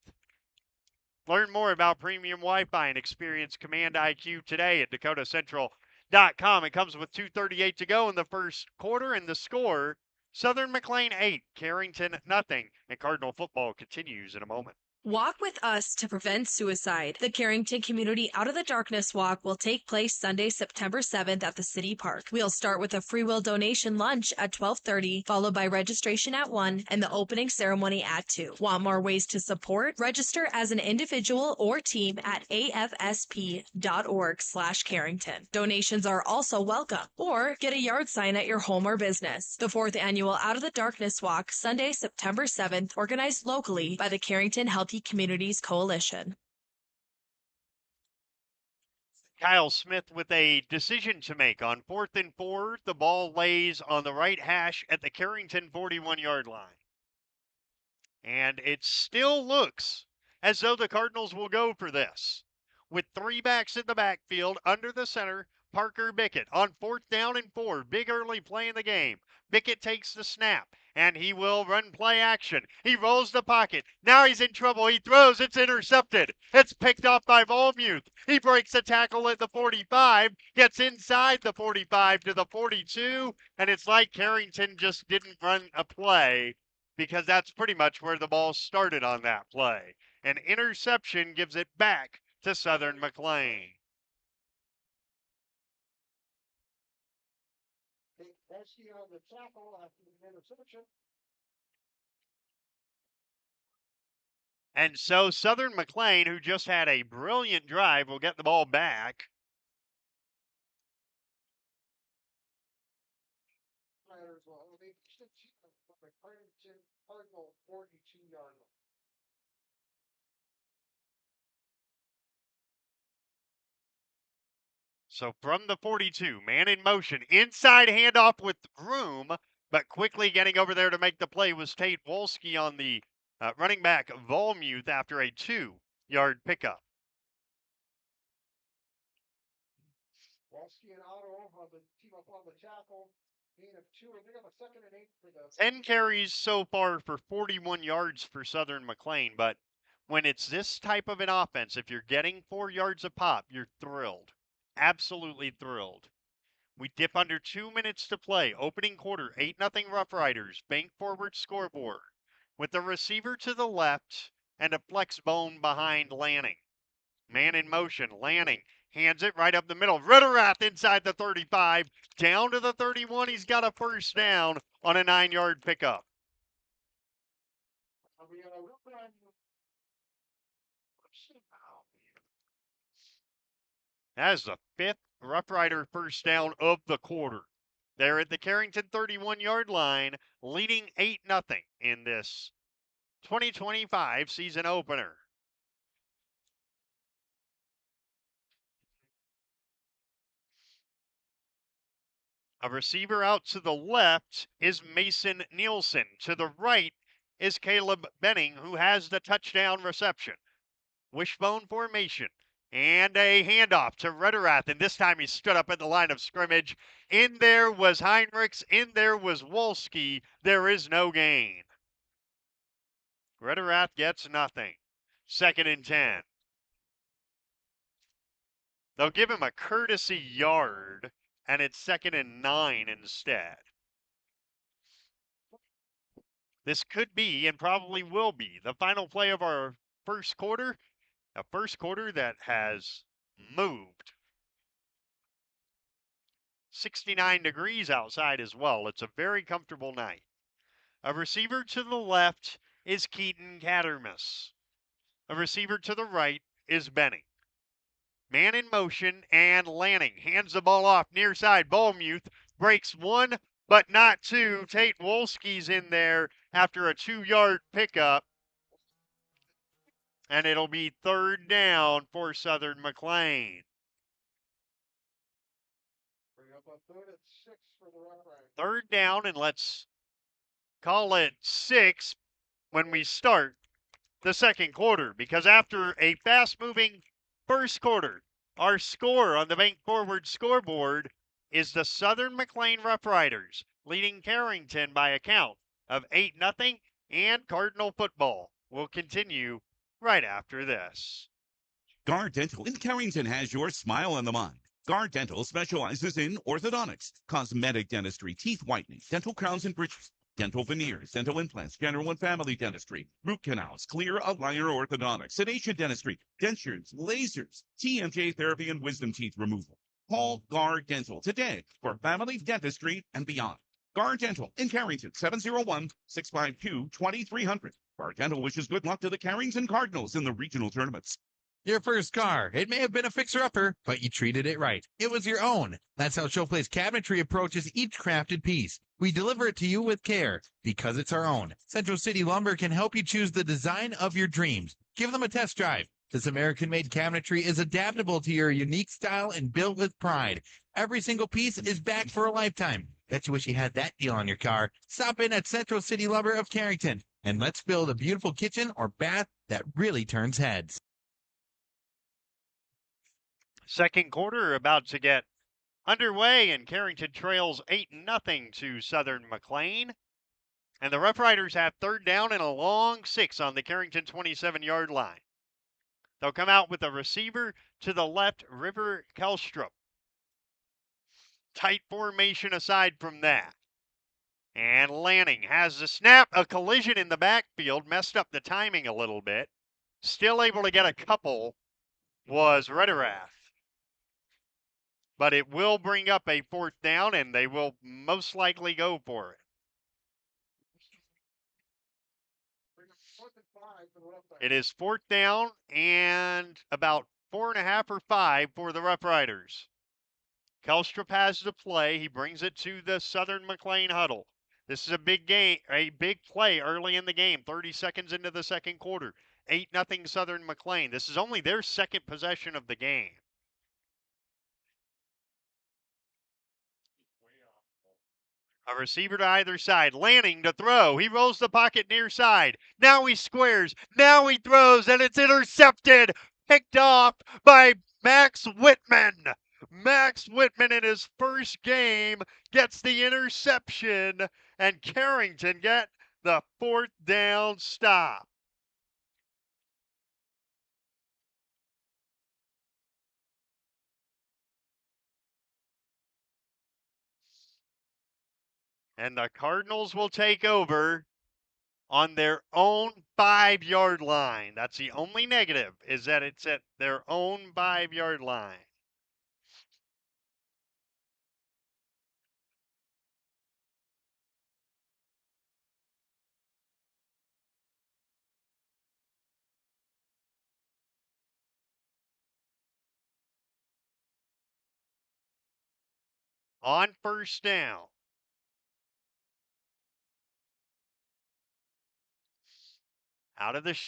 Speaker 7: Learn more about premium Wi-Fi and experience Command IQ today at dakotacentral.com. It comes with 2:38 to go in the first quarter, and the score, Southern McLean 8, Carrington nothing. And Cardinal football continues in a moment.
Speaker 9: Walk with us to prevent suicide. The Carrington Community Out of the Darkness Walk will take place Sunday, September 7th at the City Park. We'll start with a free will donation lunch at 12:30, followed by registration at 1 and the opening ceremony at 2. Want more ways to support? Register as an individual or team at afsp.org/Carrington. Donations are also welcome. Or get a yard sign at your home or business. The 4th annual Out of the Darkness Walk, Sunday, September 7th, organized locally by the Carrington Healthy Communities Coalition.
Speaker 1: Kyle Smith with a decision to make on 4th and 4. The ball lays on the right hash at the Carrington 41-yard line. And it still looks as though the Cardinals will go for this. With 3 backs in the backfield under the center, Parker Bickett on 4th down and 4. Big early play in the game. Bickett takes the snap, and he will run play action. He rolls the pocket. Now he's in trouble. He throws. It's intercepted. It's picked off by Volmuth. He breaks a tackle at the 45, gets inside the 45 to the 42, and it's like Carrington just didn't run a play because that's pretty much where the ball started on that play. An interception gives it back to Southern McLean.
Speaker 6: On the tackle after the interception.
Speaker 1: And so Southern McLean, who just had a brilliant drive, will get the ball back.
Speaker 6: Cardinal 42-yard line.
Speaker 1: So from the 42, man in motion, inside handoff with room, but quickly getting over there to make the play was Tate Wolski on the running back Volmuth after a 2-yard pickup.
Speaker 6: Wolski and Otto on the team up on the tackle. Gain of 2, and they got a 2nd and 8 for the
Speaker 1: 10 carries so far for 41 yards for Southern McLean, but when it's this type of an offense, if you're getting 4 yards a pop, you're thrilled. Absolutely thrilled. We dip under 2 minutes to play. Opening quarter, 8-0 Roughriders. Bank forward scoreboard. With the receiver to the left and a flex bone behind Lanning. Man in motion, Lanning hands it right up the middle. Ritterath inside the 35, down to the 31. He's got a 1st down on a 9-yard pickup. That is the 5th Roughrider 1st down of the quarter. They're at the Carrington 31-yard line, leading 8-0 in this 2025 season opener. A receiver out to the left is Mason Nielsen. To the right is Caleb Benning, who has the touchdown reception. Wishbone formation. And a handoff to Ritterath, and this time he stood up at the line of scrimmage. In there was Heinrichs, in there was Wolski. There is no gain. Ritterath gets nothing. 2nd and 10. They'll give him a courtesy yard, and it's 2nd and 9 instead. This could be, and probably will be, the final play of our first quarter. A first quarter that has moved. 69 degrees outside as well. It's a very comfortable night. A receiver to the left is Keaton Cattermas. A receiver to the right is Benning. Man in motion, and Lanning hands the ball off near side. Volmuth breaks 1, but not 2. Tate Wolski's in there after a 2-yard pickup. And it'll be 3rd down for Southern McLean.
Speaker 6: bring up a 3rd and 6 for the Roughriders.
Speaker 1: 3rd down, and let's call it 6 when we start the second quarter, because after a fast-moving first quarter, our score on the Bank Forward scoreboard is the Southern McLean Roughriders leading Carrington by a count of 8-0, and Cardinal football will continue right after this.
Speaker 3: Guard Dental in Carrington has your smile on the mind. Guard Dental specializes in orthodontics, cosmetic dentistry, teeth whitening, dental crowns and bridges, dental veneers, dental implants, general and family dentistry, root canals, clear aligner orthodontics, sedation dentistry, dentures, lasers, TMJ therapy, and wisdom teeth removal. Call Guard Dental today for family dentistry and beyond. Guard Dental in Carrington, 701-652-2300. Guard Dental wishes good luck to the Carrington Cardinals in the regional tournaments.
Speaker 2: Your first car. It may have been a fixer-upper, but you treated it right. It was your own. That's how Showplace Cabinetry approaches each crafted piece. We deliver it to you with care, because it's our own. Central City Lumber can help you choose the design of your dreams. Give them a test drive. This American-made cabinetry is adaptable to your unique style and built with pride. Every single piece is backed for a lifetime. Bet you wish you had that deal on your car. Stop in at Central City Lumber of Carrington, and let's build a beautiful kitchen or bath that really turns heads.
Speaker 7: Second quarter about to get underway, and Carrington trails 8-0 to Southern McLean. And the Roughriders have third down and a long 6 on the Carrington 27-yard line. They'll come out with a receiver to the left, River Kelstrup. Tight formation aside from that. And Lanning has the snap, a collision in the backfield, messed up the timing a little bit. Still able to get a couple was Rederath. But it will bring up a fourth down, and they will most likely go for it. It is fourth down and about 4.5 or 5 for the Roughriders. Kelstrup has the play. He brings it to the Southern McLean huddle. This is a big game, a big play early in the game, 30 seconds into the second quarter. 8-0 Southern McLean. This is only their second possession of the game. A receiver to either side. Lanning to throw. He rolls the pocket near side. Now he squares. Now he throws, and it's intercepted. Picked off by Max Whitman. Max Whitman in his first game gets the interception, and Carrington get the fourth down stop. And the Cardinals will take over on their own 5-yard line. That's the only negative, is that it's at their own 5-yard line. On first down. Out of the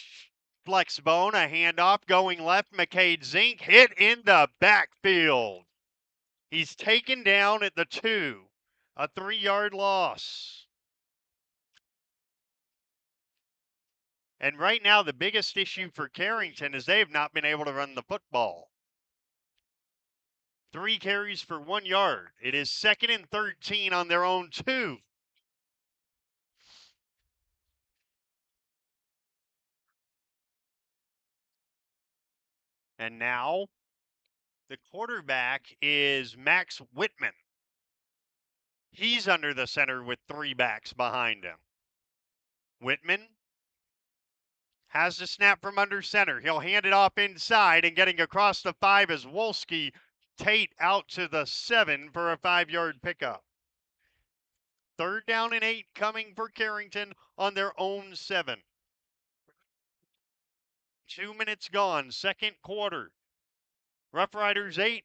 Speaker 7: flex bone, a handoff going left. McCade Zink hit in the backfield. He's taken down at the 2. A 3-yard loss. And right now, the biggest issue for Carrington is they have not been able to run the football. 3 carries for 1 yard. It is 2nd and 13 on their own 2. And now the quarterback is Max Whitman. He's under the center with 3 backs behind him. Whitman has the snap from under center. He'll hand it off inside, and getting across the 5 is Wolski. Tate out to the 7 for a 5-yard pickup. Third down and 8 coming for Carrington on their own 7. 2 minutes gone, second quarter. Roughriders 8,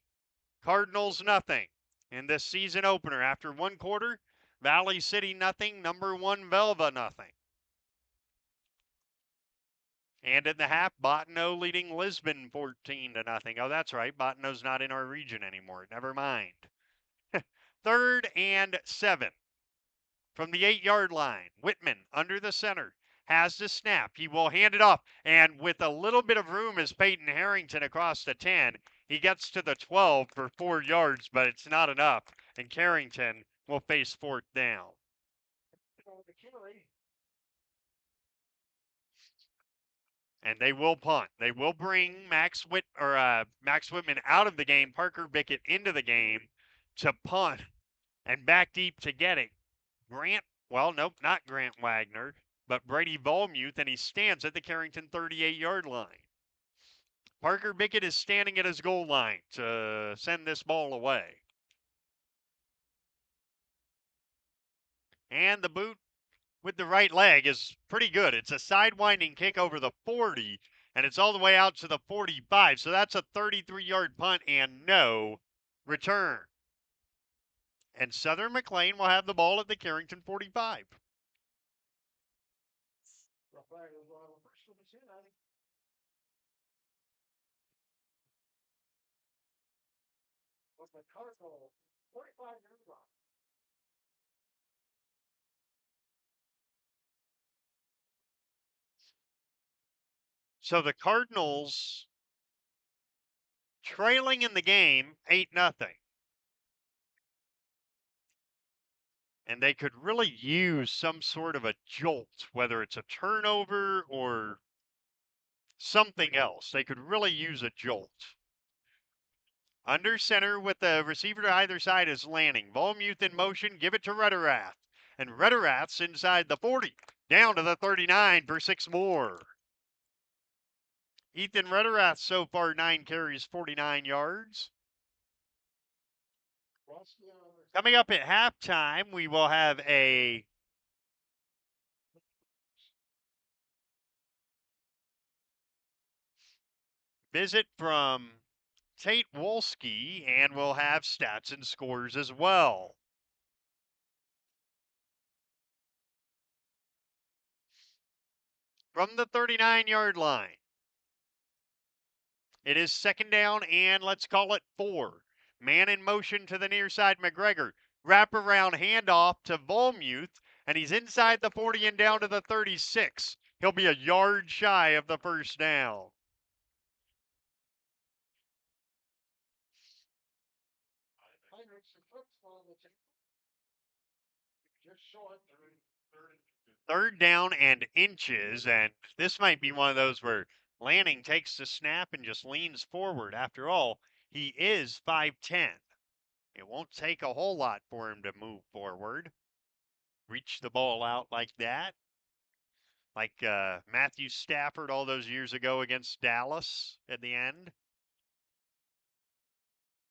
Speaker 7: Cardinals nothing. In this season opener, after 1 quarter, Valley City nothing, number 1 Velva nothing. And in the half, Bottineau leading Lisbon 14-0. Oh, that's right. Bottineau's not in our region anymore. Never mind. 3rd and 7. From the 8-yard line, Whitman under the center has the snap. He will hand it off, and with a little bit of room is Peyton Harrington across the 10. He gets to the 12 for 4 yards, but it's not enough, and Carrington will face 4th down. And they will punt. They will bring Max Whitman out of the game, Parker Bickett into the game to punt, and back deep to get it. Grant Well, nope, not Grant Wagner, but Brady Volmuth, and he stands at the Carrington 38-yard line. Parker Bickett is standing at his goal line to send this ball away. And the boot with the right leg is pretty good. It's a sidewinding kick over the 40, and it's all the way out to the 45. So that's a 33-yard punt and no return. And Southern McLean will have the ball at the Carrington 45.
Speaker 6: Roughriders will have a first and 10, I think. With the Cardinals, 45-yard line.
Speaker 7: So the Cardinals trailing in the game 8-0. And they could really use some sort of a jolt, whether it's a turnover or something else. They could really use a jolt. Under center with the receiver to either side is Lanning. Volmuth in motion, give it to Rederath. And Rederath's inside the 40, down to the 39 for 6 more. Ethan Rederath so far 9 carries, 49 yards. Coming up at halftime, we will have a visit from Tate Wolski, and we'll have stats and scores as well. From the 39-yard line, it is 2nd down and let's call it 4. Man in motion to the near side, McGregor. Wraparound handoff to Volmuth, and he's inside the 40 and down to the 36. He'll be a yard shy of the first down. Third down and inches, and this might be one of those where Lanning takes the snap and just leans forward. After all, he is 5'10". It won't take a whole lot for him to move forward. Reach the ball out like that. Like Matthew Stafford all those years ago against Dallas at the end.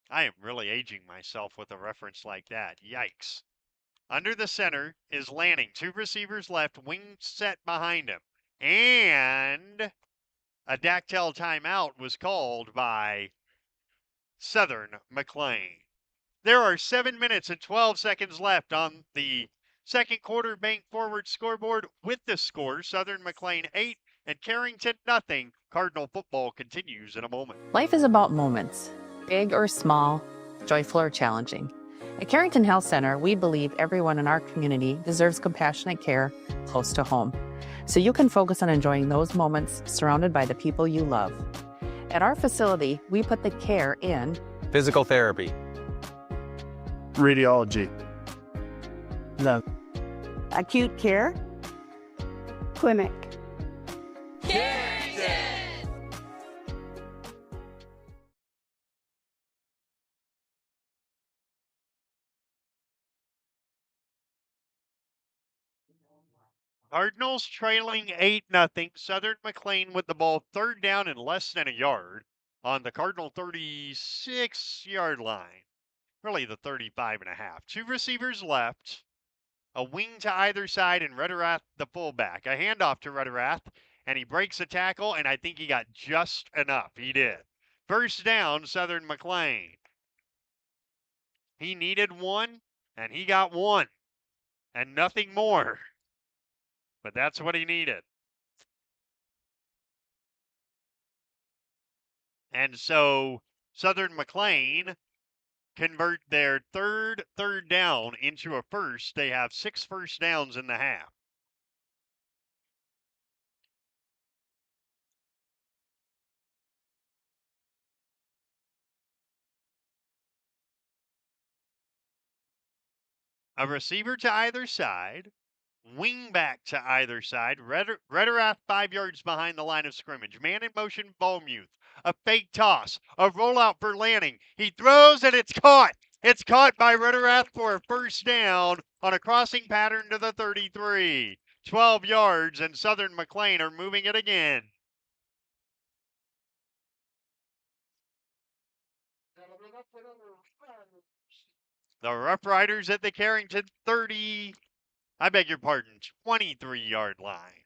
Speaker 7: I am really aging myself with a reference like that. Yikes. Under the center is Lanning. 2 receivers left, wing set behind him. And a Dactyl timeout was called by Southern McLean. There are 7 minutes and 12 seconds left on the second quarter bank forward scoreboard with the score. Southern McLean 8 and Carrington 0. Cardinal football continues in a moment.
Speaker 11: Life is about moments, big or small, joyful or challenging. At Carrington Health Center, we believe everyone in our community deserves compassionate care close to home, so you can focus on enjoying those moments surrounded by the people you love. At our facility, we put the care in
Speaker 22: physical therapy,
Speaker 23: radiology,
Speaker 24: love, acute care, clinic.
Speaker 7: Cardinals trailing 8-0. Southern McLean with the ball 3rd down and less than a yard on the Cardinal 36-yard line. Really the 35.5. 2 receivers left. A wing to either side, and Rederath the fullback. A handoff to Rederath, and he breaks a tackle, and I think he got just enough. He did. First down, Southern McLean. He needed 1, and he got 1, and nothing more. But that's what he needed. And so Southern McLean convert their third down into a first. They have 6 first downs in the half. A receiver to either side. Wing back to either side. Rederath 5 yards behind the line of scrimmage. Man in motion, Volmuth. A fake toss. A rollout for Lanning. He throws and it's caught.
Speaker 1: It's caught by Ritterath for a first down on a crossing pattern to the 33. 12 yards, and Southern McLean are moving it again. The Roughriders at the Carrington 23-yard line.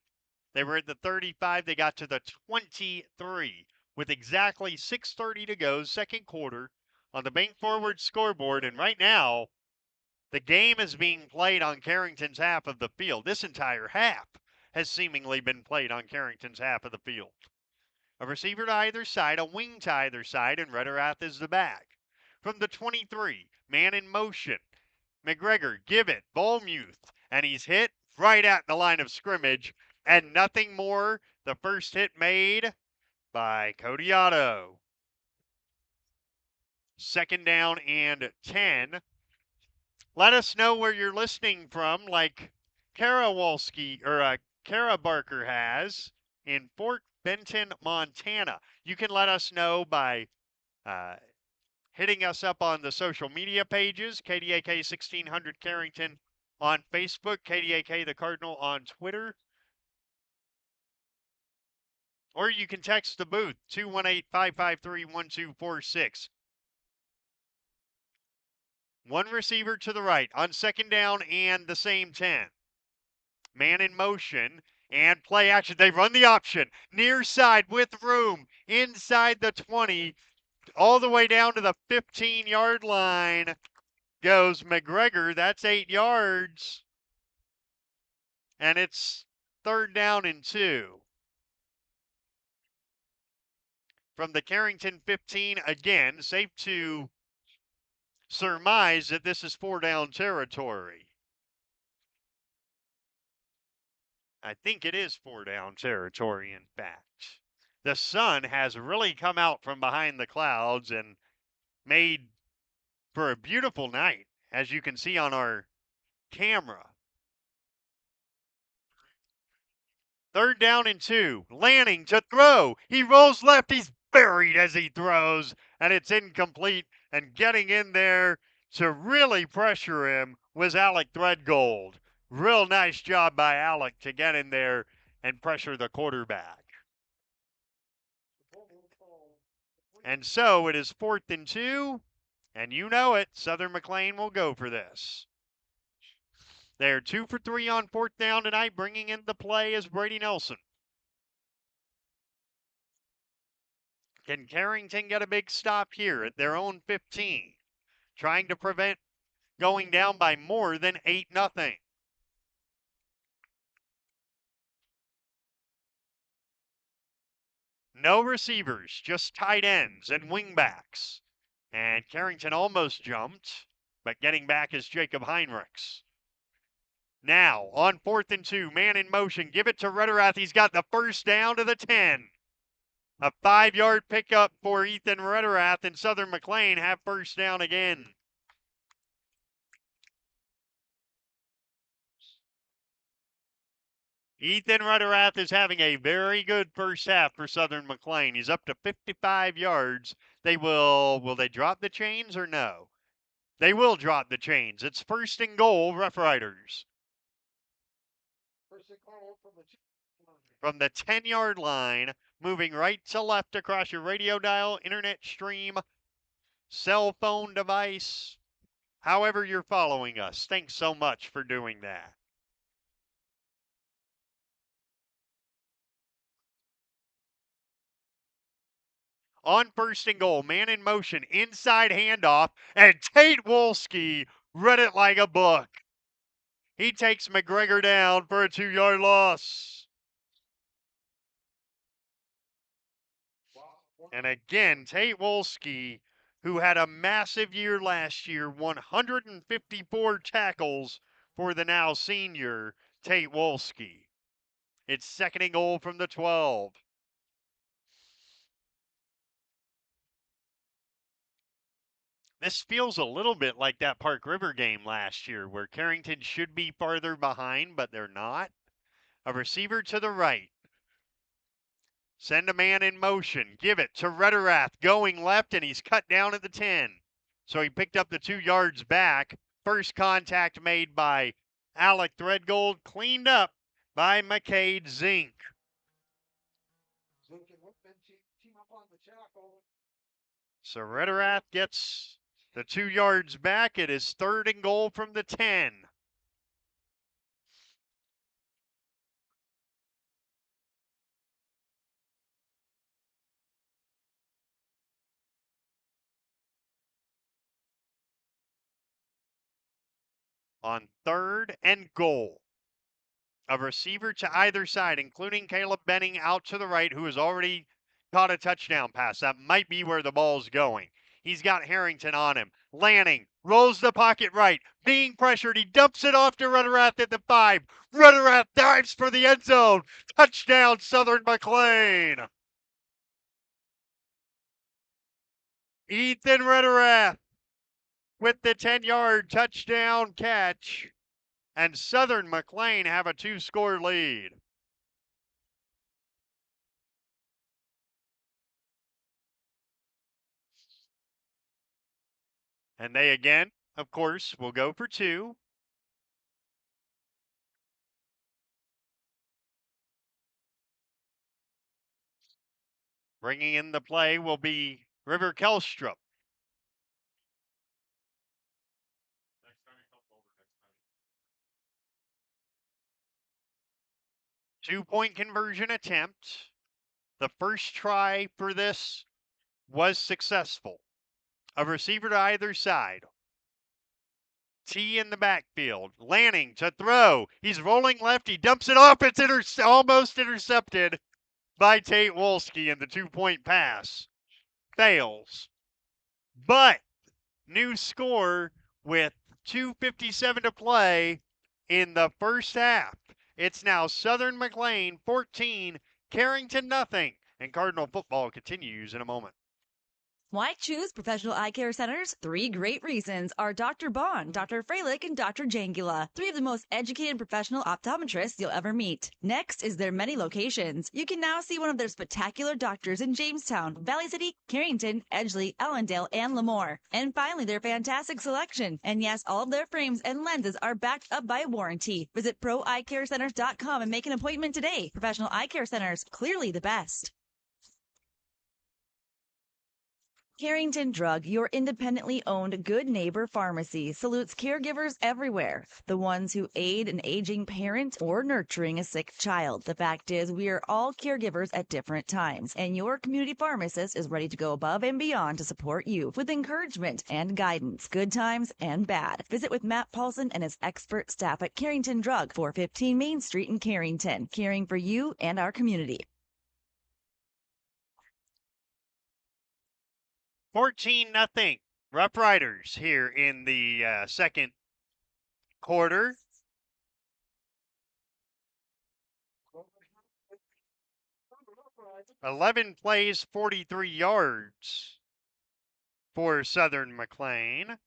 Speaker 1: They were at the 35. They got to the 23 with exactly 6:30 to go, second quarter, on the Bank Forward scoreboard. And right now, the game is being played on Carrington's half of the field. This entire half has seemingly been played on Carrington's half of the field. A receiver to either side, a wing to either side, and Ritterath is the back. From the 23, man in motion. McGregor, give it, Volmuth, and he's hit right at the line of scrimmage, and nothing more. The first hit made by Cody Otto. Second down and 10. Let us know where you're listening from, like Kara Barker has in Fort Benton, Montana. You can let us know by hitting us up on the social media pages, KDAK 1600 Carrington on Facebook, KDAK the Cardinal on Twitter. Or you can text the booth, 218-553-1246. One receiver to the right on second down and the same 10. Man in motion and play action. They run the option. Near side with room inside the 20. All the way down to the 15-yard line goes McGregor. That's 8 yards. And it's third down and 2. From the Carrington 15 again, safe to surmise that this is 4-down territory. I think it is 4-down territory, in fact. The sun has really come out from behind the clouds and made for a beautiful night, as you can see on our camera. Third down and 2. Lanning to throw. He rolls left. He's buried as he throws, and it's incomplete. And getting in there to really pressure him was Alec Threadgold. Real nice job by Alec to get in there and pressure the quarterback. And so it is 4th and 2, and you know it, Southern McLean will go for this. They're 2 for 3 on 4th down tonight. Bringing in the play is Brady Nelson. Can Carrington get a big stop here at their own 15? Trying to prevent going down by more than 8-0. No receivers, just tight ends and wingbacks. And Carrington almost jumped, but getting back is Jacob Heinrichs. Now, on 4th and 2, man in motion. Give it to Ritterath. He's got the first down to the 10. A 5-yard pickup for Ethan Ritterath, and Southern McLean have first down again. Ethan Ritterath is having a very good first half for Southern McLean. He's up to 55 yards. Will they drop the chains or no? They will drop the chains. It's first and goal, Roughriders. From the 10-yard line, moving right to left across your radio dial, internet stream, cell phone device, however you're following us. Thanks so much for doing that. On first and goal, man in motion, inside handoff, and Tate Wolski read it like a book. He takes McGregor down for a 2-yard loss. And again, Tate Wolski, who had a massive year last year, 154 tackles for the now senior Tate Wolski. It's second and goal from the 12. This feels a little bit like that Park River game last year where Carrington should be farther behind, but they're not. A receiver to the right. Send a man in motion. Give it to Ritterath going left, and he's cut down at the 10.
Speaker 7: So he picked up the 2 yards back. First contact made by Alec Threadgold, cleaned up by McCade Zink. So Rederath gets the 2 yards back. It is 3rd and goal from the 10. On 3rd and goal. A receiver to either side, including Caleb Benning out to the right, who has already caught a touchdown pass. That might be where the ball's going. He's got Harrington on him. Lanning rolls the pocket right, being pressured. He dumps it off to Rederath at the 5. Rederath dives for the end zone. Touchdown, Southern McLean. Ethan Rederath with the 10-yard touchdown catch. And Southern McLean have a 2-score lead. And they again, of course, will go for 2. Bringing in the play will be River Kelstrup. Two-point conversion attempt. The first try for this was successful. A receiver to either side. T in the backfield. Lanning to throw. He's rolling left. He dumps it off. It's almost intercepted by Tate Wolski, and the 2-point pass fails. But new score with 2:57 to play in the first half. It's now Southern McLean 14, Carrington nothing, and Cardinal football continues in a moment.
Speaker 10: Why choose Professional Eye Care Centers? 3 great reasons are Dr. Bond, Dr. Freilich, and Dr. Jangula, 3 of the most educated professional optometrists you'll ever meet. Next is their many locations. You can now see one of their spectacular doctors in Jamestown, Valley City, Carrington, Edgeley, Allendale, and Lemoore. And finally, their fantastic selection. And yes, all of their frames and lenses are backed up by warranty. Visit proeyecarecenters.com and make an appointment today. Professional Eye Care Centers, clearly the best. Carrington Drug, your independently owned good neighbor pharmacy, salutes caregivers everywhere. The ones who aid an aging parent or nurturing a sick child. The fact is, we are all caregivers at different times, and your community pharmacist is ready to go above and beyond to support you with encouragement and guidance, good times and bad. Visit with Matt Paulson and his expert staff at Carrington Drug, 415 Main Street in Carrington, caring for you and our community.
Speaker 7: 14-0. Roughriders here in the second quarter. "11 plays, 43 yards for Southern McLean.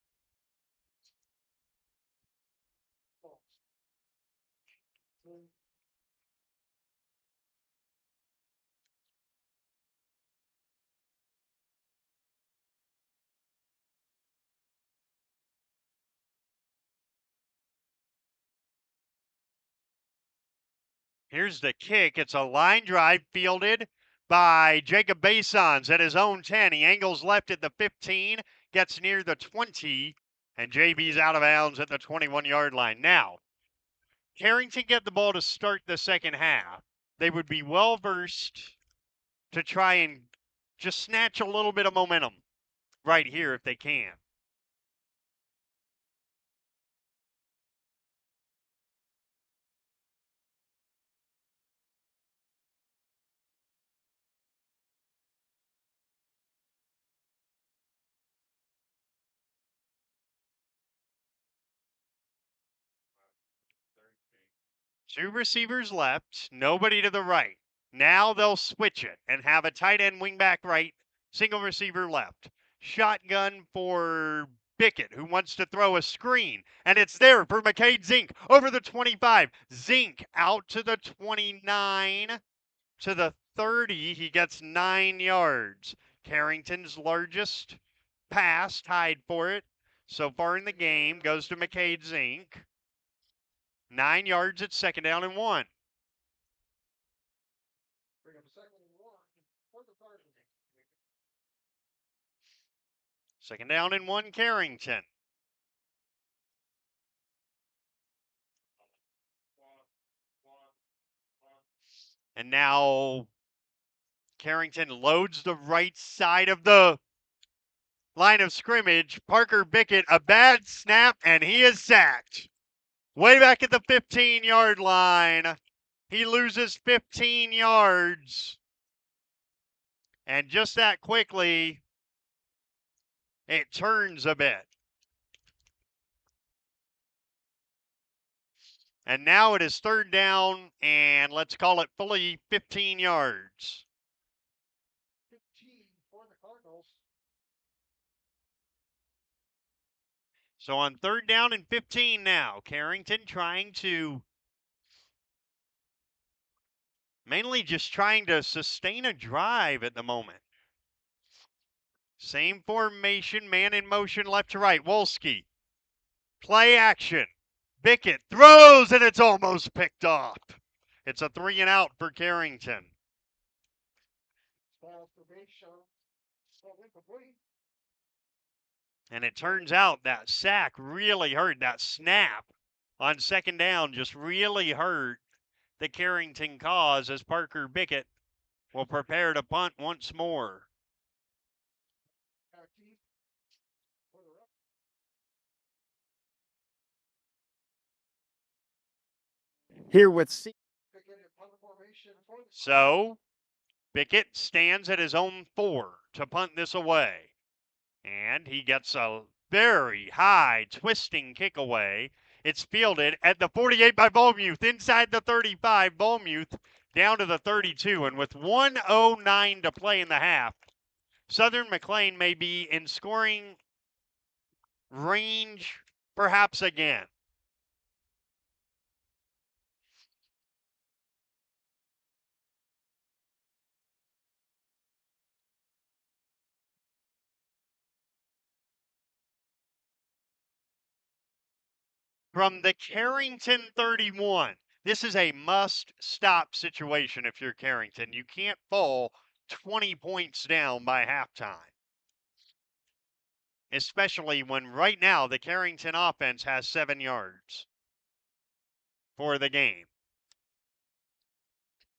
Speaker 7: Here's the kick. It's a line drive fielded by Jacob Basons at his own 10. He angles left at the 15, gets near the 20, and JB's out of bounds at the 21-yard line. Now, Carrington get the ball to start the second half. They would be well-versed to try and just snatch a little bit of momentum right here if they can. Two receivers left, nobody to the right. Now they'll switch it and have a tight end wing back right, single receiver left. Shotgun for Bickett, who wants to throw a screen, and it's there for McCade Zink over the 25. Zink out to the 29, to the 30. He gets 9 yards. Carrington's largest
Speaker 1: pass tied for it so far in the game goes to McCade Zink. 9 yards at second down and 1. Second down and 1, Carrington. And now Carrington loads the right side of the line of scrimmage. Parker Bickett, a bad snap, and he is sacked. Way back at the 15-yard line. He loses 15 yards. And just that quickly, it turns a bit. And now it is third down, and let's call it fully 15 yards.
Speaker 6: 15 for the Cardinals.
Speaker 1: So on third down and 15 now, Carrington trying to mainly just trying to sustain a drive at the moment. Same formation, man in motion left to right. Wolski, play action. Bickett throws, and it's almost picked off. It's a 3 and out for Carrington. And it turns out that sack really hurt. That snap on second down just really hurt the Carrington cause as Parker Bickett will prepare to punt once more.
Speaker 12: Here with C.
Speaker 1: So Bickett stands at his own 4 to punt this away. And he gets a very high twisting kick away. It's fielded at the 48 by Volmuth, inside the 35. Volmuth down to the 32. And with 1:09 to play in the half, Southern McLean may be in scoring range perhaps again. From the Carrington 31, this is a must-stop situation if you're Carrington. You can't fall 20 points down by halftime. Especially when right now the Carrington offense has 7 yards for the game.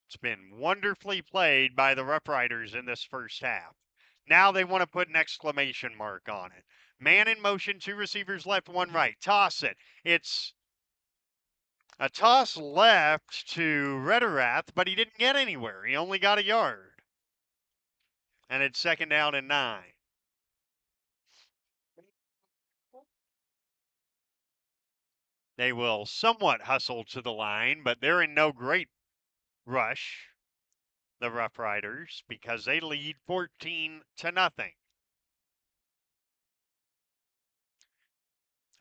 Speaker 1: It's been wonderfully played by the Roughriders in this first half. Now they want to put an exclamation mark on it. Man in motion, 2 receivers left, 1 right. Toss it. It's a toss left to Rederath, but he didn't get anywhere. He only got a yard. And it's second down and 9. They will somewhat hustle to the line, but they're in no great rush, the Roughriders, because they lead 14-0.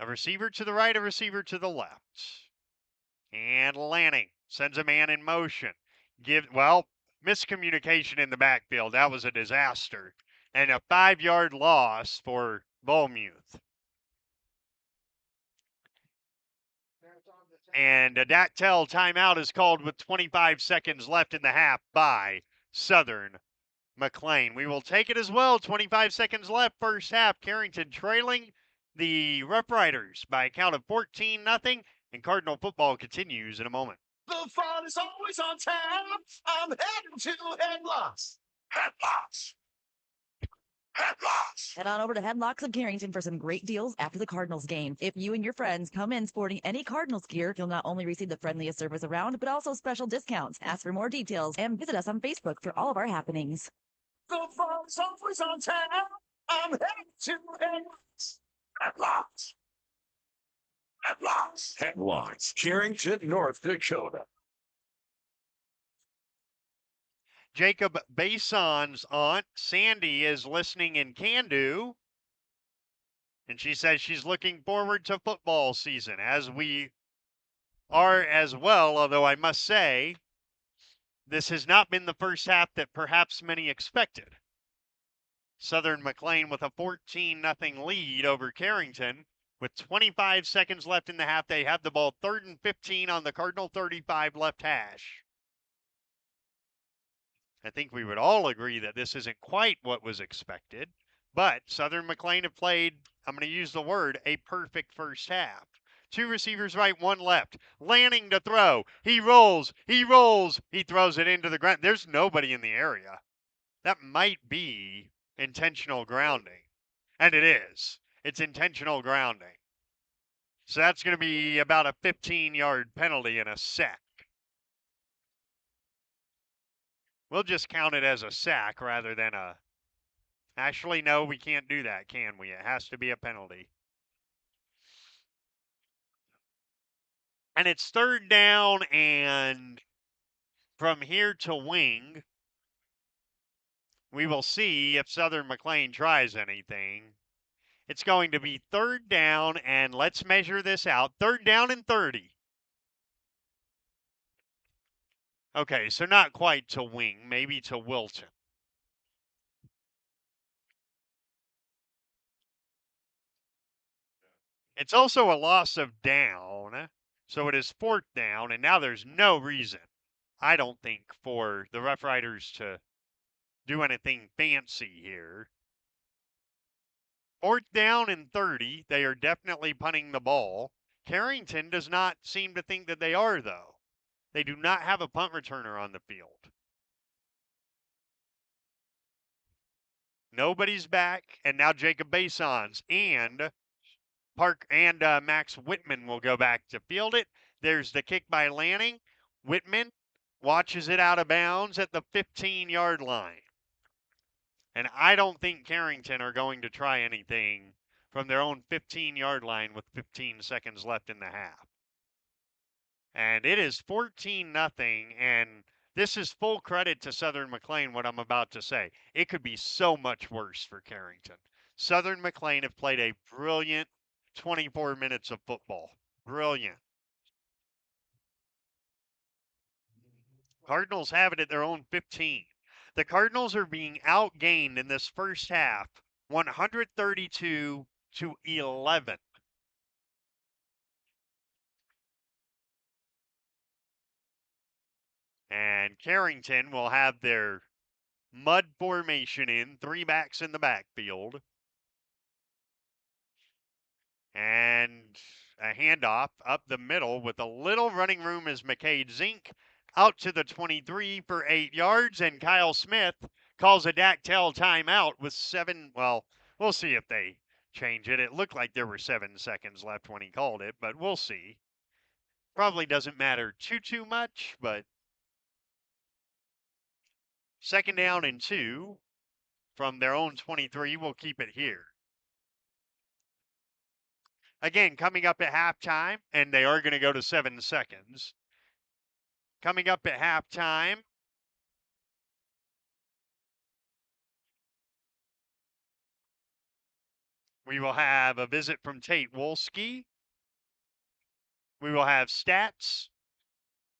Speaker 1: A receiver to the right, a receiver to the left. And Lanning sends a man in motion. Miscommunication in the backfield. That was a disaster. And a 5-yard loss for Volmuth. And a Dactyl timeout is called with 25 seconds left in the half by Southern McLean. We will take it as well. 25 seconds left, first half. Carrington trailing the Roughriders by a count of 14-0. And Cardinal football continues in a moment.
Speaker 13: The fun is always on tap. I'm heading to Headlocks. Headlocks. Headlocks.
Speaker 10: Head on over to Headlocks of Carrington for some great deals after the Cardinals game. If you and your friends come in sporting any Cardinals gear, you'll not only receive the friendliest service around, but also special discounts. Ask for more details and visit us on Facebook for all of our happenings.
Speaker 13: The fun is always on tap. I'm heading to Headlocks. Headlocks. Headlocks. Headlocks. Carrington, North Dakota.
Speaker 1: Jacob Bason's aunt, Sandy, is listening in Candu. And she says she's looking forward to football season, as we are as well. Although I must say, this has not been the first half that perhaps many expected. Southern McLean with a 14-0 lead over Carrington. With 25 seconds left in the half, they have the ball 3rd and 15 on the Cardinal 35 left hash. I think we would all agree that this isn't quite what was expected, but Southern McLean have played, I'm going to use the word, a perfect first half. 2 receivers right, 1 left. Lanning to throw. He rolls. He throws it into the ground. There's nobody in the area. That might be intentional grounding. And it is. It's intentional grounding. So that's going to be about a 15-yard penalty and a sack. We'll just count it as a sack rather than a... Actually, no, we can't do that, can we? It has to be a penalty. And it's 3rd down, and from here to wing, we will see if Southern McLean tries anything. It's going to be 3rd down, and let's measure this out. 3rd down and 30. Okay, so not quite to wing, maybe to Wilton. It's also a loss of down, so it is 4th down, and now there's no reason, I don't think, for the Roughriders to do anything fancy here. 4th down and 30, they are definitely punting the ball. Carrington does not seem to think that they are, though. They do not have a punt returner on the field. Nobody's back, and now Jacob Basons and Max Whitman will go back to field it. There's the kick by Lanning. Whitman watches it out of bounds at the 15-yard line. And I don't think Carrington are going to try anything from their own 15-yard line with 15 seconds left in the half. And it is 14-0, and this is full credit to Southern McLean, what I'm about to say. It could be so much worse for Carrington. Southern McLean have played a brilliant 24 minutes of football. Brilliant. Cardinals have it at their own 15. The Cardinals are being outgained in this first half, 132-11. And Carrington will have their mud formation in, 3 backs in the backfield. And a handoff up the middle with a little running room as McCade Zink out to the 23 for 8 yards. And Kyle Smith calls a Dactyl timeout with 7. Well, we'll see if they change it. It looked like there were 7 seconds left when he called it, but we'll see. Probably doesn't matter too much, but 2nd down and 2 from their own 23. We'll keep it here. Again, coming up at halftime, and they are going to go to 7 seconds. Coming up at halftime, we will have a visit from Tate Wolski. We will have stats.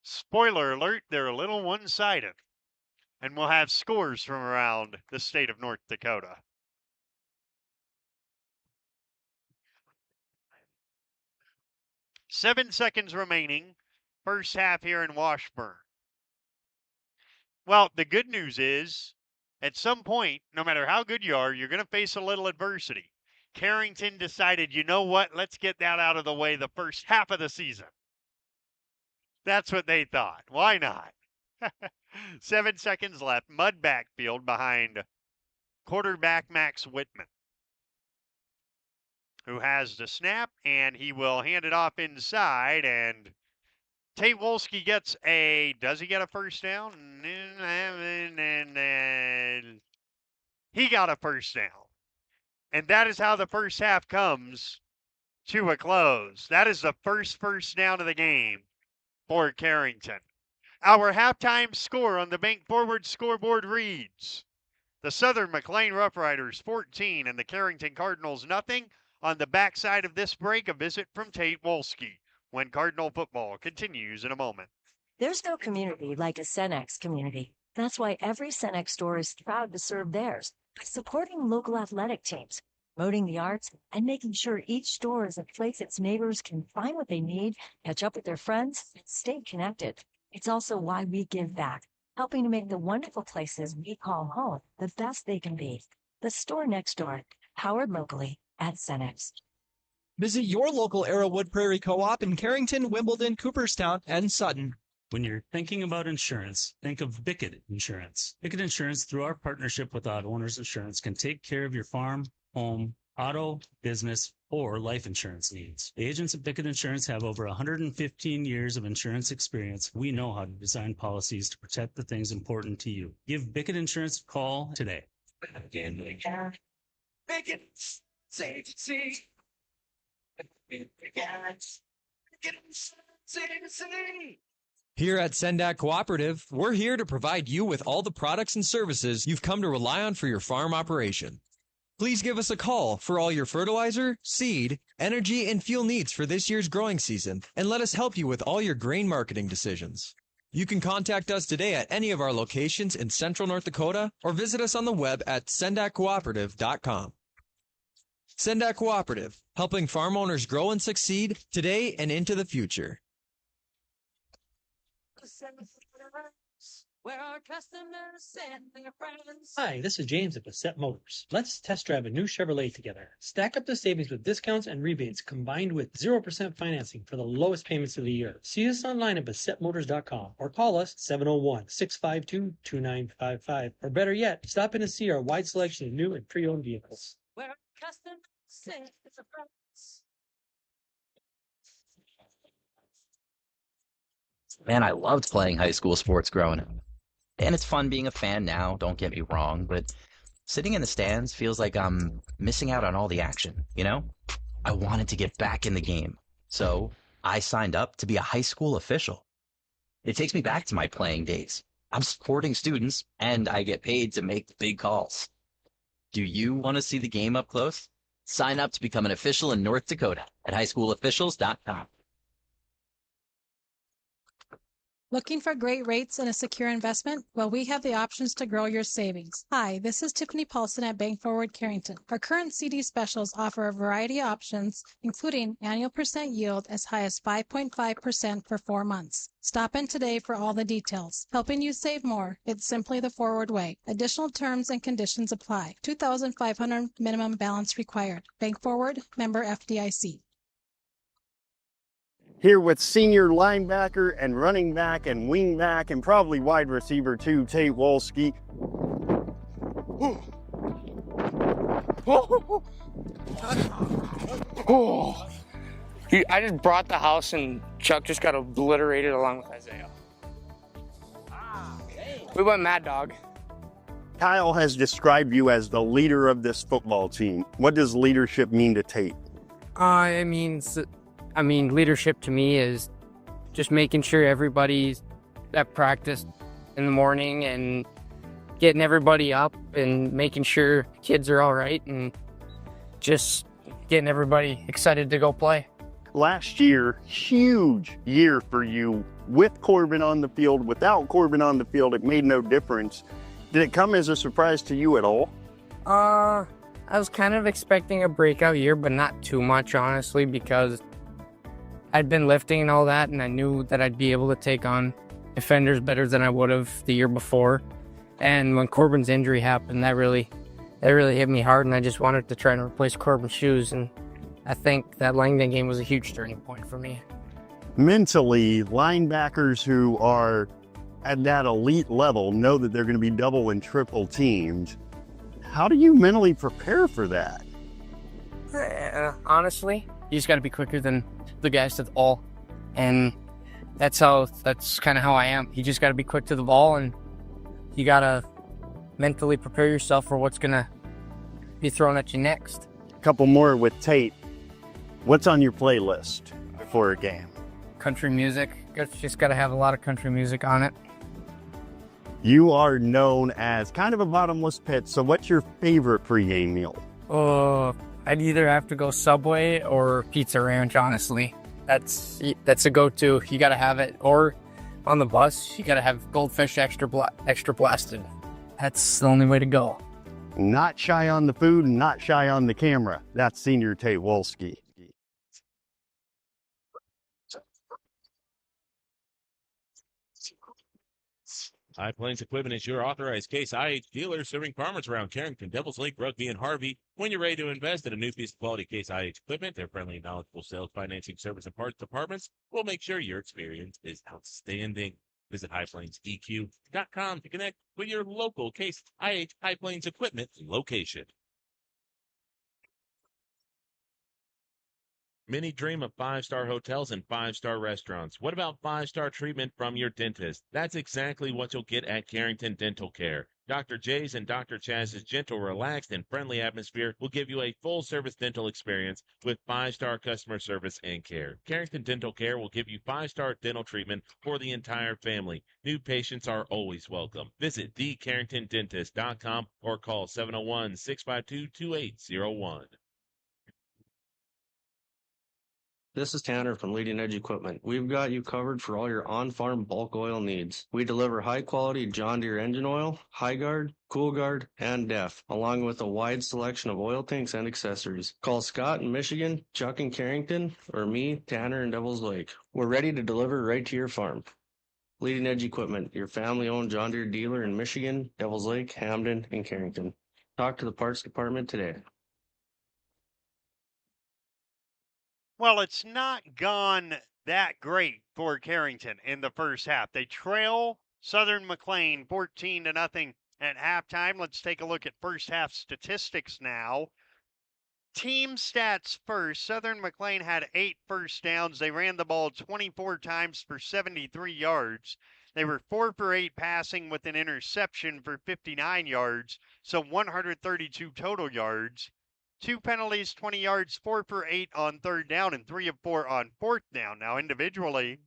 Speaker 1: Spoiler alert, they're a little one-sided. And we'll have scores from around the state of North Dakota. Seven seconds remaining. First half here in Washburn. Well, the good news is, at some point, no matter how good you are, you're going to face a little adversity. Carrington decided, you know what, let's get that out of the way the first half of the season. That's what they thought. Why not? 7 seconds left. Mud backfield behind quarterback Max Whitman, who has the snap, and he will hand it off inside, and Tate Wolski gets does he get a first down? He got a first down. And that is how the first half comes to a close. That is the first down of the game for Carrington. Our halftime score on the Bank Forward scoreboard reads: the Southern McLean Roughriders 14 and the Carrington Cardinals nothing. On the backside of this break, a visit from Tate Wolski when Cardinal football continues in a moment.
Speaker 14: There's no community like a Cenex community. That's why every Cenex store is proud to serve theirs. by supporting local athletic teams, promoting the arts, and making sure each store is a place its neighbors can find what they need, catch up with their friends, and stay connected. It's also why we give back, helping to make the wonderful places we call home the best they can be. The store next door, powered locally at Cenex.
Speaker 15: Visit your local Arrowwood Prairie Co-op in Carrington, Wimbledon, Cooperstown, and Sutton.
Speaker 22: When you're thinking about insurance, think of Bickett Insurance. Bickett Insurance, through our partnership with Auto Owners Insurance, can take care of your farm, home, auto, business, or life insurance needs. The agents at Bickett Insurance have over 115 years of insurance experience. We know how to design policies to protect the things important to you. Give Bickett Insurance a call today.
Speaker 13: Bickett Safety.
Speaker 15: Here at Sendak Cooperative, we're here to provide you with all the products and services you've come to rely on for your farm operation. Please give us a call for all your fertilizer, seed, energy, and fuel needs for this year's growing season, and let us help you with all your grain marketing decisions. You can contact us today at any of our locations in Central North Dakota or visit us on the web at sendakcooperative.com. Sendak Cooperative, helping farm owners grow and succeed today and into the future.
Speaker 23: Where our customers send their friends.
Speaker 25: Hi, this is James at Bassett Motors. Let's test drive a new Chevrolet together. Stack up the savings with discounts and rebates combined with 0% financing for the lowest payments of the year. See us online at BassettMotors.com or call us 701-652-2955. Or better yet, stop in and see our wide selection of new and pre-owned vehicles.
Speaker 23: Where our customers send their friends.
Speaker 26: Man, I loved playing high school sports growing up. And it's fun being a fan now, don't get me wrong, but sitting in the stands feels like I'm missing out on all the action, you know? I wanted to get back in the game, so I signed up to be a high school official. It takes me back to my playing days. I'm supporting students, and I get paid to make the big calls. Do you want to see the game up close? Sign up to become an official in North Dakota at highschoolofficials.com.
Speaker 16: Looking for great rates and a secure investment? Well, we have the options to grow your savings. Hi, this is Tiffany Paulson at Bank Forward Carrington. Our current CD specials offer a variety of options, including annual percent yield as high as 5.5% for 4 months. Stop in today for all the details. Helping you save more. It's simply the Forward way. Additional terms and conditions apply. $2,500 minimum balance required. Bank Forward, member FDIC.
Speaker 12: Here with senior linebacker and running back and wing back and probably wide receiver too, Tate Wolski.
Speaker 27: I just brought the house and Chuck just got obliterated along with Isaiah. We went Mad Dog.
Speaker 12: Kyle has described you as the leader of this football team. What does leadership mean to Tate?
Speaker 27: Leadership to me is just making sure everybody's at practice in the morning and getting everybody up and making sure kids are all right and just getting everybody excited to go play.
Speaker 12: Last year, huge year for you with Corbin on the field. Without Corbin on the field, it made no difference. Did it come as a surprise to you at all?
Speaker 27: I was kind of expecting a breakout year, but not too much, honestly, because I'd been lifting and all that, and I knew that I'd be able to take on defenders better than I would have the year before. And when Corbin's injury happened, that really hit me hard, and I just wanted to try and replace Corbin's shoes. And I think that Langdon game was a huge turning point for me.
Speaker 12: Mentally, linebackers who are at that elite level know that they're going to be double and triple teamed. How do you mentally prepare for that?
Speaker 27: Honestly, you just got to be quicker than the guys to the ball, and that's kind of how I am. You just got to be quick to the ball, and you got to mentally prepare yourself for what's going to be thrown at you next.
Speaker 12: A couple more with Tate. What's on your playlist before a game?
Speaker 27: Country music. Just got to have a lot of country music on it.
Speaker 12: You are known as kind of a bottomless pit, so what's your favorite pregame meal?
Speaker 27: I'd either have to go Subway or Pizza Ranch, honestly. That's a go-to. You got to have it. Or on the bus, you got to have Goldfish extra blasted. That's the only way to go.
Speaker 12: Not shy on the food and not shy on the camera. That's Senior Tate Wolski.
Speaker 4: High Plains Equipment is your authorized Case IH dealer serving farmers around Carrington, Devils Lake, Rugby, and Harvey. When you're ready to invest in a new piece of quality Case IH equipment, their friendly and knowledgeable sales, financing, service, and parts departments will make sure your experience is outstanding. Visit highplainseq.com to connect with your local Case IH High Plains Equipment location. Many dream of five-star hotels and five-star restaurants. What about five-star treatment from your dentist? That's exactly what you'll get at Carrington Dental Care. Dr. J's and Dr. Chaz's gentle, relaxed, and friendly atmosphere will give you a full-service dental experience with five-star customer service and care. Carrington Dental Care will give you five-star dental treatment for the entire family. New patients are always welcome. Visit thecarringtondentist.com or call 701-652-2801.
Speaker 5: This is Tanner from Leading Edge Equipment. We've got you covered for all your on-farm bulk oil needs. We deliver high-quality John Deere engine oil, High Guard, Cool Guard, and DEF, along with a wide selection of oil tanks and accessories. Call Scott in Michigan, Chuck in Carrington, or me, Tanner in Devils Lake. We're ready to deliver right to your farm. Leading Edge Equipment, your family-owned John Deere dealer in Michigan, Devils Lake, Hamden, and Carrington. Talk to the parts department today.
Speaker 7: Well, it's not gone that great for Carrington in the first half. They trail Southern McLean 14-0 at halftime. Let's take a look at first half statistics now. Team stats first. Southern McLean had 8 first downs. They ran the ball 24 times for 73 yards. They were 4 for 8 passing with an interception for 59 yards, so 132 total yards. 2 penalties, 20 yards, 4 for 8 on third down, and 3 of 4 on fourth down. Now, individually,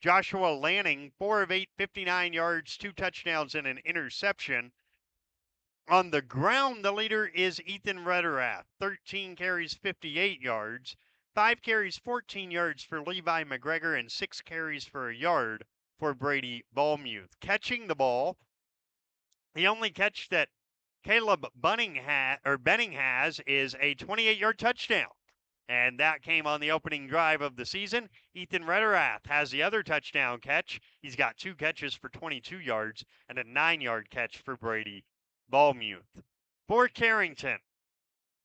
Speaker 7: Joshua Lanning, 4 of 8, 59 yards, 2 touchdowns, and an interception. On the ground, the leader is Ethan Rederath, 13 carries, 58 yards, 5 carries, 14 yards for Levi McGregor, and 6 carries for a yard for Brady Ballmuth. Catching the ball, the only catch that Caleb Benning has is a 28-yard touchdown, and that came on the opening drive of the season. Ethan Rederath has the other touchdown catch. He's got 2 catches for 22 yards and a 9-yard catch for Brady Ballmuth. For Carrington,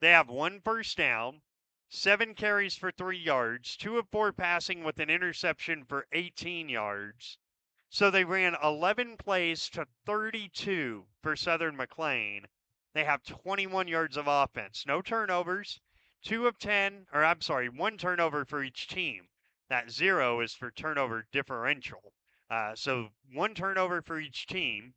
Speaker 7: they have 1 first down, 7 carries for 3 yards, 2 of 4 passing with an interception for 18 yards. So they ran 11 plays to 32 for Southern McLean. They have 21 yards of offense. No turnovers. 1 turnover for each team. That 0 is for turnover differential. So 1 turnover for each team.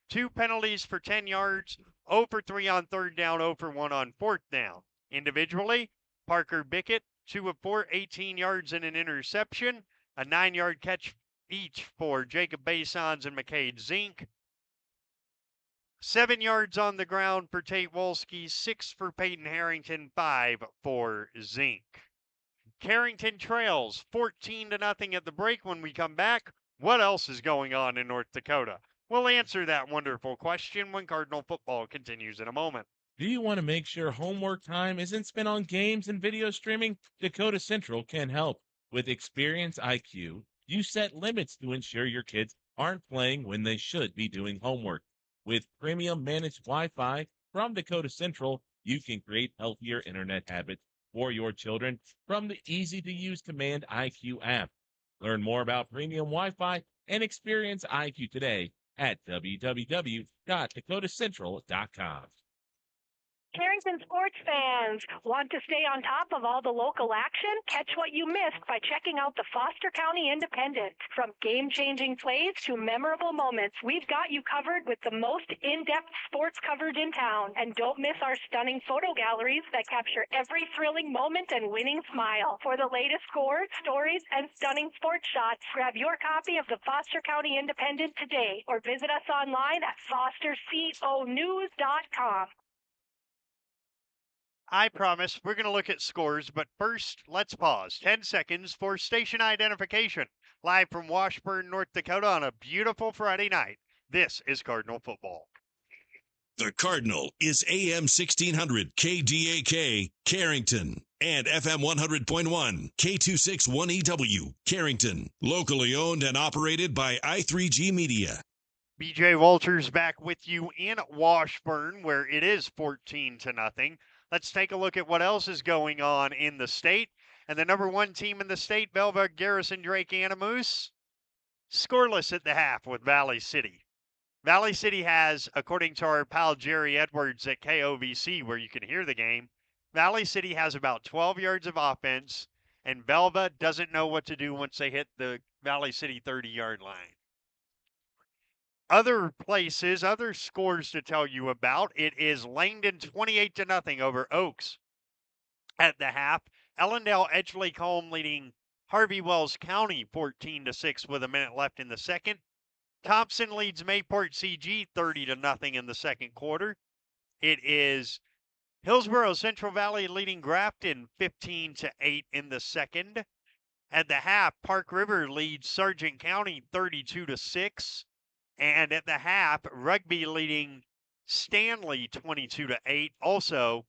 Speaker 7: 2 penalties for 10 yards. 0 for 3 on third down, 0 for 1 on fourth down. Individually, Parker Bickett, 2 of 4, 18 yards and an interception. A 9-yard catch each for Jacob Basons and McCade Zink. 7 yards on the ground for Tate Wolski, 6 for Peyton Harrington, 5 for Zink. Carrington trails 14-0 at the break. When we come back, what else is going on in North Dakota? We'll answer that wonderful question when Cardinal football continues in a moment.
Speaker 4: Do you want to make sure homework time isn't spent on games and video streaming? Dakota Central can help. With Experience IQ, you set limits to ensure your kids aren't playing when they should be doing homework. With premium managed Wi-Fi from Dakota Central, you can create healthier internet habits for your children from the easy-to-use Command IQ app. Learn more about premium Wi-Fi and Experience IQ today at www.dakotacentral.com.
Speaker 17: Carrington sports fans, want to stay on top of all the local action? Catch what you missed by checking out the Foster County Independent. From game-changing plays to memorable moments, we've got you covered with the most in-depth sports coverage in town. And don't miss our stunning photo galleries that capture every thrilling moment and winning smile. For the latest scores, stories, and stunning sports shots, grab your copy of the Foster County Independent today or visit us online at fosterconews.com.
Speaker 7: I promise we're going to look at scores, but first, let's pause 10 seconds for station identification. Live from Washburn, North Dakota on a beautiful Friday night, this is Cardinal Football.
Speaker 3: The Cardinal is AM 1600 KDAK, Carrington, and FM 100.1 K261EW, Carrington. Locally owned and operated by I3G Media.
Speaker 1: BJ Walters back with you in Washburn, where it is 14-0. Let's take a look at what else is going on in the state. And the number one team in the state, Belva Garrison Drake Animus, scoreless at the half with Valley City. Valley City has, according to our pal Jerry Edwards at KOVC, where you can hear the game, Valley City has about 12 yards of offense, and Belva doesn't know what to do once they hit the Valley City 30-yard line. Other places, other scores to tell you about, it is Langdon 28-0 over Oaks at the half. Ellendale Edgeley-Colm leading Harvey Wells County 14-6 with a minute left in the second. Thompson leads Mayport CG 30-0 in the second quarter. It is Hillsborough Central Valley leading Grafton 15-8 in the second. At the half, Park River leads Sargent County 32-6. And at the half, Rugby leading Stanley 22-8. Also,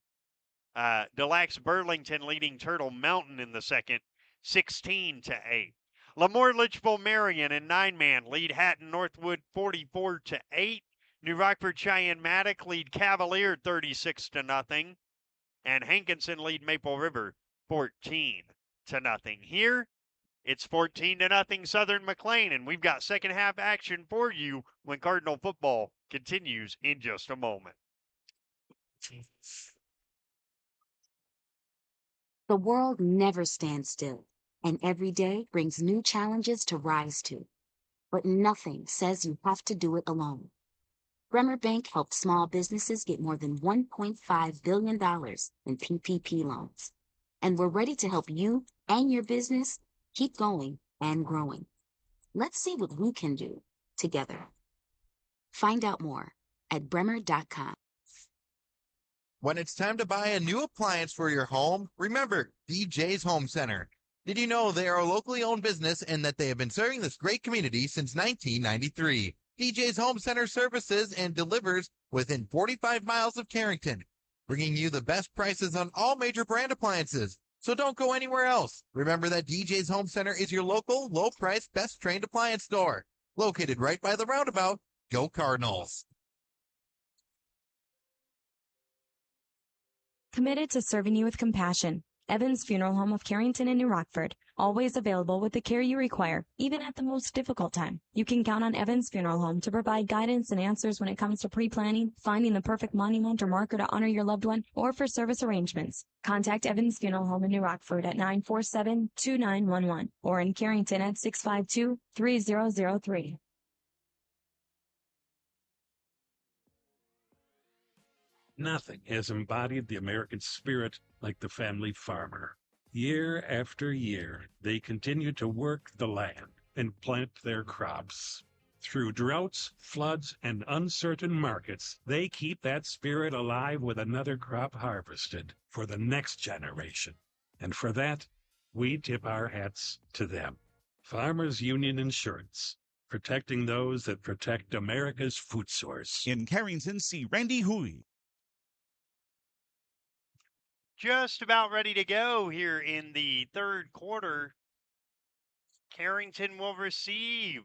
Speaker 1: Des Lacs Burlington leading Turtle Mountain in the second 16-8. Lemoore Litchfield Marion and 9-man lead Hatton Northwood 44-8. New Rockford Cheyenne Maddox lead Cavalier 36-0. And Hankinson lead Maple River 14-0. Here, it's 14-0 Southern McLean, and we've got second half action for you when Cardinal football continues in just a moment.
Speaker 8: The world never stands still, and every day brings new challenges to rise to. But nothing says you have to do it alone. Bremer Bank helped small businesses get more than $1.5 billion in PPP loans. And we're ready to help you and your business keep going and growing. Let's see what we can do together. Find out more at bremer.com.
Speaker 2: When it's time to buy a new appliance for your home, remember DJ's Home Center. Did you know they are a locally owned business and that they have been serving this great community since 1993? DJ's Home Center services and delivers within 45 miles of Carrington, bringing you the best prices on all major brand appliances. So don't go anywhere else. Remember that DJ's Home Center is your local, low-priced, best-trained appliance store. Located right by the roundabout. Go Cardinals.
Speaker 9: Committed to serving you with compassion. Evans Funeral Home of Carrington and New Rockford. Always available with the care you require, even at the most difficult time. You can count on Evans Funeral Home to provide guidance and answers when it comes to pre-planning, finding the perfect monument or marker to honor your loved one, or for service arrangements. Contact Evans Funeral Home in New Rockford at 947-2911 or in Carrington at 652-3003.
Speaker 18: Nothing has embodied the American spirit like the family farmer. Year after year, they continue to work the land and plant their crops. Through droughts, floods, and uncertain markets, they keep that spirit alive with another crop harvested for the next generation. And for that, we tip our hats to them. Farmers Union Insurance, protecting those that protect America's food source.
Speaker 19: In Carrington, see Randy Hui.
Speaker 1: Just about ready to go here in the third quarter. Carrington will receive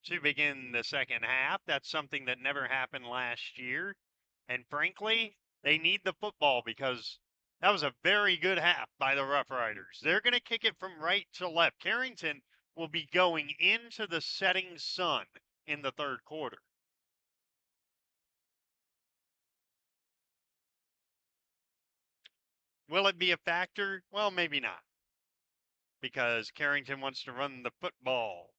Speaker 1: to begin the second half. That's something that never happened last year. And frankly, they need the football because that was a very good half by the Roughriders. They're going to kick it from right to left. Carrington will be going into the setting sun in the third quarter. Will it be a factor? Well, maybe not, because Carrington wants to run the football.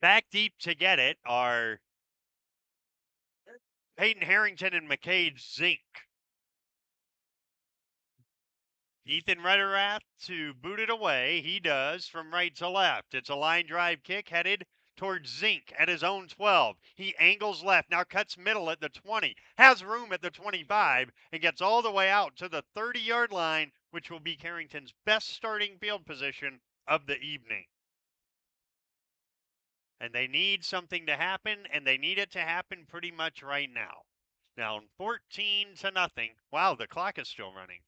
Speaker 1: Back deep to get it are Peyton Harrington and McCade Zink. Ethan Rederath to boot it away. He does from right to left. It's a line drive kick headed towards Zink at his own 12. He angles left, now cuts middle at the 20, has room at the 25, and gets all the way out to the 30-yard line, which will be Carrington's best starting field position of the evening. And they need something to happen, and they need it to happen pretty much right now. Down 14-0. Wow, the clock is still running.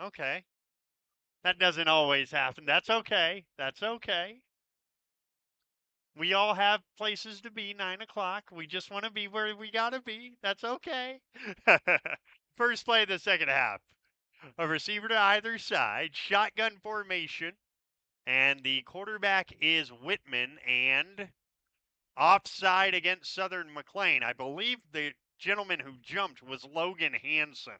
Speaker 1: Okay. That doesn't always happen. That's okay. That's okay. We all have places to be, 9 o'clock. We just want to be where we got to be. That's okay. First play of the second half. A receiver to either side, shotgun formation, and the quarterback is Whitman, and offside against Southern McLean. I believe the gentleman who jumped was Logan Hansen.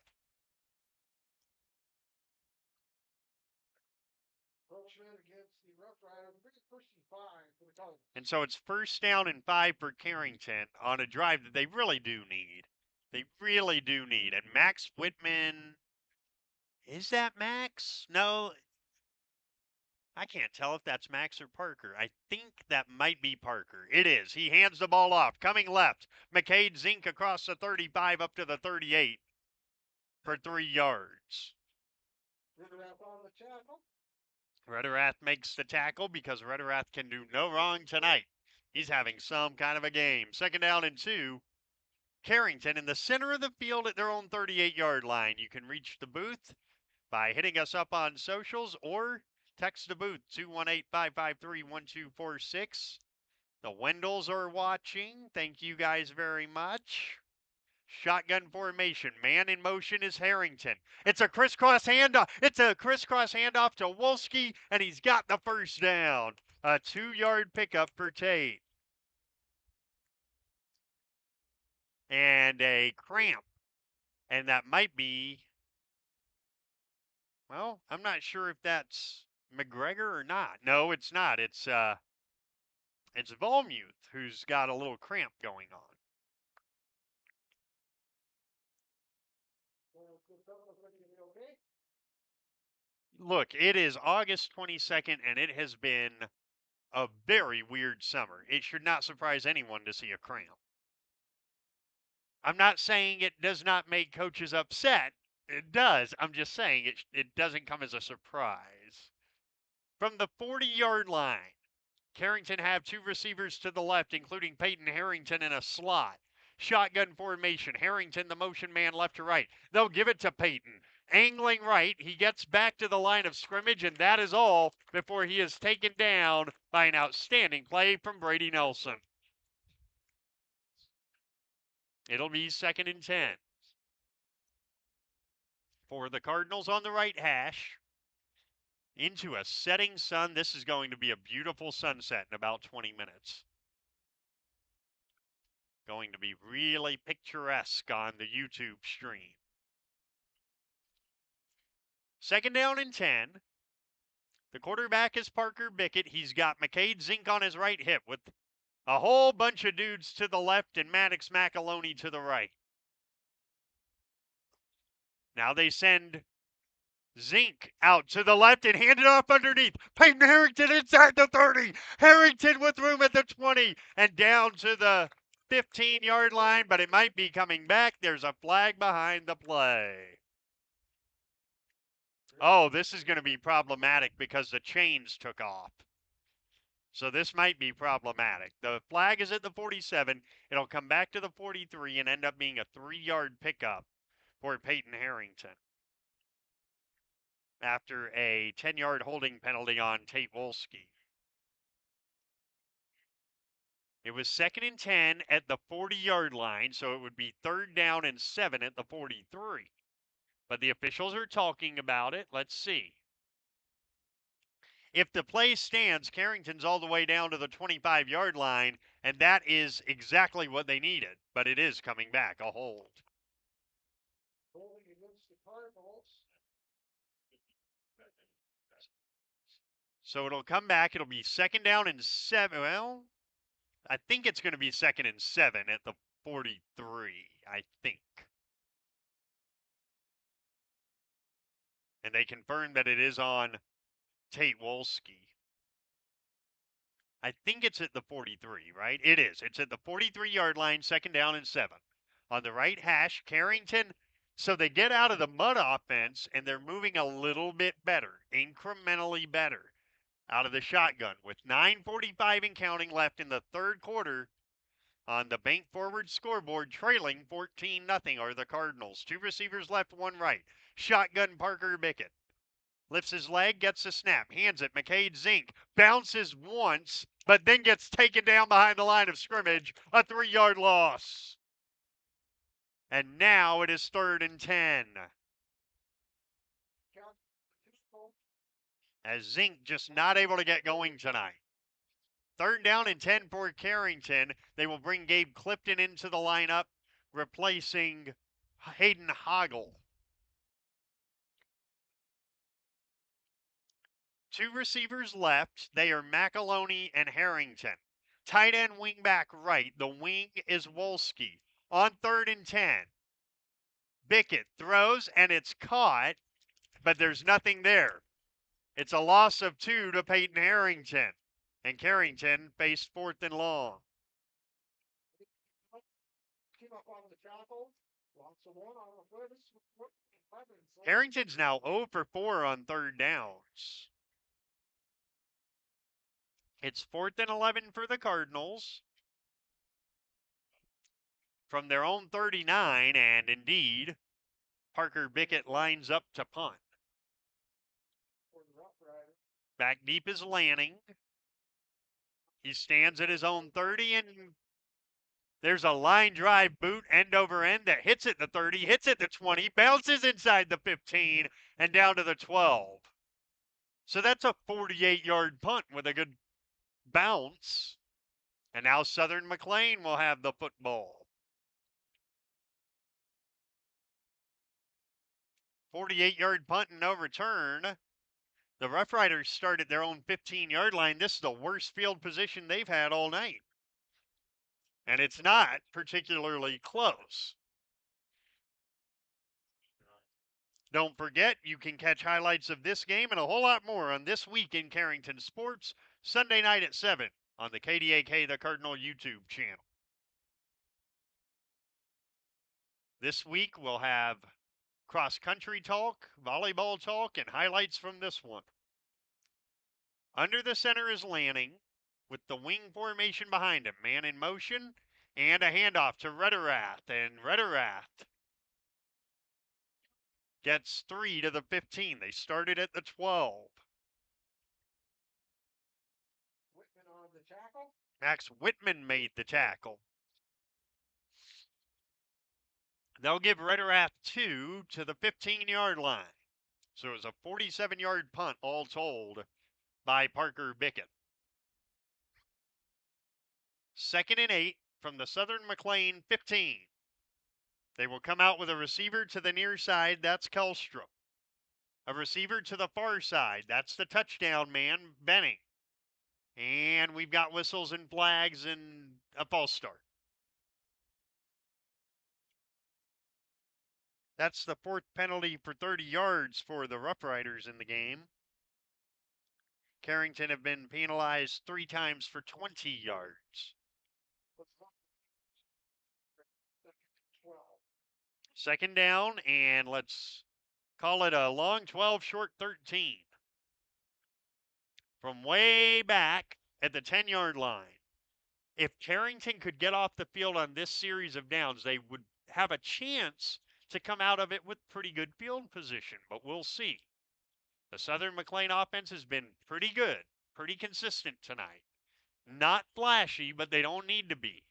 Speaker 1: And so it's first down and 5 for Carrington on a drive that they really do need. They really do need. And Max Whitman, is that Max? No, I can't tell if that's Max or Parker. I think that might be Parker. It is. He hands the ball off. Coming left. McCade Zink across the 35 up to the 38 for 3 yards. Rederath makes the tackle because Rederath can do no wrong tonight. He's having some kind of a game. Second down and 2. Carrington in the center of the field at their own 38-yard line. You can reach the booth by hitting us up on socials or text the booth, 218-553-1246. The Wendells are watching. Thank you guys very much. Shotgun formation. Man in motion is Harrington. It's a crisscross handoff. It's a crisscross handoff to Wolski, and he's got the first down. A 2-yard pickup for Tate. And a cramp. And that might be, well, I'm not sure if that's McGregor or not. No, it's not. It's Volmuth who's got a little cramp going on. Look, it is August 22nd, and it has been a very weird summer. It should not surprise anyone to see a cramp. I'm not saying it does not make coaches upset. It does. I'm just saying it doesn't come as a surprise. From the 40-yard line, Carrington have 2 receivers to the left, including Peyton Harrington in a slot. Shotgun formation. Harrington, the motion man, left to right. They'll give it to Peyton. Angling right, he gets back to the line of scrimmage, and that is all before he is taken down by an outstanding play from Brady Nelson. It'll be 2nd and 10. For the Cardinals on the right hash, into a setting sun. This is going to be a beautiful sunset in about 20 minutes. Going to be really picturesque on the YouTube stream. 2nd down and 10. The quarterback is Parker Bickett. He's got McCade Zink on his right hip with a whole bunch of dudes to the left and Maddox McAloney to the right. Now they send Zink out to the left and hand it off underneath. Peyton Harrington inside the 30. Harrington with room at the 20 and down to the 15-yard line, but it might be coming back. There's a flag behind the play. Oh, this is going to be problematic because the chains took off. So this might be problematic. The flag is at the 47. It'll come back to the 43 and end up being a 3-yard pickup for Peyton Harrington after a 10-yard holding penalty on Tate Wolski. It was 2nd and 10 at the 40-yard line, so it would be 3rd down and 7 at the 43. But the officials are talking about it. Let's see. If the play stands, Carrington's all the way down to the 25-yard line, and that is exactly what they needed. But it is coming back, a hold. So it'll come back. It'll be 2nd down and 7. Well, I think it's going to be 2nd and 7 at the 43, I think. And they confirmed that it is on Tate Wolski.
Speaker 7: I think it's at the 43, right? It is. It's at the 43-yard line, 2nd down and 7. On the right hash, Carrington. So they get out of the mud offense, and they're moving a little bit better, incrementally better, out of the shotgun. With 9:45 and counting left in the third quarter, on the bank forward scoreboard, trailing 14-0 are the Cardinals. 2 receivers left, 1 right. Shotgun Parker Bickett. Lifts his leg, gets the snap, hands it. McCade Zink bounces once, but then gets taken down behind the line of scrimmage. A 3-yard loss. And now it is 3rd and 10. As Zink just not able to get going tonight. 3rd down and 10 for Carrington. They will bring Gabe Clifton into the lineup, replacing Hayden Hoggle. 2 receivers left. They are McAloney and Harrington. Tight end wingback right. The wing is Wolski. On 3rd and 10. Bickett throws, and it's caught, but there's nothing there. It's a loss of 2 to Peyton Harrington. And Carrington faced 4th and long. Harrington's now 0 for 4 on 3rd downs. It's 4th and 11 for the Cardinals from their own 39, and indeed, Parker Bickett lines up to punt. Back deep is Lanning. He stands at his own 30, and there's a line drive boot end over end that hits at the 30, hits at the 20, bounces inside the 15, and down to the 12. So that's a 48-yard punt with a good bounce. And now Southern McLean will have the football. 48-yard punt and no return. The Roughriders start at their own 15-yard line. This is the worst field position they've had all night. And it's not particularly close. Don't forget, you can catch highlights of this game and a whole lot more on This Week in Carrington Sports, Sunday night at 7 on the KDAK The Cardinal YouTube channel. This week we'll have cross-country talk, volleyball talk, and highlights from this one. Under the center is Lanning with the wing formation behind him. Man in motion and a handoff to Rederath. And Rederath gets 3 to the 15. They started at the 12. Max Whitman made the tackle. They'll give Rederath 2 to the 15-yard line. So it was a 47-yard punt all told by Parker Bickett. 2nd and 8 from the Southern McLean 15. They will come out with a receiver to the near side. That's Kellstrom. A receiver to the far side. That's the touchdown man, Benning. And we've got whistles and flags and a false start. That's the 4th penalty for 30 yards for the Roughriders in the game. Carrington have been penalized 3 times for 20 yards. 2nd down, and let's call it a long 12, short 13. From way back at the 10-yard line. If Carrington could get off the field on this series of downs, they would have a chance to come out of it with pretty good field position, but we'll see. The Southern McLean offense has been pretty good, pretty consistent tonight. Not flashy, but they don't need to be.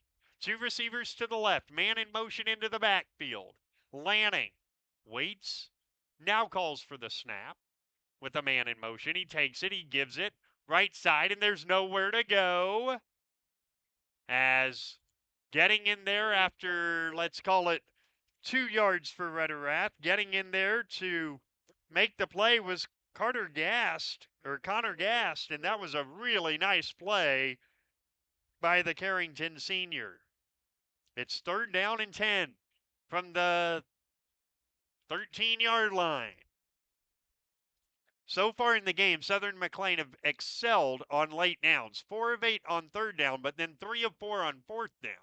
Speaker 7: 2 receivers to the left, man in motion into the backfield. Lanning waits, now calls for the snap with a man in motion. He takes it, he gives it, right side, and there's nowhere to go. As getting in there after, let's call it 2 yards for Rederath, getting in there to make the play was Connor Gast, and that was a really nice play by the Carrington senior. It's 3rd down and 10 from the 13-yard line.
Speaker 1: So far in the game, Southern McLean have excelled on late downs. 4 of 8 on third down, but then 3 of 4 on fourth down.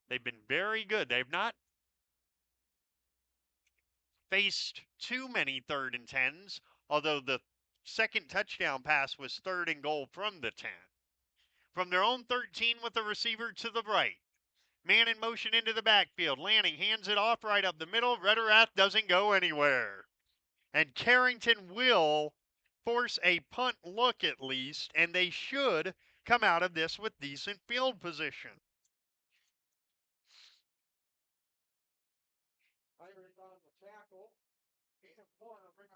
Speaker 1: They've been very good. They've not faced too many 3rd and 10s, although the second touchdown pass was 3rd and goal from the 10. From their own 13 with the receiver to the right. Man in motion into the backfield. Lanning hands it off right up the middle. Redderath doesn't go anywhere. And Carrington will force a punt look at least, and they should come out of this with decent field position.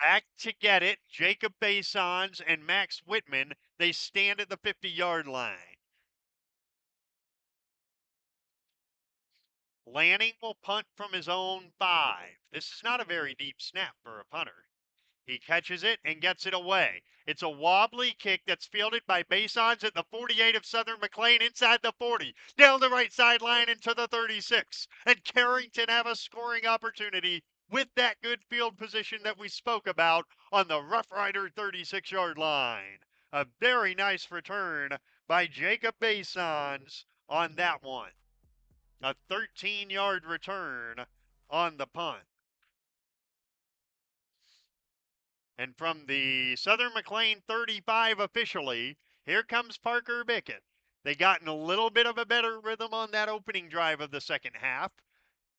Speaker 1: Back to get it, Jacob Basons and Max Whitman. They stand at the 50-yard line. Lanning will punt from his own 5. This is not a very deep snap for a punter. He catches it and gets it away. It's a wobbly kick that's fielded by Basons at the 48 of Southern McLean, inside the 40, down the right sideline into the 36. And Carrington have a scoring opportunity with that good field position that we spoke about on the Roughrider 36-yard line. A very nice return by Jacob Basons on that one. A 13-yard return on the punt. And from the Southern McLean 35 officially, here comes Parker Bickett. They got in a little bit of a better rhythm on that opening drive of the second half.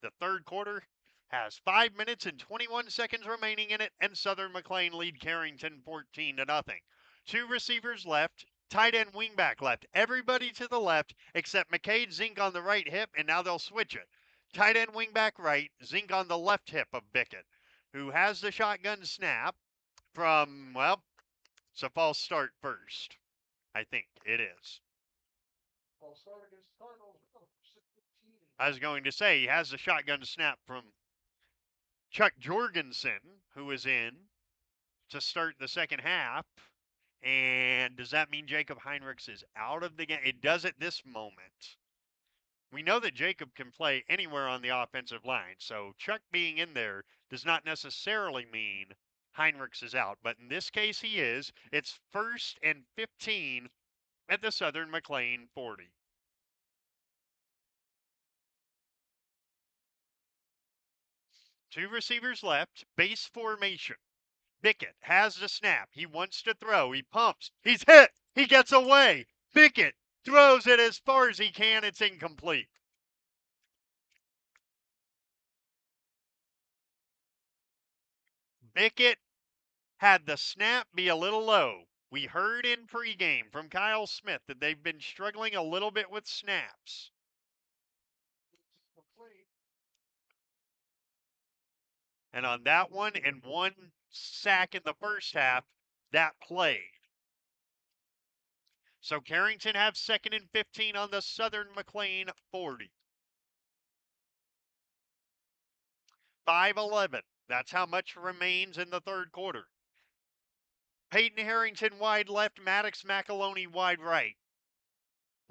Speaker 1: The third quarter has 5 minutes and 21 seconds remaining in it, and Southern McLean lead Carrington 14-0. 2 receivers left, tight end wingback left. Everybody to the left except McCade Zink on the right hip, and now they'll switch it. Tight end wingback right, Zink on the left hip of Bickett, who has the shotgun snap. From, well, it's a false start first. I think it is. I was going to say, he has the shotgun snap from Chuck Jorgensen, who is in to start the second half. And does that mean Jacob Heinrichs is out of the game? It does at this moment. We know that Jacob can play anywhere on the offensive line, so Chuck being in there does not necessarily mean Heinrichs is out, but in this case he is. It's 1st and 15 at the Southern McLean 40. Two receivers left, base formation. Bickett has the snap. He wants to throw. He pumps. He's hit. He gets away. Bickett throws it as far as he can. It's incomplete. Bickett had the snap be a little low. We heard in pregame from Kyle Smith that they've been struggling a little bit with snaps. And on that one and 1 sack in the first half, that played. So Carrington have 2nd and 15 on the Southern McLean 40. 5:11. That's how much remains in the third quarter. Peyton Harrington wide left, Maddox McAloney wide right.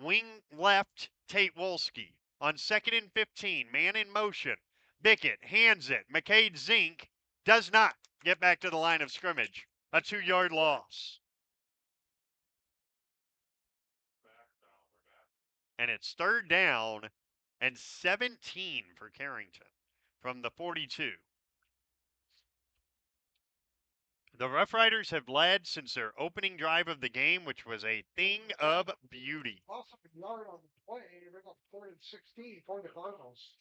Speaker 1: Wing left, Tate Wolski. On 2nd and 15, man in motion. Bickett hands it. McCade Zink does not get back to the line of scrimmage. A 2-yard loss. And it's 3rd down and 17 for Carrington from the 42. The Roughriders have led since their opening drive of the game, which was a thing of beauty.
Speaker 6: Lost a yard on the play. They got 4th and 16 for the Cardinals.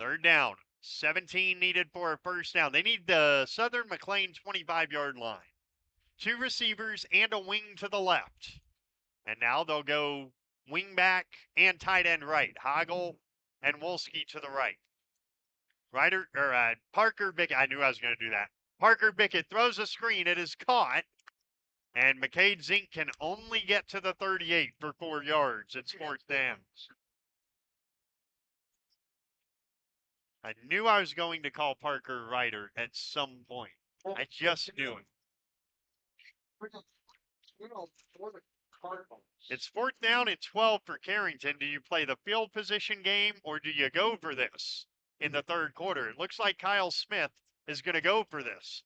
Speaker 1: 3rd down. 17 needed for a first down. They need the Southern McLean 25-yard line. 2 receivers and a wing to the left. And now they'll go wing back and tight end right. Hoggle and Wolski to the right. Parker Bickett. I knew I was going to do that. Parker Bickett throws a screen. It is caught. And McCade Zink can only get to the 38 for 4 yards. It's 4th down. I knew I was going to call Parker Ryder at some point. I just knew it. It's 4th down and 12 for Carrington. Do you play the field position game or do you go for this in the third quarter? It looks like Kyle Smith is going to go for this.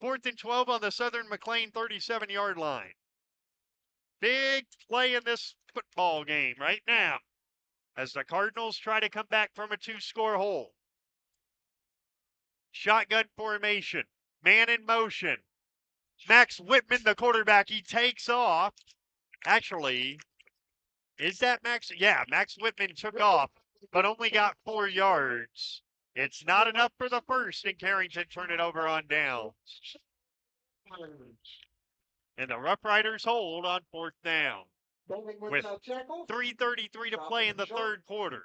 Speaker 1: 4th and 12 on the Southern McLean 37-yard line. Big play in this football game right now as the Cardinals try to come back from a 2-score hole. Shotgun formation, man in motion. Max Whitman, the quarterback, he takes off. Actually, is that Max? Yeah, Max Whitman took off, but only got 4 yards. It's not enough for the first, and Carrington turned it over on downs. And the Roughriders hold on 4th down with 3:33 to play in the third quarter.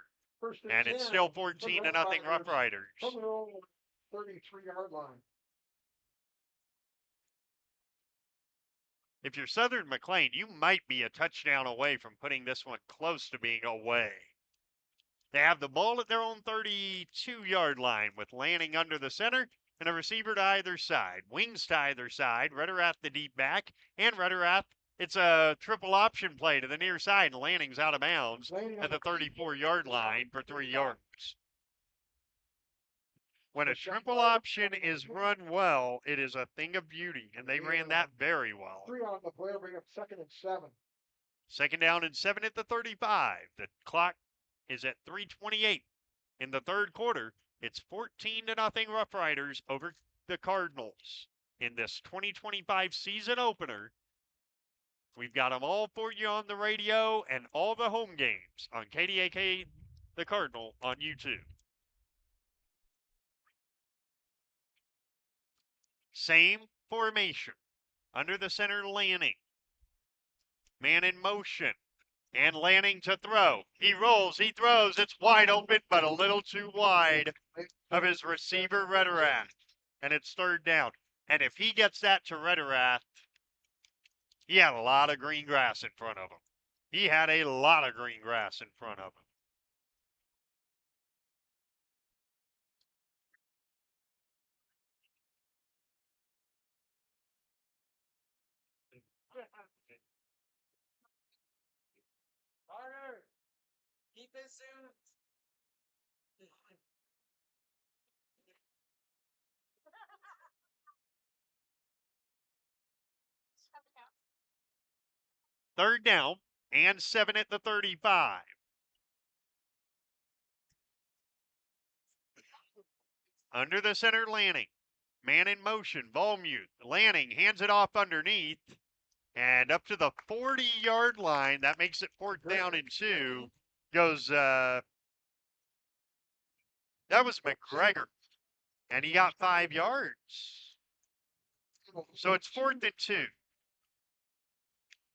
Speaker 1: And it's still 14-0 Roughriders.
Speaker 6: 33-yard line.
Speaker 1: If you're Southern McLean, you might be a touchdown away from putting this one close to being away. They have the ball at their own 32-yard line with Lanning under the center and a receiver to either side. Wings to either side. Retterath the deep back. And Retterath, it's a triple option play to the near side, and Lanning's out of bounds at the 34-yard line for 3 yards. When a triple option is run well, it is a thing of beauty, and they ran that very well.
Speaker 6: 3 on the play, bring up 2nd and 7.
Speaker 1: 2nd down and 7 at the 35. The clock is at 3:28 in the third quarter. It's 14-0 Roughriders over the Cardinals in this 2025 season opener. We've got them all for you on the radio and all the home games on KDAK The Cardinal on YouTube. Same formation. Under the center, Lanning. Man in motion. And Lanning to throw. He rolls, he throws. It's wide open, but a little too wide of his receiver, Retterath. And it's 3rd down. And if he gets that to Retterath, he had a lot of green grass in front of him. He had a lot of green grass in front of him.
Speaker 23: Harder. Keep it soon.
Speaker 1: Third down and 7 at the 35. Under the center, Lanning. Man in motion, Volmuth. Lanning hands it off underneath. And up to the 40-yard line. That makes it 4th down and 2. Goes, that was McGregor. And he got 5 yards. So it's 4th and 2.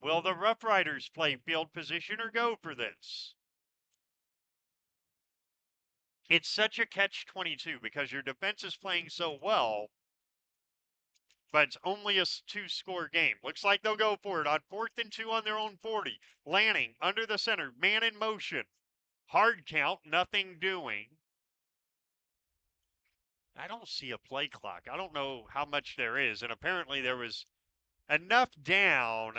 Speaker 1: Will the Roughriders play field position or go for this? It's such a catch-22 because your defense is playing so well, but it's only a 2-score game. Looks like they'll go for it on 4th and 2 on their own 40. Lanning under the center, man in motion. Hard count, nothing doing. I don't see a play clock. I don't know how much there is, and apparently there was enough down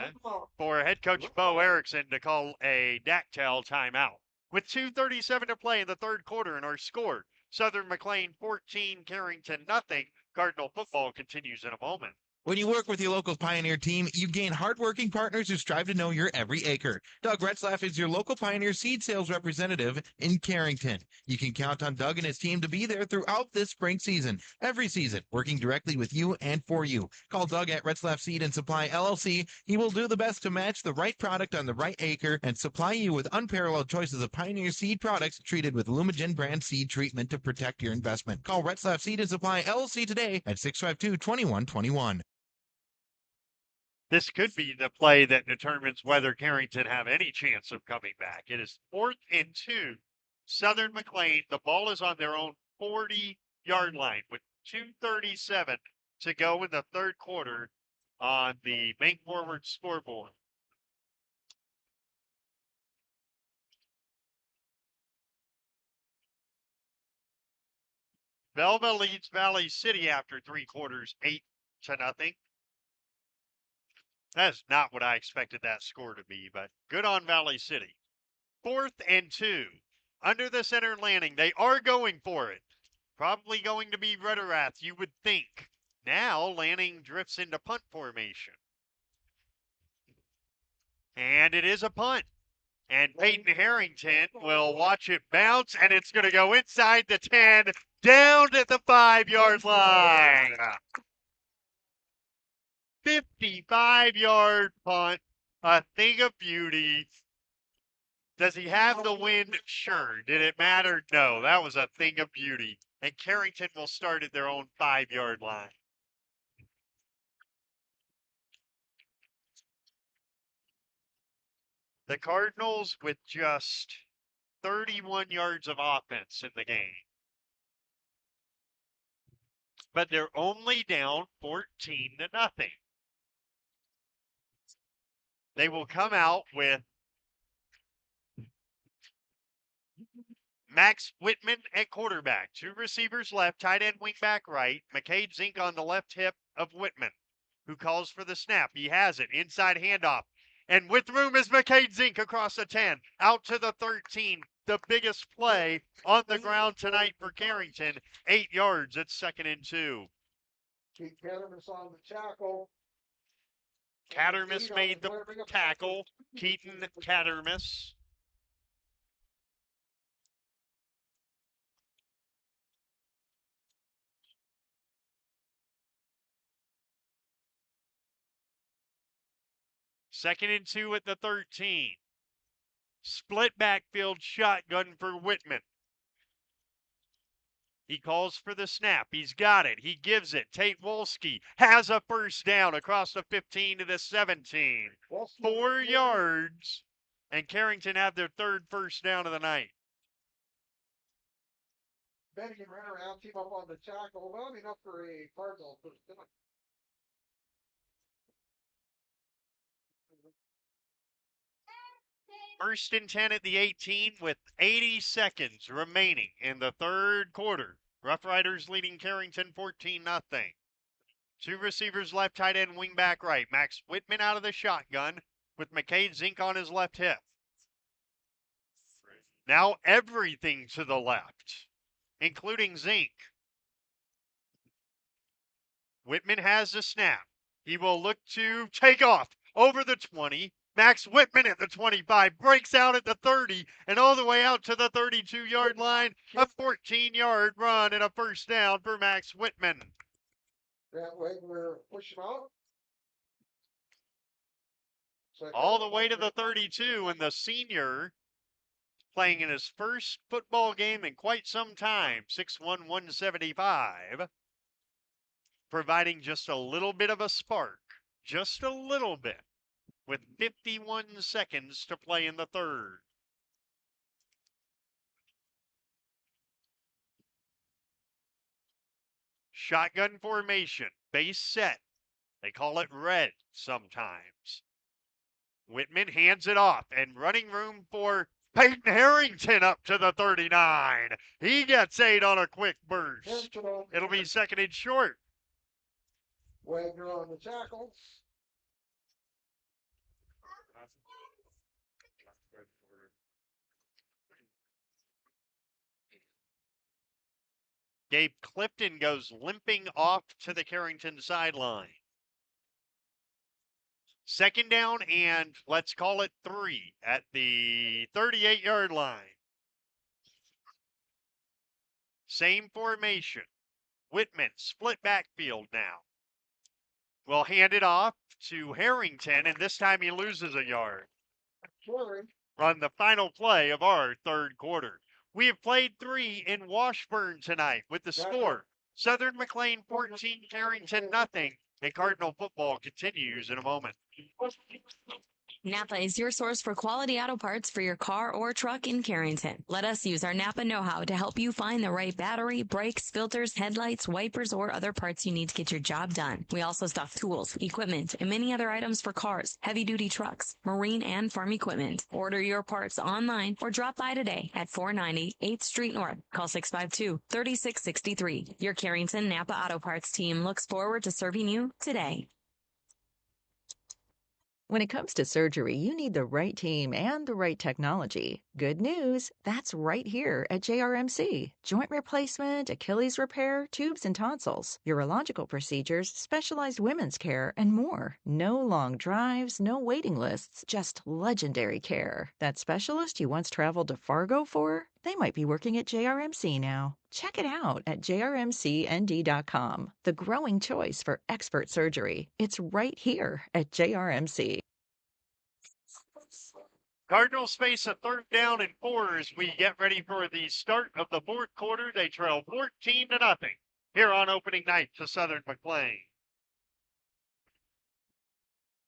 Speaker 1: for head coach Bo Erickson to call a Dactyl timeout. With 2:37 to play in the third quarter and our score, Southern McLean 14, Carrington nothing. Cardinal football continues in a moment.
Speaker 2: When you work with your local Pioneer team, you gain hardworking partners who strive to know your every acre. Doug Retzlaff is your local Pioneer seed sales representative in Carrington. You can count on Doug and his team to be there throughout this spring season, every season, working directly with you and for you. Call Doug at Retzlaff Seed and Supply LLC. He will do the best to match the right product on the right acre and supply you with unparalleled choices of Pioneer seed products treated with Lumigen brand seed treatment to protect your investment. Call Retzlaff Seed and Supply LLC today at 652-2121.
Speaker 1: This could be the play that determines whether Carrington have any chance of coming back. It is 4th and 2. Southern McLean, the ball is on their own 40-yard line with 2:37 to go in the third quarter on the Bank Forward scoreboard. Belva leads Valley City after 3 quarters, 8-0. That's not what I expected that score to be, but good on Valley City. 4th and 2. Under the center Lanning. They are going for it. Probably going to be Retterath, you would think. Now Lanning drifts into punt formation. And it is a punt. And Peyton Harrington will watch it bounce, and it's going to go inside the 10, down at the 5-yard line. 55-yard punt, a thing of beauty. Does he have the wind? Sure. Did it matter? No. That was a thing of beauty. And Carrington will start at their own 5-yard line. The Cardinals with just 31 yards of offense in the game. But they're only down 14-0. They will come out with Max Whitman at quarterback. 2 receivers left, tight end, wing back right. McCade Zink on the left hip of Whitman, who calls for the snap. He has it. Inside handoff. And with room is McCade Zink across the 10, out to the 13. The biggest play on the ground tonight for Carrington. 8 yards. It's 2nd and 2.
Speaker 6: Keith Cattermas on the tackle.
Speaker 1: Cattermas made the tackle. Keaton Cattermas. Second and 2 at the 13. Split backfield shotgun for Whitman. He calls for the snap. He's got it. He gives it. Tate Wolski has a first down across the 15 to the 17. 4 yards. And Carrington have their 3rd first down of the night.
Speaker 6: Benny and ran around, team up on the tackle. Well, enough for a Cardinal first down.
Speaker 1: First and 10 at the 18 with 80 seconds remaining in the 3rd quarter. Roughriders leading Carrington 14-0. 2 receivers left, tight end, wing back right. Max Whitman out of the shotgun with McCade Zink on his left hip. Now everything to the left, including Zink. Whitman has the snap. He will look to take off over the 20. Max Whitman at the 25, breaks out at the 30, and all the way out to the 32-yard line. A 14-yard run and a first down for Max Whitman.
Speaker 6: That way we're pushing out.
Speaker 1: All the way to the 32, and the senior playing in his first football game in quite some time. 6'1", 175. Providing just a little bit of a spark. Just a little bit. With 51 seconds to play in the 3rd. Shotgun formation, base set. They call it red sometimes. Whitman hands it off, and running room for Peyton Harrington up to the 39. He gets 8 on a quick burst. It'll be 2nd and short.
Speaker 6: Wagner on the tackle.
Speaker 1: Gabe Clifton goes limping off to the Carrington sideline. 2nd down and let's call it 3 at the 38-yard line. Same formation. Whitman, split backfield now. Will hand it off to Harrington, and this time he loses a yard. On the final play of our 3rd quarter. We have played 3 in Washburn tonight with the score. Southern McLean 14, Carrington nothing. And Cardinal football continues in a moment.
Speaker 9: Napa is your source for quality auto parts for your car or truck in Carrington. Let us use our Napa know-how to help you find the right battery, brakes, filters, headlights, wipers, or other parts you need to get your job done. We also stock tools, equipment, and many other items for cars, heavy-duty trucks, marine, and farm equipment. Order your parts online or drop by today at 490 8th Street North. Call 652-3663. Your Carrington Napa Auto Parts team looks forward to serving you today.
Speaker 10: When it comes to surgery, you need the right team and the right technology. Good news, that's right here at JRMC. Joint replacement, Achilles repair, tubes and tonsils, urological procedures, specialized women's care, and more. No long drives, no waiting lists, just legendary care. That specialist you once traveled to Fargo for? They might be working at JRMC now. Check it out at jrmcnd.com. The growing choice for expert surgery. It's right here at JRMC.
Speaker 7: Cardinals face a 3rd down and 4 as we get ready for the start of the 4th quarter. They trail 14-0 here on opening night to Southern McLean.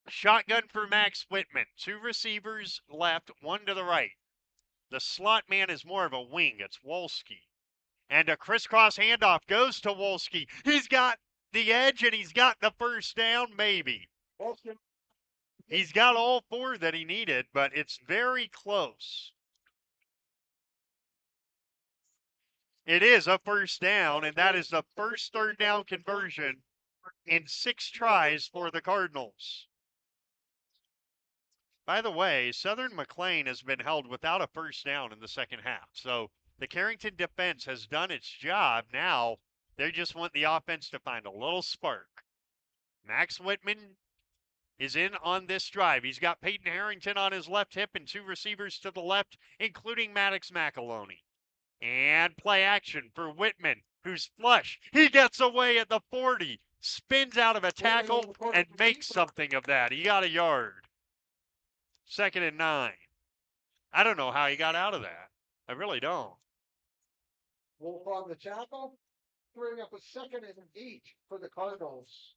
Speaker 7: Shotgun for Max Whitman. 2 receivers left, 1 to the right. The slot man is more of a wing. It's Wolski. And a crisscross handoff goes to Wolski. He's got the edge and he's got the first down, maybe. He's got all 4 that he needed, but it's very close. It is a first down, and that is the first 3rd down conversion in 6 tries for the Cardinals. By the way, Southern McLean has been held without a first down in the second half. So the Carrington defense has done its job. Now they just want the offense to find a little spark. Max Whitman is in on this drive. He's got Peyton Harrington on his left hip and 2 receivers to the left, including Maddox McAloney. And play action for Whitman, who's flush. He gets away at the 40, spins out of a tackle, and makes something of that. He got a yard. 2nd and 9. I don't know how he got out of that. I really don't.
Speaker 6: Wolf on the tackle, bring up a 2nd and 8 for the Cardinals.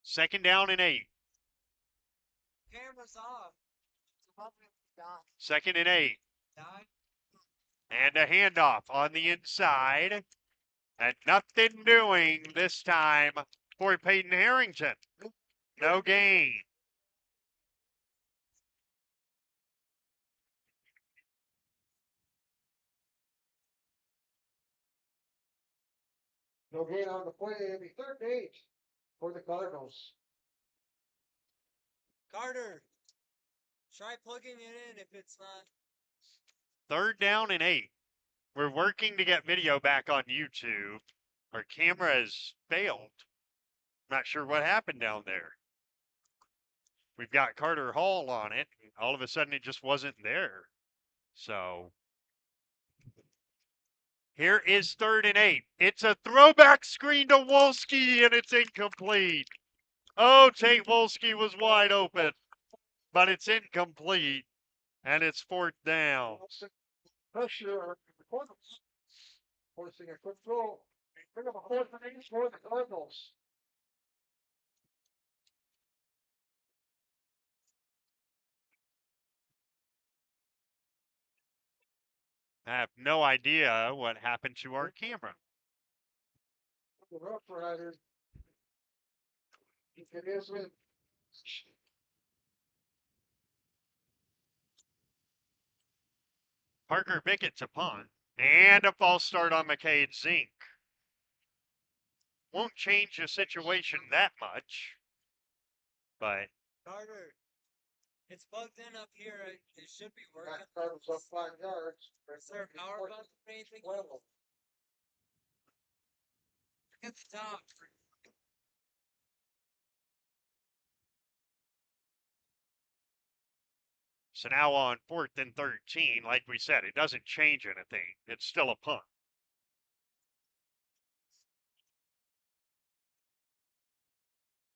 Speaker 7: Second down and 8.
Speaker 23: Camera's off.
Speaker 7: 2nd and 8. And a handoff on the inside. And nothing doing this time for Peyton Harrington. No gain.
Speaker 6: No gain on the play. It'll be 3rd and 8 for the Cardinals.
Speaker 23: Carter, try plugging it in if it's not.
Speaker 7: 3rd down and 8. We're working to get video back on YouTube. Our camera has failed. Not sure what happened down there. We've got Carter Hall on it. All of a sudden it just wasn't there. So here is 3rd and 8. It's a throwback screen to Wolski and it's incomplete. Oh, Tate Wolski was wide open, but it's incomplete and it's 4th down.
Speaker 6: Pressure forcing a quick throw. Bring up a 4th and 8 for the Cardinals.
Speaker 7: I have no idea what happened to our camera.
Speaker 6: The Roughriders. It is with.
Speaker 7: Parker Bickett to punt. And a false start on McCade Zink. Won't change the situation that much. But
Speaker 23: Carter, it's plugged in up here. It should be working.
Speaker 6: Cardinals up 5 yards.
Speaker 23: Is there a power button or anything? At the top.
Speaker 7: so now on 4th and 13, like we said, it doesn't change anything. It's still a punt.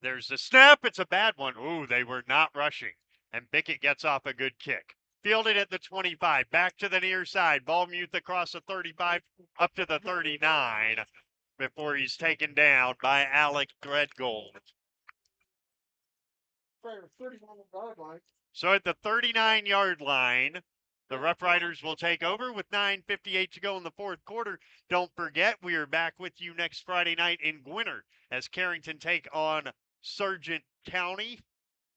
Speaker 7: There's the snap. It's a bad one. Ooh, they were not rushing. And Bickett gets off a good kick. Fielded at the 25. Back to the near side. Ball Muth across the 35 up to the 39 before he's taken down by Alec Threadgold. So at the 39-yard line, the Roughriders will take over with 9:58 to go in the 4th quarter. Don't forget, we are back with you next Friday night in Gwinner as Carrington take on Sargent County.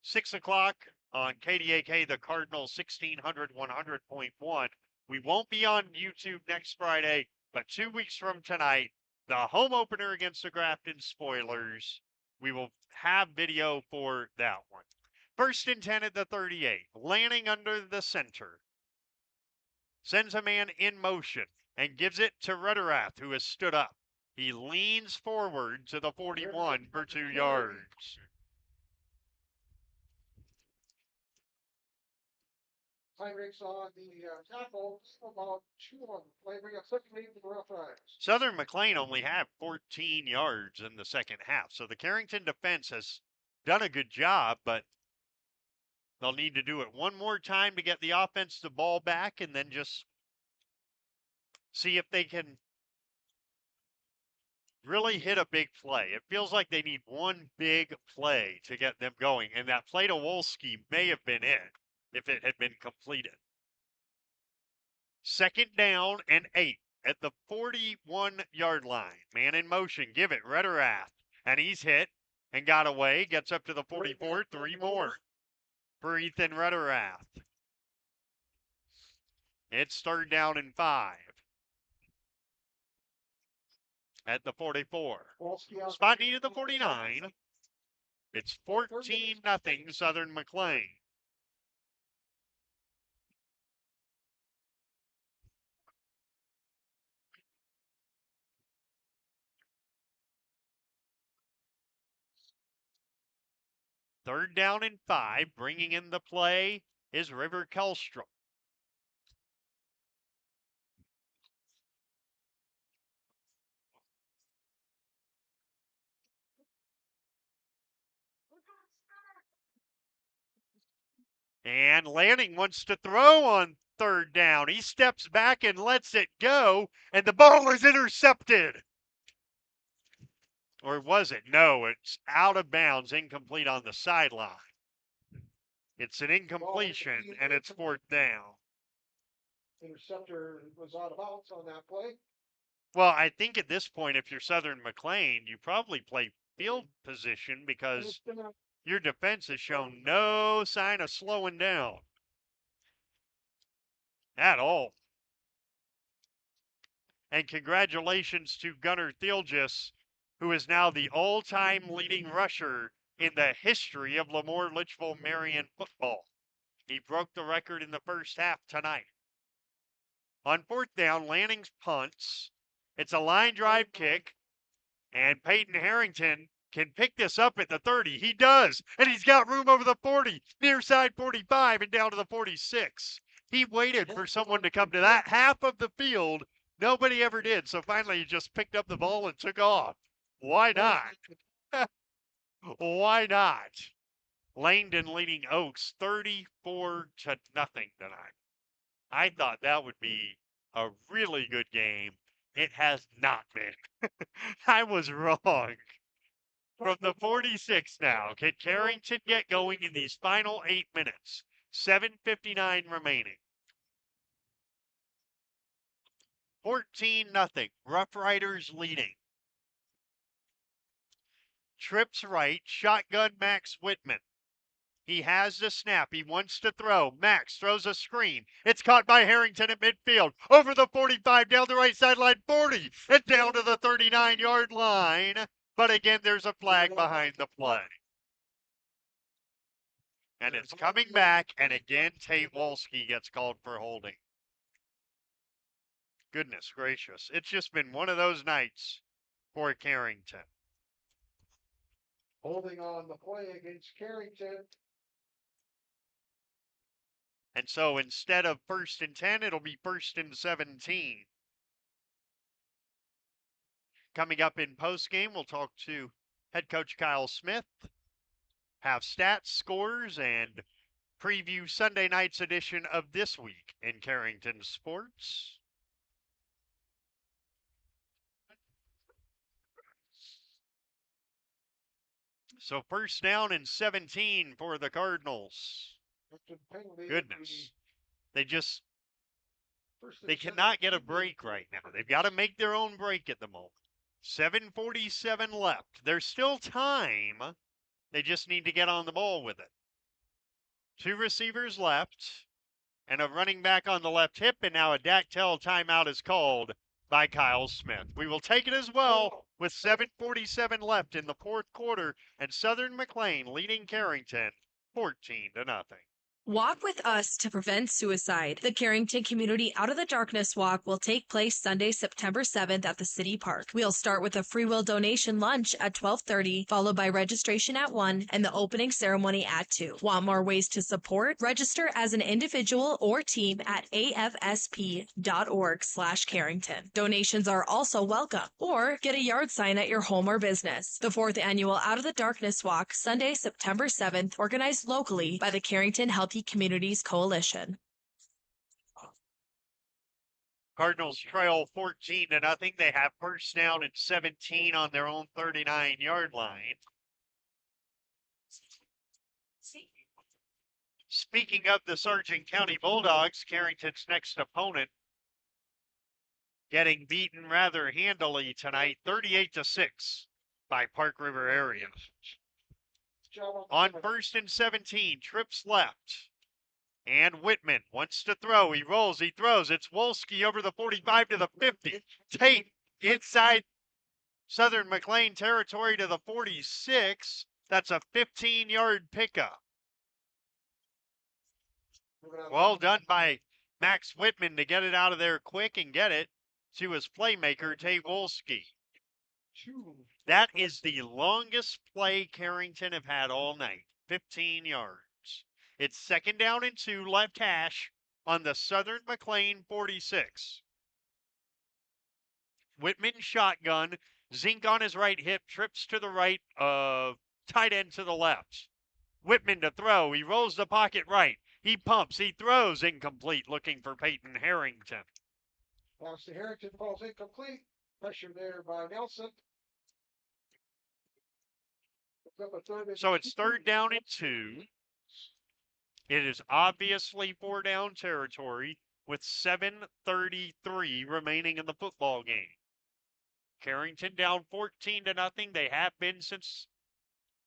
Speaker 7: 6 o'clock
Speaker 1: on KDAK, the Cardinals 1600 100.1. We won't be on YouTube next Friday, but 2 weeks from tonight, the home opener against the Grafton Spoilers, we will have video for that one. First and 10 at the 38. Lanning under the center. Sends a man in motion and gives it to Rederath, who has stood up. He leans forward to the 41 for 2 yards.
Speaker 6: Heinrichs on the tackle, about 2 on the play, bring up second lead for the Roughriders.
Speaker 1: Southern McLean only have 14 yards in the second half, so the Carrington defense has done a good job, but they'll need to do it one more time to get the offense the ball back and then just see if they can really hit a big play. It feels like they need one big play to get them going, and that play to Wolski may have been it if it had been completed. Second down and 8 at the 41-yard line. Man in motion, give it, Rederath, and he's hit and got away, gets up to the 44, 3 more for Ethan Rederath. It's third down and 5. At the 44. Spot needed the 49. It's 14-0 Southern McLean. Third down and 5. Bringing in the play is River Kellstrom. And Lanning wants to throw on third down. He steps back and lets it go, and the ball is intercepted. Or was it? No, it's out of bounds, incomplete on the sideline. It's an incompletion, and it's fourth down.
Speaker 6: Interceptor was out of bounds on that play.
Speaker 1: Well, I think at this point, if you're Southern McLean, you probably play field position because your defense has shown no sign of slowing down at all. And congratulations to Gunnar Thielgis, who is now the all-time leading rusher in the history of Lemoore Litchfield Marion football. He broke the record in the first half tonight. On fourth down, Lanning's punts. It's a line drive kick, and Peyton Harrington can pick this up at the 30. He does, and he's got room over the 40, near side 45, and down to the 46. He waited for someone to come to that half of the field. Nobody ever did, so finally he just picked up the ball and took off. Why not? Why not? Langdon leading Oaks 34-0 tonight. I thought that would be a really good game. It has not been. I was wrong. From the 46 now, can Carrington get going in these final 8 minutes? 7:59 remaining. 14-0. Roughriders leading. Trips right, shotgun Max Whitman. He has the snap. He wants to throw. Max throws a screen. It's caught by Harrington at midfield. Over the 45, down the right sideline, 40, and down to the 39-yard line. But again, there's a flag behind the play. And it's coming back, and again, Tate Wolski gets called for holding. Goodness gracious. It's just been one of those nights for Carrington.
Speaker 6: Holding on the play against Carrington.
Speaker 1: And so instead of 1st and 10, it'll be 1st and 17. Coming up in postgame, we'll talk to head coach Kyle Smith, have stats, scores, and preview Sunday night's edition of This Week in Carrington Sports. So first down and 17 for the Cardinals. Goodness. They cannot get a break right now. They've got to make their own break at the moment. 7:47 left. There's still time. They just need to get on the ball with it. Two receivers left, and a running back on the left hip, and now a Dactyl timeout is called by Kyle Smith. We will take it as well with 7:47 left in the fourth quarter, and Southern McLean leading Carrington 14-0.
Speaker 9: Walk with us to prevent suicide. The Carrington Community Out of the Darkness Walk will take place Sunday, September 7th at the City Park. We'll start with a free will donation lunch at 12:30, followed by registration at 1 and the opening ceremony at 2. Want more ways to support? Register as an individual or team at afsp.org/Carrington. Donations are also welcome, or get a yard sign at your home or business. The 4th annual Out of the Darkness Walk, Sunday, September 7th, organized locally by the Carrington Healthy Communities Coalition.
Speaker 1: Cardinals trail 14-0. They have first down and 17 on their own 39-yard line. Speaking of the Sargent County Bulldogs, Carrington's next opponent getting beaten rather handily tonight, 38-6 by Park River area. On 1st and 17, trips left. And Whitman wants to throw. He rolls, he throws. It's Wolski over the 45 to the 50. Tate inside Southern McLean territory to the 46. That's a 15-yard pickup. Well done by Max Whitman to get it out of there quick and get it to his playmaker, Tate Wolski. That is the longest play Carrington have had all night, 15 yards. It's 2nd down and 2, left hash on the Southern McLean 46. Whitman shotgun, Zink on his right hip, trips to the right, tight end to the left. Whitman to throw, he rolls the pocket right. He pumps, he throws, incomplete, looking for Peyton Harrington.
Speaker 6: Pass to Harrington, falls incomplete. Pressure there by Nelson.
Speaker 1: So it's 3rd down and 2. It is obviously 4-down territory with 7:33 remaining in the football game. Carrington down 14-0. They have been since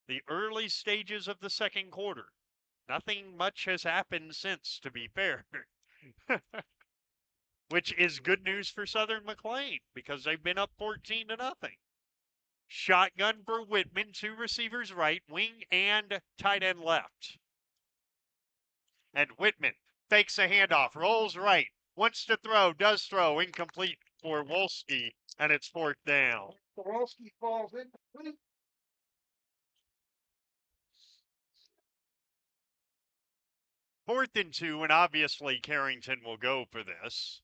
Speaker 1: the early stages of the second quarter. Nothing much has happened since, to be fair. Which is good news for Southern McLean because they've been up 14-0. Shotgun for Whitman, 2 receivers right, wing and tight end left. And Whitman fakes a handoff, rolls right, wants to throw, does throw, incomplete for Wolski, and it's 4th down.
Speaker 6: Wolski falls incomplete.
Speaker 1: Fourth and 2, and obviously Carrington will go for this.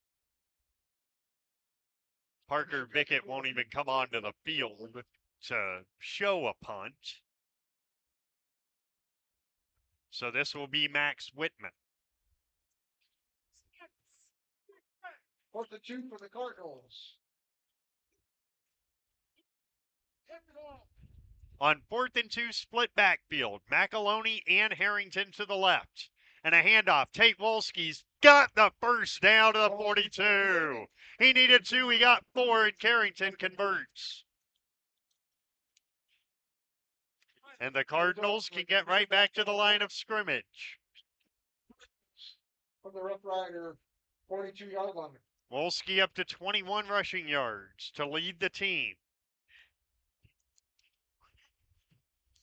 Speaker 1: Parker Bickett won't even come onto the field to show a punt. So this will be Max Whitman.
Speaker 6: 4th and 2 for the Cardinals.
Speaker 1: On 4th and 2, split backfield. McAloney and Harrington to the left. And a handoff. Tate Wolski's got the first down to the 42. He needed 2. He got 4, and Carrington converts. And the Cardinals can get right back to the line of scrimmage.
Speaker 6: From the Roughrider 42-yard line.
Speaker 1: Wolski up to 21 rushing yards to lead the team.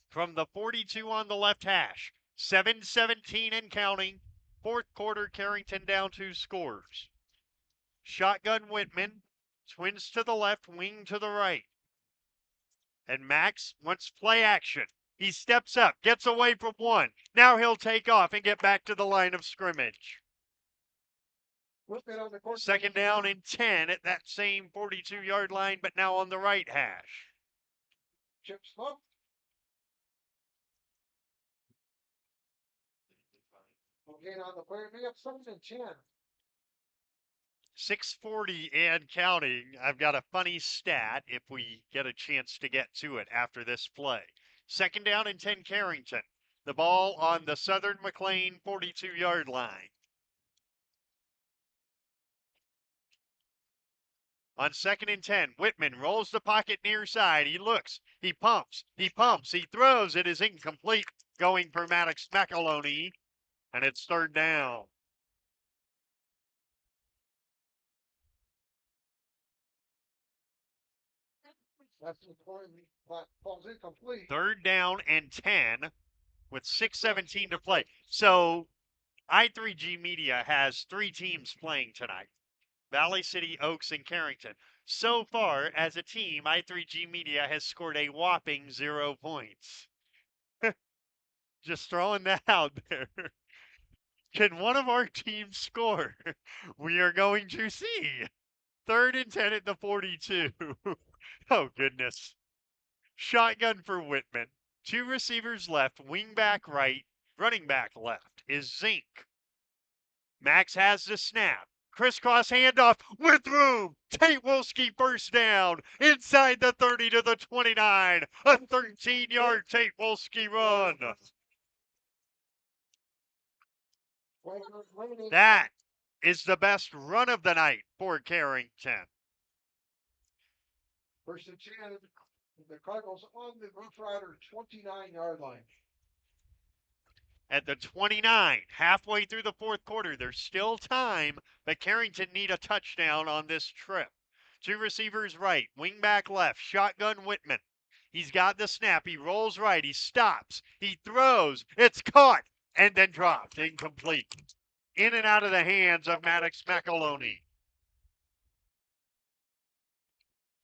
Speaker 1: From the 42 on the left hash, 7:17 and counting. Fourth quarter, Carrington down 2 scores. Shotgun Whitman, twins to the left, wing to the right. And Max wants play action. He steps up, gets away from 1. Now he'll take off and get back to the line of scrimmage. 2nd down and 10 at that same 42-yard line, but now on the right hash.
Speaker 6: Chip slow. Again on the player, we have 7th and 10.
Speaker 1: 6:40 and counting. I've got a funny stat if we get a chance to get to it after this play. 2nd down and 10 Carrington. The ball on the Southern McLean 42-yard line. On 2nd and 10, Whitman rolls the pocket near side. He looks, he pumps, he throws. It is incomplete, going for Maddox McAloney. And it's third down.
Speaker 6: That's importantly, but falls incomplete.
Speaker 1: Third down and 10 with 6:17 to play. So I3G Media has 3 teams playing tonight. Valley City, Oaks, and Carrington. So far, as a team, I3G Media has scored a whopping 0 points. Just throwing that out there. Can one of our teams score? We are going to see. Third and 10 at the 42. Oh, goodness. Shotgun for Whitman. 2 receivers left, wing back right, running back left is Zink. Max has the snap. Crisscross handoff with room. Tate Wolski first down inside the 30 to the 29. A 13-yard Tate Wolski run. That is the best run of the night for Carrington.
Speaker 6: First and 10, the Cardinals on the Roughrider 29-yard line.
Speaker 1: At the 29, halfway through the fourth quarter, there's still time, but Carrington need a touchdown on this trip. 2 receivers right, wing back left, shotgun Whitman. He's got the snap, he rolls right, he stops, he throws, it's caught, and then dropped, incomplete. In and out of the hands of Maddox McAloney.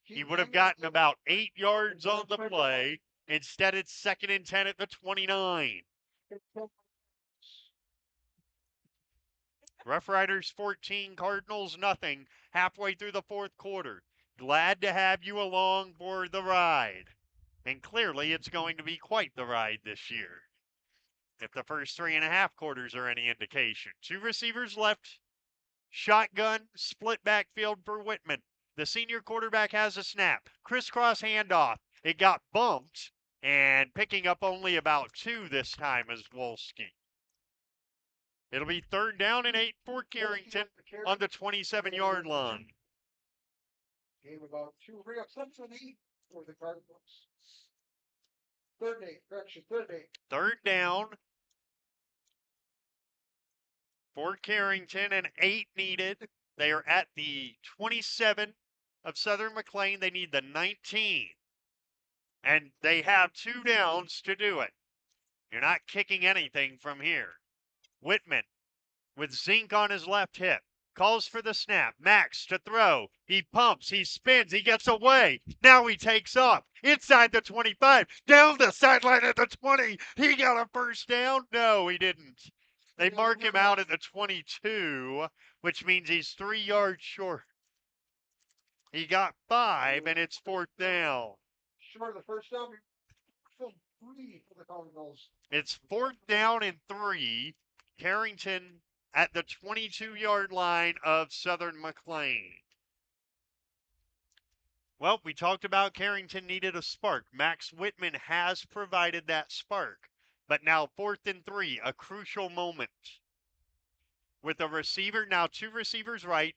Speaker 1: He would have gotten about 8 yards on the play. Instead, it's 2nd and 10 at the 29. Roughriders 14, Cardinals nothing, halfway through the fourth quarter. Glad to have you along for the ride. And clearly, it's going to be quite the ride this year. If the first 3.5 quarters are any indication. 2 receivers left. Shotgun, split backfield for Whitman. The senior quarterback has a snap. Crisscross handoff. It got bumped, and picking up only about 2 this time is Wolski. It'll be 3rd down and 8 for Carrington on the 27-yard line.
Speaker 6: Game about 2 receptions and 8 for the Cardinals. 3rd and 8, correction, 3rd and 8.
Speaker 1: 3rd down for Carrington and 8 needed. They are at the 27 of Southern McLean. They need the 19. And they have 2 downs to do it. You're not kicking anything from here. Whitman with Zink on his left hip. Calls for the snap. Max to throw. He pumps. He spins. He gets away. Now he takes off. Inside the 25. Down the sideline at the 20. He got a first down? No, he didn't. They mark him out at the 22, which means he's 3 yards short. He got 5, and it's 4th down.
Speaker 6: Short of the first down. 3 for the Cardinals.
Speaker 1: It's 4th down and 3. Carrington at the 22-yard line of Southern McLean. Well, we talked about Carrington needed a spark. Max Whitman has provided that spark. But now 4th and 3, a crucial moment. With a receiver, now 2 receivers right,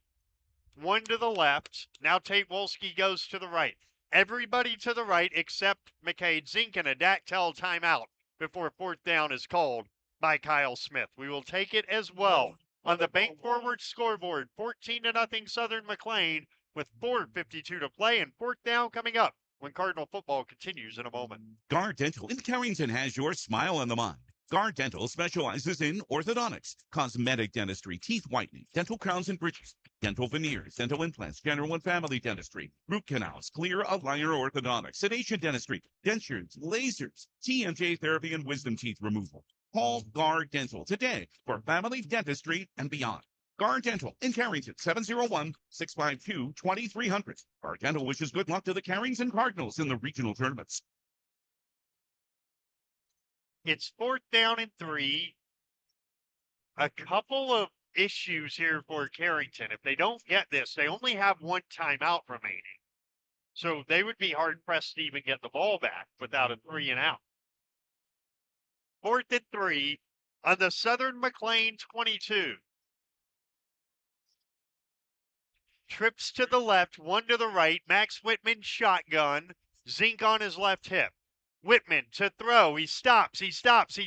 Speaker 1: 1 to the left. Now Tate Wolski goes to the right. Everybody to the right except McCade Zink and a Dactyl timeout before 4th down is called by Kyle Smith. We will take it as well on the Bank Forward scoreboard. 14-0 Southern McLean with 4:52 to play and 4th down coming up when Cardinal football continues in a moment.
Speaker 19: Guard Dental in Carrington has your smile on the mind. Guard Dental specializes in orthodontics, cosmetic dentistry, teeth whitening, dental crowns and bridges, dental veneers, dental implants, general and family dentistry, root canals, clear aligner orthodontics, sedation dentistry, dentures, lasers, TMJ therapy, and wisdom teeth removal. Call Guard Dental today for family dentistry and beyond. Guard Dental in Carrington, 701-652-2300. Guard Dental wishes good luck to the Carrington Cardinals in the regional tournaments.
Speaker 1: It's 4th down and 3. A couple of issues here for Carrington. If they don't get this, they only have 1 timeout remaining. So they would be hard-pressed to even get the ball back without a 3 and out. 4th and 3 on the Southern McLean 22. Trips to the left, 1 to the right. Max Whitman shotgun. Zink on his left hip. Whitman to throw. He stops. He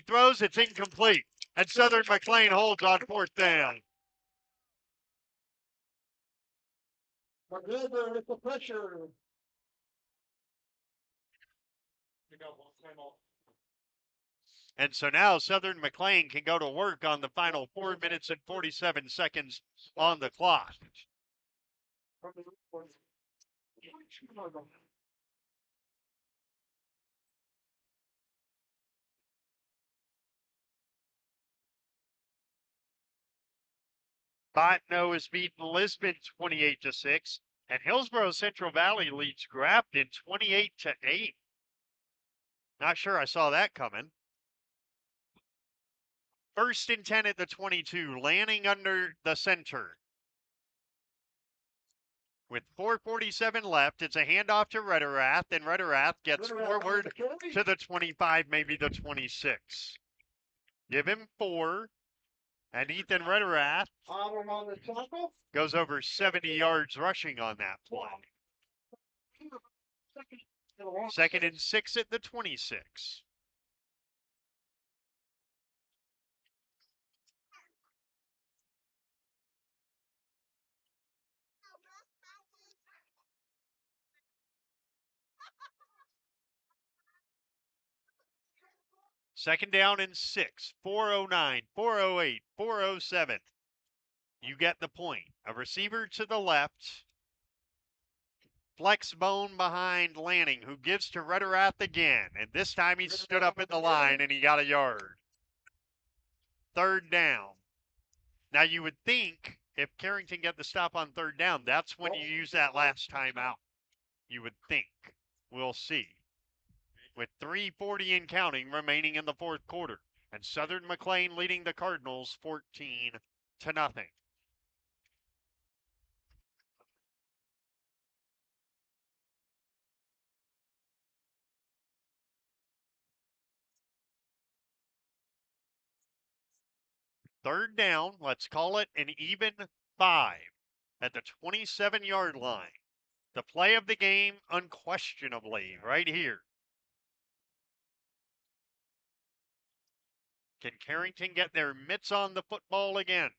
Speaker 1: throws. It's incomplete.
Speaker 7: And Southern McLean holds on 4th down.
Speaker 6: McGregor with the pressure.
Speaker 7: And so now Southern McLean can go to work on the final 4 minutes and 47 seconds on the clock. Botno has beaten Lisbon 28-6, and Hillsborough Central Valley leads Grafton 28-8. Not sure I saw that coming. 1st and 10 at the 22, Lanning under the center. With 4:47 left, it's a handoff to Rederath, and Rederath gets forward to the 25, maybe the 26. Give him 4, and Ethan Rederath goes over 70 yards rushing on that play. 2nd and 6 at the 26. Second down and 6, 4:09, 4:08, 4:07. You get the point. A receiver to the left. Flex bone behind Lanning, who gives to Rederath again. And this time he stood up at the line and he got a yard. 3rd down. Now you would think if Carrington get the stop on 3rd down, that's when you use that last timeout. You would think. We'll see. With 3:40 and counting remaining in the 4th quarter. And Southern McLean leading the Cardinals 14-0. Third down, let's call it an even 5 at the 27-yard line. The play of the game, unquestionably, right here. Can Carrington get their mitts on the football again?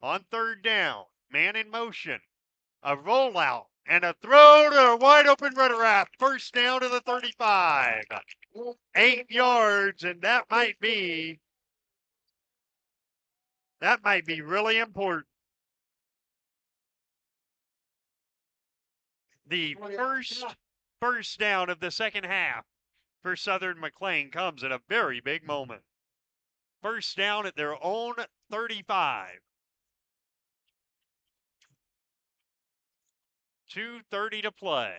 Speaker 7: On 3rd down, man in motion, a rollout, and a throw to a wide open Rederath. 1st down to the 35. 8 yards, and that might be really important. The first down of the second half for Southern McLean comes at a very big moment. 1st down at their own 35. 2:30 to play.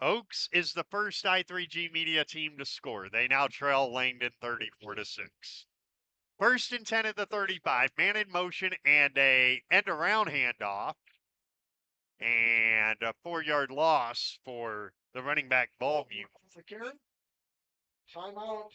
Speaker 7: Oaks is the first I3G Media team to score. They now trail Langdon 34-6. 1st and 10 at the 35. Man in motion and a end-around handoff. And a 4-yard loss for the running back Ballmute.
Speaker 6: Timeout.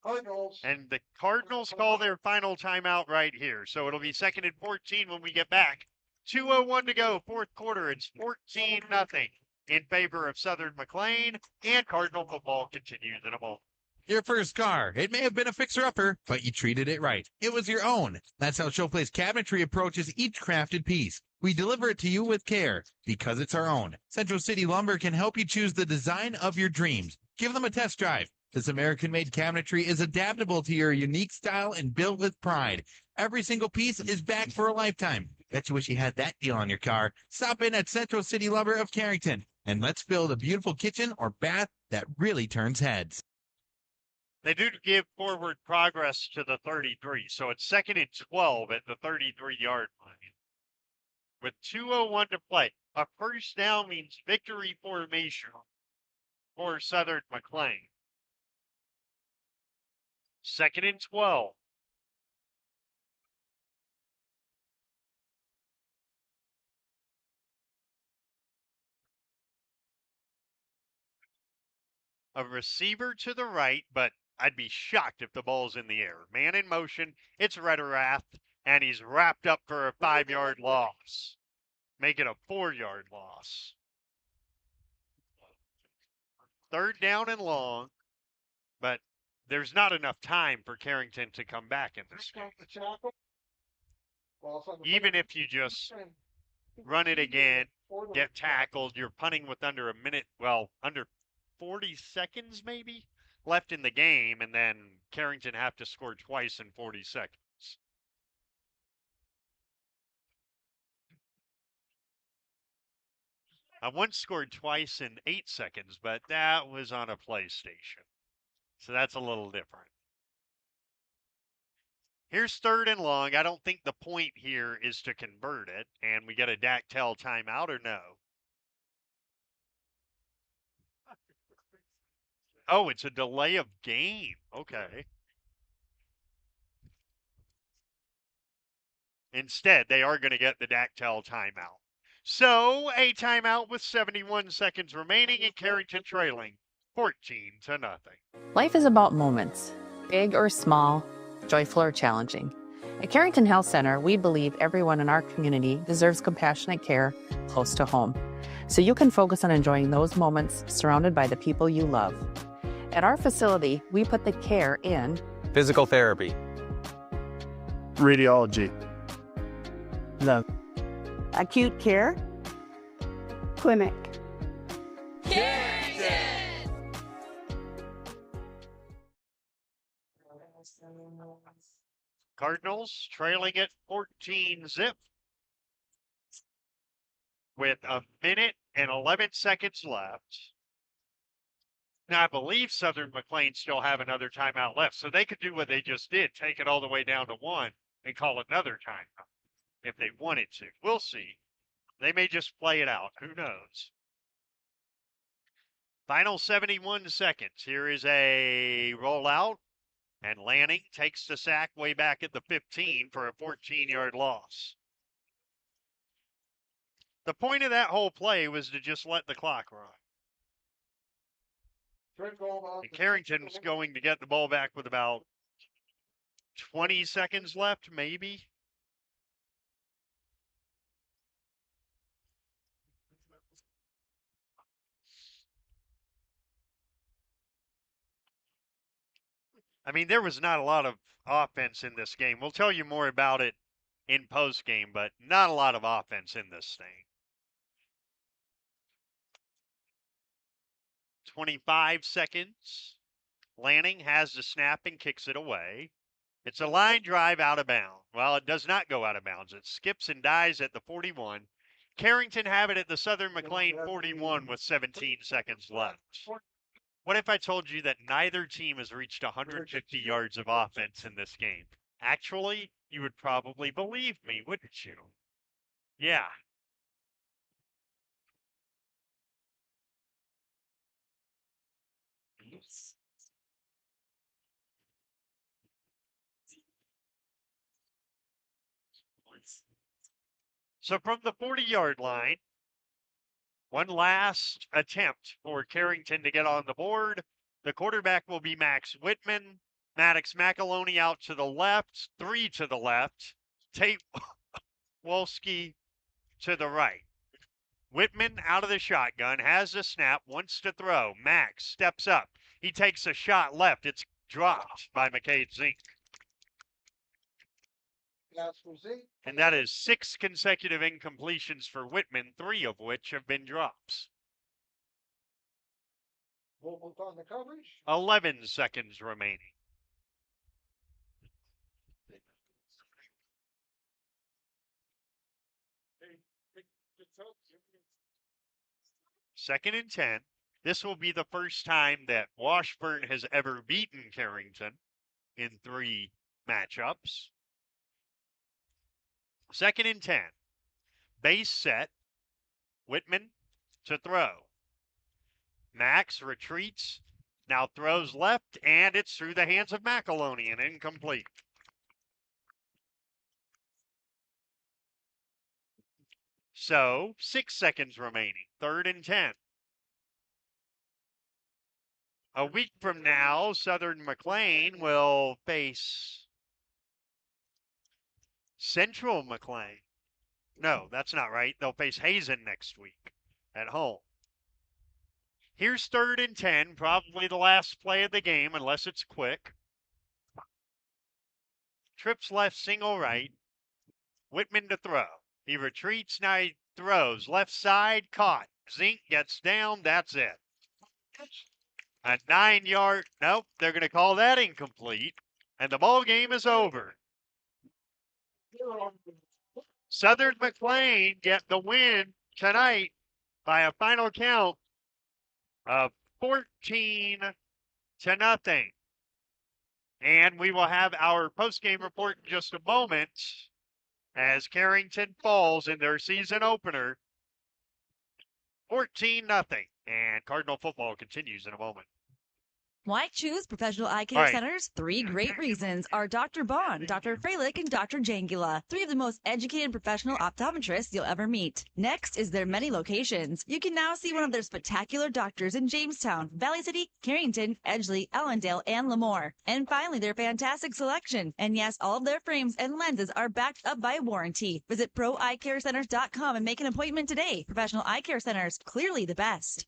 Speaker 6: Cardinals.
Speaker 7: And the Cardinals call their final timeout right here. So it'll be 2nd and 14 when we get back. 2:01 to go, 4th quarter. It's 14-0 in favor of Southern McLean, and Cardinal football continues in a moment.
Speaker 2: Your first car. It may have been a fixer-upper, but you treated it right. It was your own. That's how Showplace Cabinetry approaches each crafted piece. We deliver it to you with care, because it's our own. Central City Lumber can help you choose the design of your dreams. Give them a test drive. This American-made cabinetry is adaptable to your unique style and built with pride. Every single piece is back for a lifetime. Bet you wish you had that deal on your car. Stop in at Central City Lumber of Carrington, and let's build a beautiful kitchen or bath that really turns heads.
Speaker 7: They do give forward progress to the 33, so it's 2nd and 12 at the 33-yard line. With 2:01 to play, a first down means victory formation for Southern McLean. 2nd and 12. A receiver to the right, but I'd be shocked if the ball's in the air. Man in motion, it's Rederath, and he's wrapped up for a 5-yard loss. make it a 4-yard loss. 3rd down and long, but there's not enough time for Carrington to come back in this game. Even if you just run it again, get tackled, you're punting with under a minute, well, under 40 seconds maybe left in the game, and then Carrington have to score twice in 40 seconds. I once scored twice in 8 seconds, but that was on a PlayStation. So that's a little different. Here's 3rd and long. I don't think the point here is to convert it, and we get a Dactyl timeout or no? Oh, it's a delay of game. Okay. Instead, they are going to get the Dactyl timeout. So a timeout with 71 seconds remaining and Carrington trailing 14-0.
Speaker 11: Life is about moments, big or small, joyful or challenging. At Carrington Health Center, we believe everyone in our community deserves compassionate care close to home, so you can focus on enjoying those moments surrounded by the people you love. At our facility, we put the care in
Speaker 13: physical therapy,
Speaker 12: radiology,
Speaker 11: love,
Speaker 14: acute care, clinic.
Speaker 7: Cardinals trailing at 14-0 with a minute and 11 seconds left. Now, I believe Southern McLean still have another timeout left, so they could do what they just did, take it all the way down to 1 and call another timeout if they wanted to. We'll see. They may just play it out. Who knows? Final 71 seconds. Here is a rollout, and Lanning takes the sack way back at the 15 for a 14-yard loss. The point of that whole play was to just let the clock run. And Carrington's going to get the ball back with about 20 seconds left, maybe. I mean, there was not a lot of offense in this game. We'll tell you more about it in postgame, but not a lot of offense in this thing. 25 seconds. Lanning has the snap and kicks it away. It's a line drive out of bounds. Well, it does not go out of bounds. It skips and dies at the 41. Carrington have it at the Southern McLean 41 with 17 seconds left. What if I told you that neither team has reached 150 yards of offense in this game? Actually, you would probably believe me, wouldn't you? Yeah. So from the 40-yard line, one last attempt for Carrington to get on the board. The quarterback will be Max Whitman. Maddox McAloney out to the left, 3 to the left. Tate Wolski to the right. Whitman out of the shotgun, has the snap, wants to throw. Max steps up. He takes a shot left. It's dropped by McCade Zink. And that is 6 consecutive incompletions for Whitman, 3 of which have been drops. 11 seconds remaining. Second and 10. This will be the first time that Washburn has ever beaten Carrington in 3 matchups. Second and 10. Base set. Whitman to throw. Max retreats. Now throws left, and it's through the hands of McAloney and incomplete. So 6 seconds remaining. Third and 10. A week from now, Southern McLean will face Central McLean.
Speaker 1: No, that's not right. They'll face Hazen next week at home. Here's 3rd and 10, probably the last play of the game, unless it's quick. Trips left, single right. Whitman to throw. He retreats, now he throws. Left side, caught. Zink gets down, that's it. A 9-yard, nope, they're going to call that incomplete, and the ball game is over. Southern McLean get the win tonight by a final count of 14-0. And we will have our postgame report in just a moment as Carrington falls in their season opener 14-0. And Cardinal football continues in a moment.
Speaker 13: Why choose Professional Eye Care
Speaker 1: All right.
Speaker 13: Centers? 3 great reasons are Dr. Bond, Dr. Freilich, and Dr. Jangula, 3 of the most educated professional optometrists you'll ever meet. Next is their many locations. You can now see one of their spectacular doctors in Jamestown, Valley City, Carrington, Edgeley, Ellendale, and Lemoore. And finally, their fantastic selection. And yes, all of their frames and lenses are backed up by warranty. Visit proeyecarecenters.com and make an appointment today. Professional Eye Care Centers, clearly the best.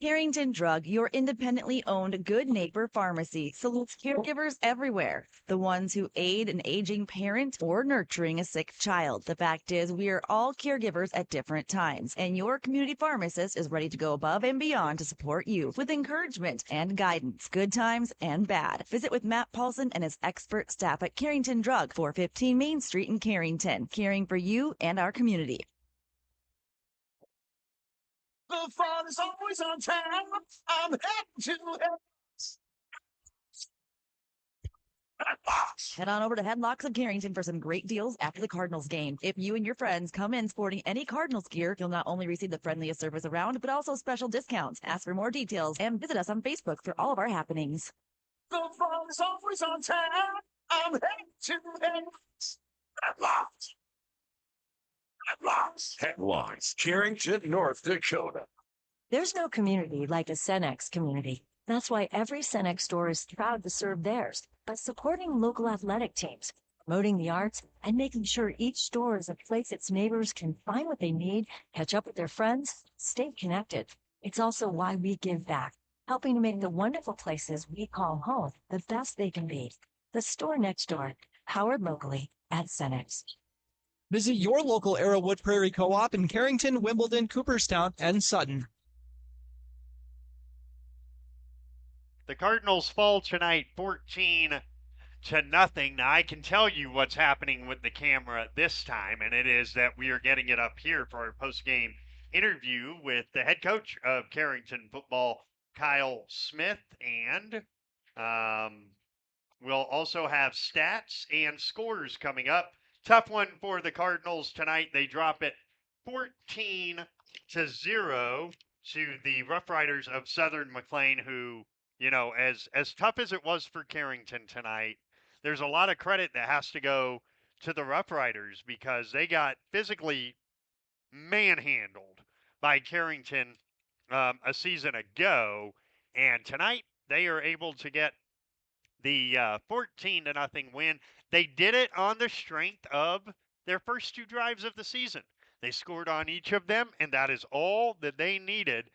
Speaker 13: Carrington Drug, your independently owned Good Neighbor Pharmacy, salutes caregivers everywhere. The ones who aid an aging parent or nurturing a sick child. The fact is, we are all caregivers at different times, and your community pharmacist is ready to go above and beyond to support you with encouragement and guidance, good times and bad. Visit with Matt Paulson and his expert staff at Carrington Drug, 415 Main Street in Carrington, caring for you and our community.
Speaker 15: The fun is always on time. I'm heading to
Speaker 13: Headlocks. Head on over to Headlocks of Carrington for some great deals after the Cardinals game. If you and your friends come in sporting any Cardinals gear, you'll not only receive the friendliest service around, but also special discounts. Ask for more details and visit us on Facebook for all of our happenings.
Speaker 15: the fun is always on time. I'm heading to Headlocks.
Speaker 20: Headlocks, Carrington, North Dakota.
Speaker 21: There's no community like a Cenex community. That's why every Cenex store is proud to serve theirs by supporting local athletic teams, promoting the arts, and making sure each store is a place its neighbors can find what they need, catch up with their friends, stay connected. It's also why we give back, helping to make the wonderful places we call home the best they can be. The store next door, powered locally at Cenex.
Speaker 22: Visit your local Arrowwood Prairie Co-op in Carrington, Wimbledon, Cooperstown, and Sutton.
Speaker 1: The Cardinals fall tonight 14-0. Now, I can tell you what's happening with the camera this time, and it is that we are getting it up here for our post-game interview with the head coach of Carrington football, Kyle Smith, and we'll also have stats and scores coming up. Tough one for the Cardinals tonight. They drop it 14-0 to the Roughriders of Southern McLean, who, you know, as tough as it was for Carrington tonight, there's a lot of credit that has to go to the Roughriders because they got physically manhandled by Carrington a season ago, and tonight they are able to get the 14-0 win. They did it on the strength of their first 2 drives of the season. They scored on each of them, and that is all that they needed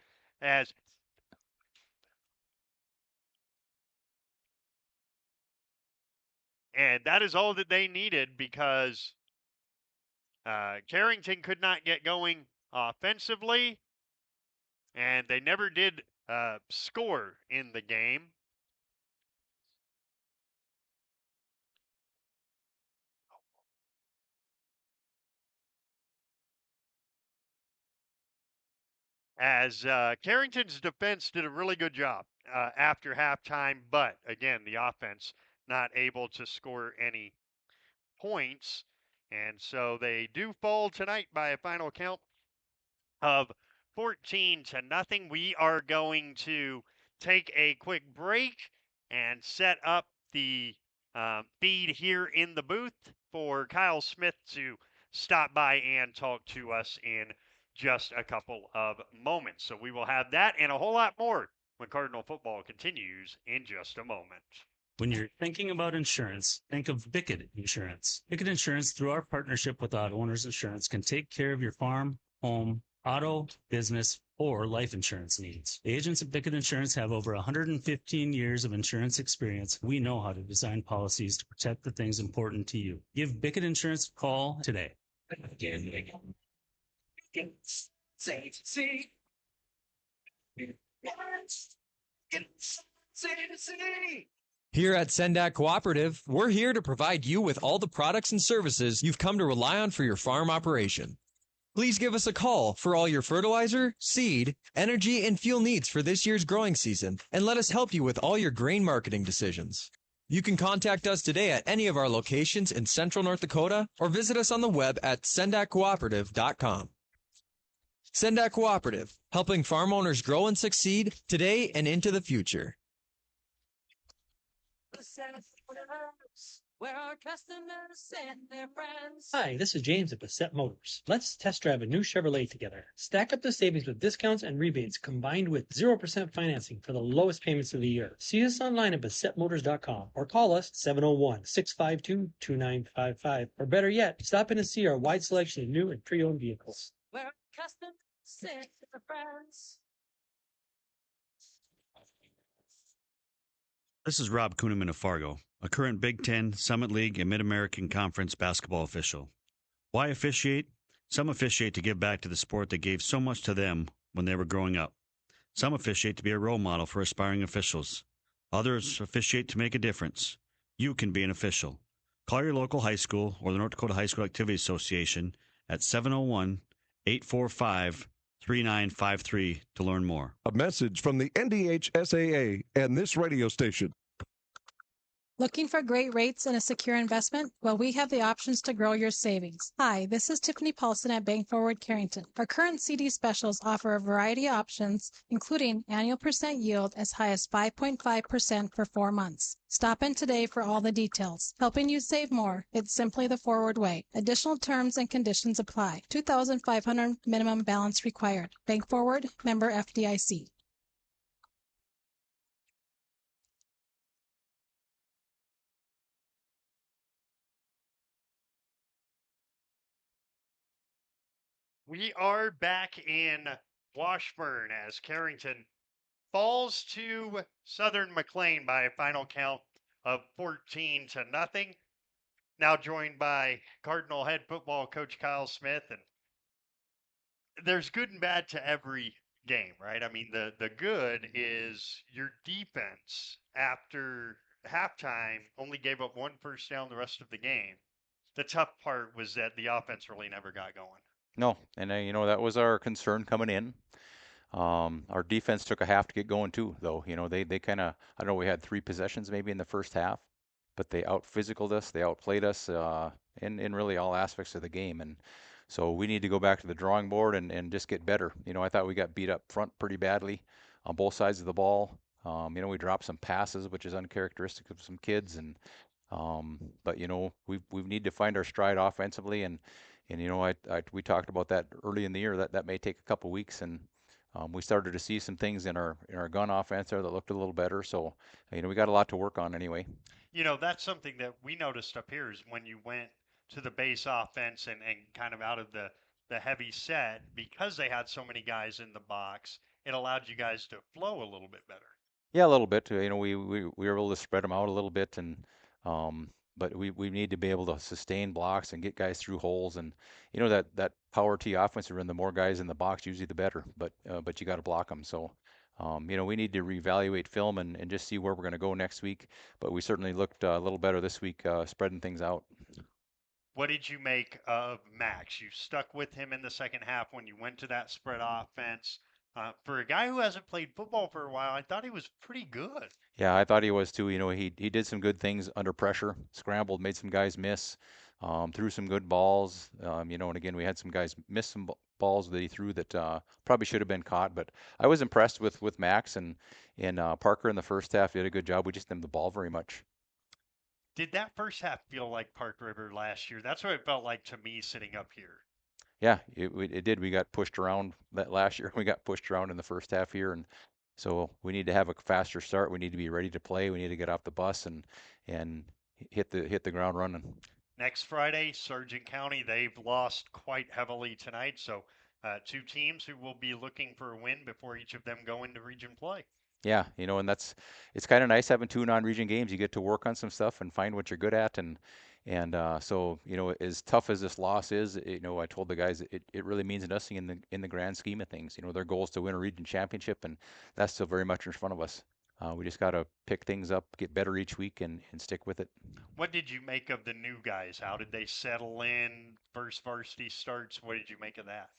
Speaker 1: because Carrington could not get going offensively, and they never did score in the game. As Carrington's defense did a really good job after halftime, but again, the offense not able to score any points. And so they do fall tonight by a final count of 14-0. We are going to take a quick break and set up the feed here in the booth for Kyle Smith to stop by and talk to us in just a couple of moments. So we will have that and a whole lot more when Cardinal football continues in just a moment.
Speaker 4: When you're thinking about insurance, think of Bickett Insurance. Bickett Insurance, through our partnership with Auto Owners Insurance, can take care of your farm, home, auto, business, or life insurance needs. The agents at Bickett Insurance have over 115 years of insurance experience. We know how to design policies to protect the things important to you. Give Bickett Insurance a call today.
Speaker 22: Here at Sendak Cooperative, we're here to provide you with all the products and services you've come to rely on for your farm operation. Please give us a call for all your fertilizer, seed, energy, and fuel needs for this year's growing season, and let us help you with all your grain marketing decisions. You can contact us today at any of our locations in central North Dakota or visit us on the web at sendakcooperative.com. Sendak Cooperative, helping farm owners grow and succeed today and into the future.
Speaker 5: Where our customers send their friends.
Speaker 16: Hi, this is James at Bassett Motors. Let's test drive a new Chevrolet together. Stack up the savings with discounts and rebates combined with 0% financing for the lowest payments of the year. See us online at BassettMotors.com or call us 701-652-2955. Or better yet, stop in and see our wide selection of new and pre-owned vehicles.
Speaker 5: Where our customers send their friends.
Speaker 24: This is Rob Kuhneman of Fargo, a current Big Ten, Summit League, and Mid-American Conference basketball official. Why officiate? Some officiate to give back to the sport that gave so much to them when they were growing up. Some officiate to be a role model for aspiring officials. Others officiate to make a difference. You can be an official. Call your local high school or the North Dakota High School Activity Association at 701-845-3953 to learn more.
Speaker 25: A message from the NDHSAA and this radio station.
Speaker 26: Looking for great rates and a secure investment? Well, we have the options to grow your savings. Hi, this is Tiffany Paulson at Bank Forward Carrington. Our current CD specials offer a variety of options, including annual percent yield as high as 5.5% for 4 months. Stop in today for all the details. Helping you save more, it's simply the Forward way. Additional terms and conditions apply. $2,500 minimum balance required. Bank Forward, member FDIC.
Speaker 7: We are back in Washburn as Carrington falls to Southern McLean by a final count of 14-0. Now joined by Cardinal head football coach Kyle Smith. And there's good and bad to every game, right? I mean, the good is your defense after halftime only gave up 1 first down the rest of the game. The tough part was that the offense really never got going.
Speaker 27: No, and that was our concern coming in. Our defense took a half to get going too, though. They kind of, I don't know, we had 3 possessions maybe in the first half, but they out-physicaled us, they outplayed us in really all aspects of the game. And so we need to go back to the drawing board and just get better. I thought we got beat up front pretty badly on both sides of the ball. We dropped some passes, which is uncharacteristic of some kids. But we need to find our stride offensively. And we talked about that early in the year, that may take a couple weeks, and we started to see some things in our gun offense there that looked a little better. So, we got a lot to work on anyway.
Speaker 7: That's something that we noticed up here is when you went to the base offense and kind of out of the heavy set, because they had so many guys in the box, it allowed you guys to flow a little bit better.
Speaker 27: Yeah, a little bit. We were able to spread them out a little bit, and but we need to be able to sustain blocks and get guys through holes. And that power T offense, the more guys in the box, usually the better. But you got to block them. So we need to reevaluate film and just see where we're going to go next week. But we certainly looked a little better this week, spreading things out.
Speaker 7: What did you make of Max? You stuck with him in the second half when you went to that spread offense. For a guy who hasn't played football for a while, I thought he was pretty good.
Speaker 27: Yeah, I thought he was too. He did some good things under pressure, scrambled, made some guys miss, threw some good balls. And again, we had some guys miss some balls that he threw that probably should have been caught. But I was impressed with Max and Parker in the first half. He did a good job. We just didn't have the ball very much.
Speaker 7: Did that first half feel like Park River last year? That's what it felt like to me sitting up here.
Speaker 27: Yeah, it did. We got pushed around that last year. We got pushed around in the first half here, and So we need to have a faster start. We need to be ready to play. We need to get off the bus and hit the ground running.
Speaker 1: Next Friday, Sargent County, they've lost quite heavily tonight. So two teams who will be looking for a win before each of them go into region play.
Speaker 27: Yeah, and it's kind of nice having 2 non-region games. You get to work on some stuff and find what you're good at, and so as tough as this loss is, I told the guys it really means nothing in the grand scheme of things. Their goal is to win a region championship, and that's still very much in front of us. We just got to pick things up, get better each week, and stick with it.
Speaker 1: What did you make of the new guys? How did they settle in? First varsity starts. What did you make of that?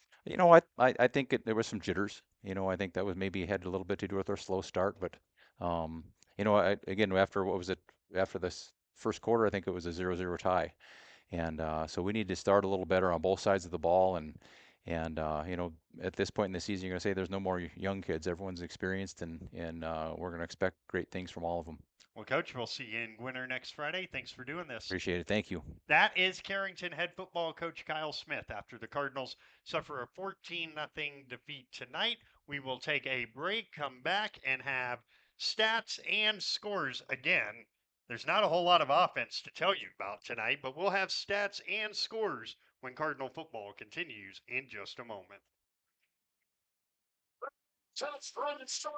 Speaker 27: I think there was some jitters. I think that was maybe had a little bit to do with our slow start, but again, after this first quarter, I think it was a 0-0 tie, and so we need to start a little better on both sides of the ball, and at this point in the season, you're going to say there's no more young kids. Everyone's experienced, and we're going to expect great things from all of them.
Speaker 1: Well, Coach, we'll see you in Gwinner next Friday. Thanks for doing this.
Speaker 27: Appreciate it. Thank you.
Speaker 1: That is Carrington head football coach Kyle Smith. After the Cardinals suffer a 14-0 defeat tonight, we will take a break, come back, and have stats and scores again. There's not a whole lot of offense to tell you about tonight, but we'll have stats and scores when Cardinal football continues in just a moment.
Speaker 15: Touch, run, and start.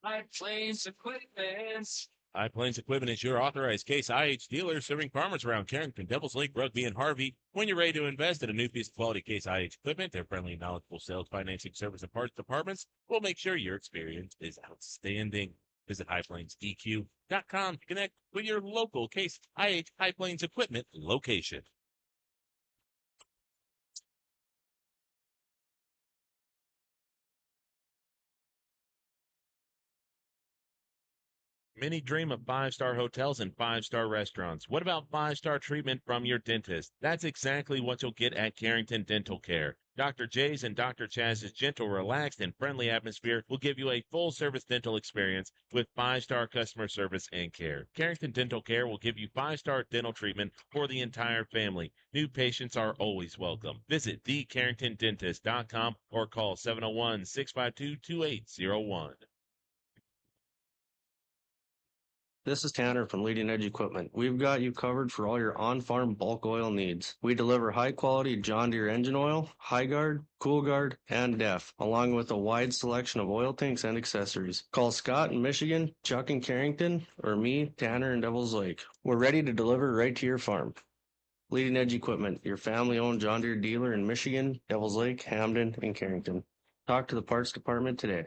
Speaker 15: High Plains Equipment.
Speaker 3: High Plains Equipment is your authorized Case IH dealer serving farmers around Carrington, Devils Lake, Rugby, and Harvey. When you're ready to invest in a new piece of quality Case IH equipment, their friendly and knowledgeable sales, financing, service, and parts departments will make sure your experience is outstanding. Visit highplainseq.com to connect with your local Case IH High Plains Equipment location. Many dream of five-star hotels and five-star restaurants. What about five-star treatment from your dentist? That's exactly what you'll get at Carrington Dental Care. Dr. J's and Dr. Chaz's gentle, relaxed, and friendly atmosphere will give you a full-service dental experience with five-star customer service and care. Carrington Dental Care will give you five-star dental treatment for the entire family. New patients are always welcome. Visit thecarringtondentist.com or call 701-652-2801.
Speaker 8: This is Tanner from Leading Edge Equipment. We've got you covered for all your on-farm bulk oil needs. We deliver high-quality John Deere engine oil, High Guard, Cool Guard, and DEF, along with a wide selection of oil tanks and accessories. Call Scott in Michigan, Chuck in Carrington, or me, Tanner in Devils Lake. We're ready to deliver right to your farm. Leading Edge Equipment, your family-owned John Deere dealer in Michigan, Devils Lake, Hamden, and Carrington. Talk to the parts department today.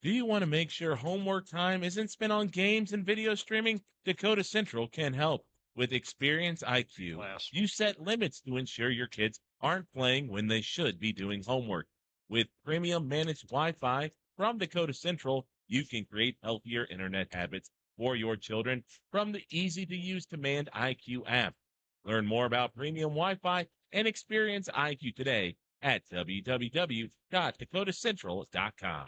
Speaker 3: Do you want to make sure homework time isn't spent on games and video streaming? Dakota Central can help. With Experience IQ, you set limits to ensure your kids aren't playing when they should be doing homework. With premium managed Wi-Fi from Dakota Central, you can create healthier internet habits for your children from the easy-to-use Command IQ app. Learn more about premium Wi-Fi and Experience IQ today at www.dakotacentral.com.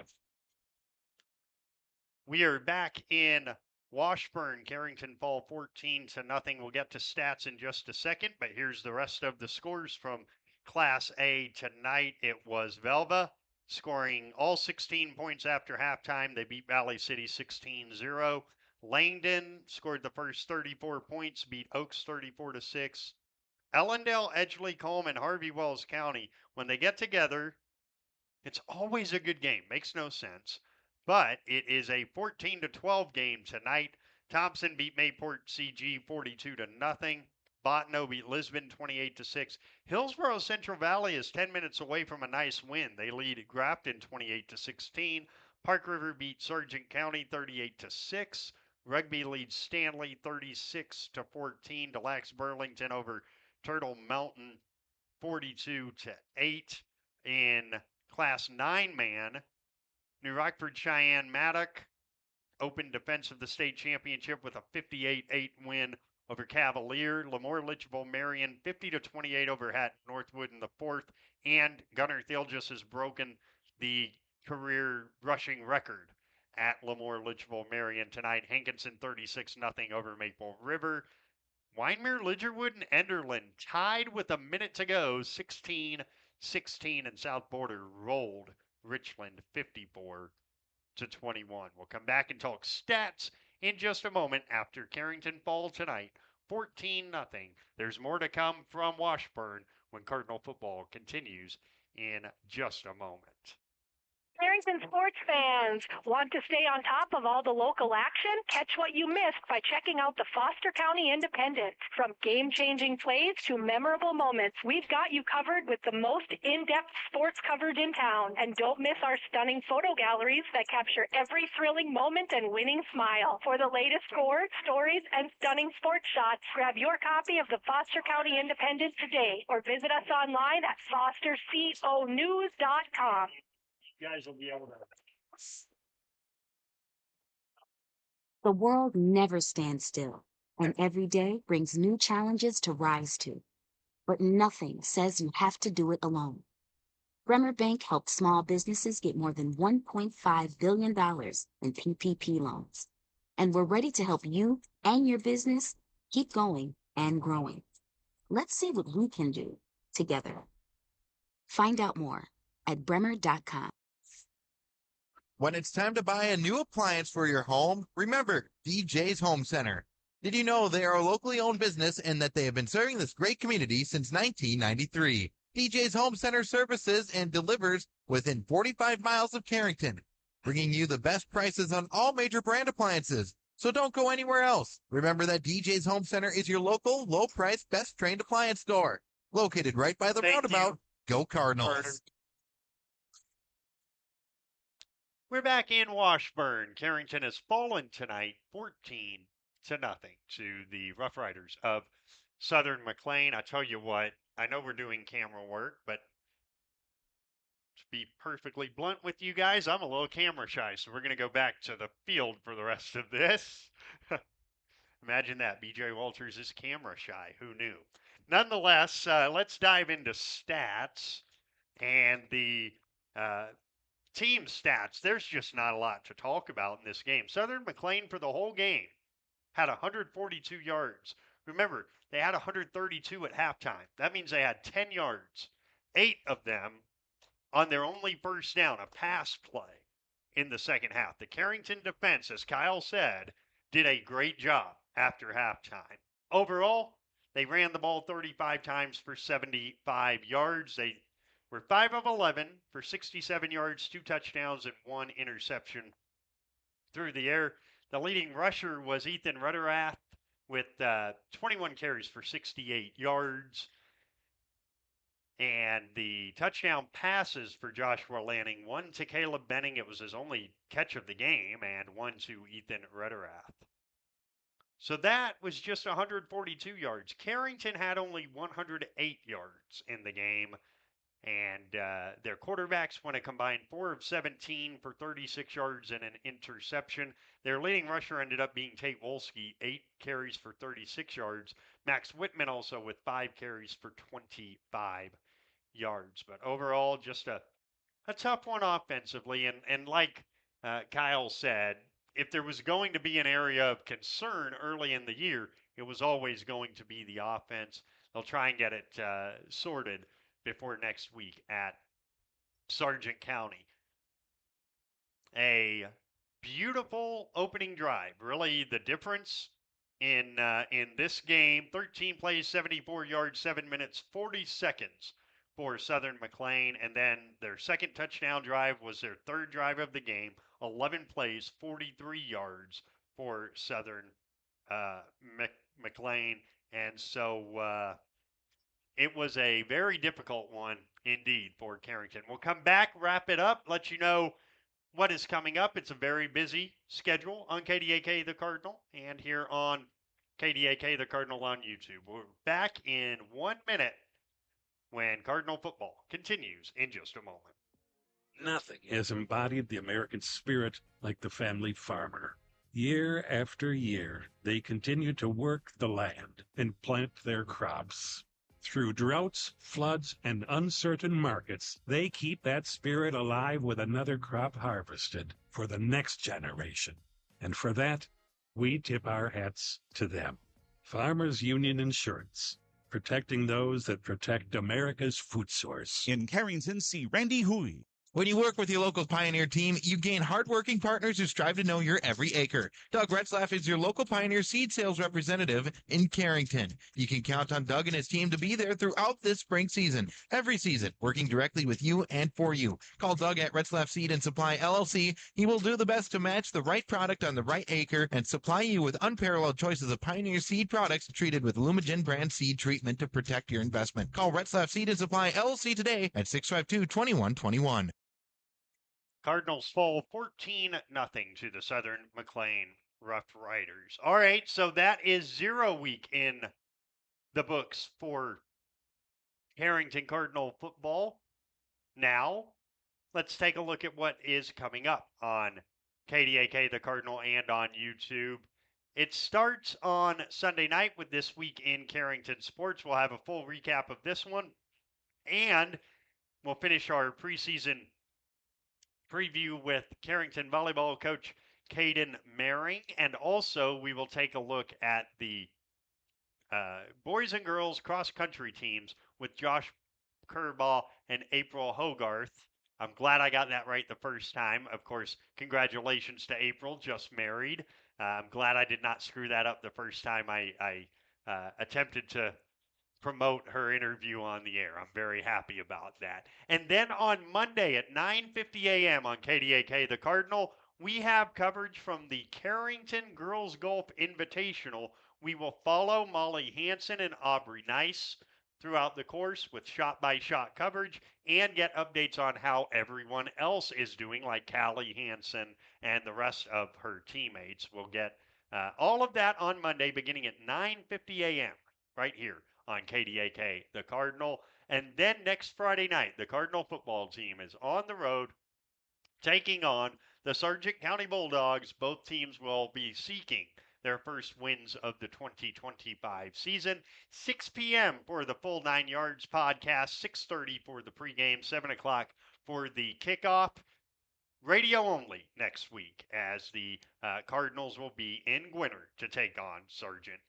Speaker 1: We are back in Washburn. Carrington fall 14-0. We'll get to stats in just a second, but here's the rest of the scores from Class A tonight. It was Velva scoring all 16 points after halftime. They beat Valley City 16-0. Langdon scored the first 34 points, beat Oaks 34-6. Ellendale, Edgeley, Coleman, Harvey Wells County, when they get together, it's always a good game. Makes no sense. But it is a 14-12 game tonight. Thompson beat Mayport CG 42-0. Bottineau beat Lisbon 28-6. Hillsborough Central Valley is 10 minutes away from a nice win. They lead Grafton 28-16. Park River beat Sargent County 38-6. Rugby leads Stanley 36-14. Deluxe Burlington over Turtle Mountain 42-8. In Class 9-man, New Rockford Cheyenne Maddock opened defense of the state championship with a 58-8 win over Cavalier. Lemoore Litchville Marion 50-28 over Hatton Northwood in the fourth. And Gunnar Thilgis has broken the career rushing record at Lemoore Litchville Marion tonight. Hankinson 36-0 over Maple River. Wyndmere, Lidgerwood, and Enderlin tied with a minute to go, 16-16, and South Border rolled Richland 54-21. We'll come back and talk stats in just a moment after Carrington fall tonight, 14-0. There's more to come from Washburn when Cardinal football continues in just a moment.
Speaker 6: Carrington sports fans, want to stay on top of all the local action? Catch what you missed by checking out the Foster County Independent. From game-changing plays to memorable moments, we've got you covered with the most in-depth sports coverage in town. And don't miss our stunning photo galleries that capture every thrilling moment and winning smile. For the latest scores, stories, and stunning sports shots, grab your copy of the Foster County Independent today or visit us online at fosterconews.com.
Speaker 7: You guys will be able to.
Speaker 9: The world never stands still, and every day brings new challenges to rise to. But nothing says you have to do it alone. Bremer Bank helped small businesses get more than $1.5 billion in PPP loans. And we're ready to help you and your business keep going and growing. Let's see what we can do together. Find out more at bremer.com.
Speaker 2: When it's time to buy a new appliance for your home, remember DJ's Home Center. Did you know they are a locally owned business and that they have been serving this great community since 1993? DJ's Home Center services and delivers within 45 miles of Carrington, bringing you the best prices on all major brand appliances. So don't go anywhere else. Remember that DJ's Home Center is your local, low-price, best-trained appliance store, located right by the roundabout. Go Cardinals.
Speaker 1: We're back in Washburn. Carrington has fallen tonight 14-0 to the Roughriders of Southern McLean. I tell you what, I know we're doing camera work, but to be perfectly blunt with you guys, I'm a little camera shy, so we're going to go back to the field for the rest of this. Imagine that. BJ Walters is camera shy. Who knew? Nonetheless, let's dive into stats and the team stats. There's just not a lot to talk about in this game. Southern McLean for the whole game had 142 yards. Remember, they had 132 at halftime. That means they had 10 yards, 8 of them on their only first down, a pass play in the second half. The Carrington defense, as Kyle said, did a great job after halftime. Overall, they ran the ball 35 times for 75 yards. They were 5 of 11 for 67 yards, 2 touchdowns, and 1 interception through the air. The leading rusher was Ethan Rutterath with 21 carries for 68 yards. And the touchdown passes for Joshua Lanning, 1 to Caleb Benning. It was his only catch of the game, and 1 to Ethan Rutterath. So that was just 142 yards. Carrington had only 108 yards in the game. And their quarterbacks went a combined 4 of 17 for 36 yards and an interception. Their leading rusher ended up being Tate Wolski, 8 carries for 36 yards. Max Whitman also with 5 carries for 25 yards. But overall, just a tough one offensively. And like Kyle said, if there was going to be an area of concern early in the year, it was always going to be the offense. They'll try and get it sorted before next week at Sargent County. A beautiful opening drive. Really the difference in this game. 13 plays, 74 yards, 7 minutes, 40 seconds for Southern McLean. And then their second touchdown drive was their third drive of the game. 11 plays, 43 yards for Southern McLean. And so it was a very difficult one indeed for Carrington. We'll come back, wrap it up, let you know what is coming up. It's a very busy schedule on KDAK The Cardinal and here on KDAK The Cardinal on YouTube. We're back in 1 minute when Cardinal football continues in just a moment.
Speaker 10: Nothing has embodied the American spirit like the family farmer. Year after year, they continue to work the land and plant their crops. Through droughts, floods, and uncertain markets, they keep that spirit alive with another crop harvested for the next generation. And for that, we tip our hats to them. Farmers Union Insurance, protecting those that protect America's food source.
Speaker 17: In Carrington, see Randy Hui,
Speaker 22: When you work with your local Pioneer team, you gain hardworking partners who strive to know your every acre. Doug Retzlaff is your local Pioneer seed sales representative in Carrington. You can count on Doug and his team to be there throughout this spring season, every season, working directly with you and for you. Call Doug at Retzlaff Seed and Supply LLC. He will do the best to match the right product on the right acre and supply you with unparalleled choices of Pioneer seed products treated with Lumigen brand seed treatment to protect your investment. Call Retzlaff Seed and Supply LLC today at 652-2121.
Speaker 7: Cardinals fall 14-0 to the Southern McLean Roughriders. All right, so that is 0 week in the books for Carrington Cardinal football. Now, let's take a look at what is coming up on KDAK, the Cardinal, and on YouTube. It starts on Sunday night with This Week in Carrington Sports. We'll have a full recap of this one, and we'll finish our preseason preview with Carrington volleyball coach Caden Maring, and also we will take a look at the boys and girls cross-country teams with Josh Kerbaugh and April Hogarth. I'm glad I got that right the first time. Of course, congratulations to April, just married. I'm glad I did not screw that up the first time I attempted to promote her interview on the air. I'm very happy about that. And then on Monday at 9:50 a.m. on KDAK, the Cardinal, we have coverage from the Carrington Girls Golf Invitational. We will follow Molly Hansen and Aubrey Nice throughout the course with shot-by-shot coverage and get updates on how everyone else is doing, like Callie Hansen and the rest of her teammates. We'll get all of that on Monday beginning at 9:50 a.m. right here on KDAK, the Cardinal. And then next Friday night, the Cardinal football team is on the road taking on the Sargent County Bulldogs. Both teams will be seeking their first wins of the 2025 season. 6 p.m. for the Full 9 Yards podcast, 6:30 for the pregame, 7 o'clock for the kickoff. Radio only next week as the Cardinals will be in Gwinnett to take on Sargent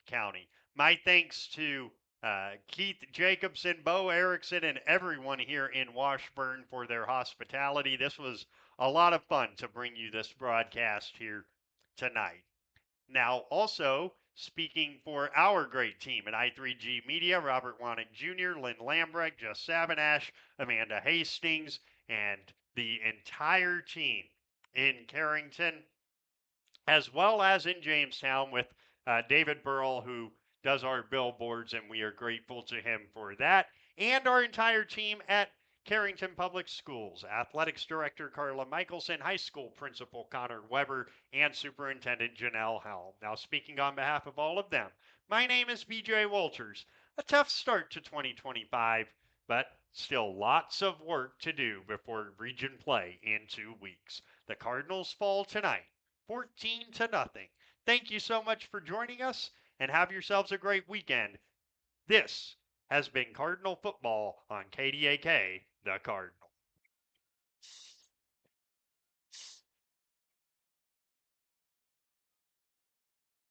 Speaker 7: County. My thanks to Keith Jacobson, Bo Erickson, and everyone here in Washburn for their hospitality. This was a lot of fun to bring you this broadcast here tonight. Now, also speaking for our great team at I3G Media, Robert Wanick Jr., Lynn Lambrecht, Jess Sabinash, Amanda Hastings, and the entire team in Carrington, as well as in Jamestown with David Burrell, who does our billboards, and we are grateful to him for that, and our entire team at Carrington Public Schools, Athletics Director Carla Michelson, High School Principal Connor Weber, and Superintendent Janelle Helm. Now, speaking on behalf of all of them, my name is BJ Walters. A tough start to 2025, but still lots of work to do before region play in 2 weeks. The Cardinals fall tonight, 14-0. Thank you so much for joining us, and have yourselves a great weekend. This has been Cardinal Football on KDAK, the Cardinal.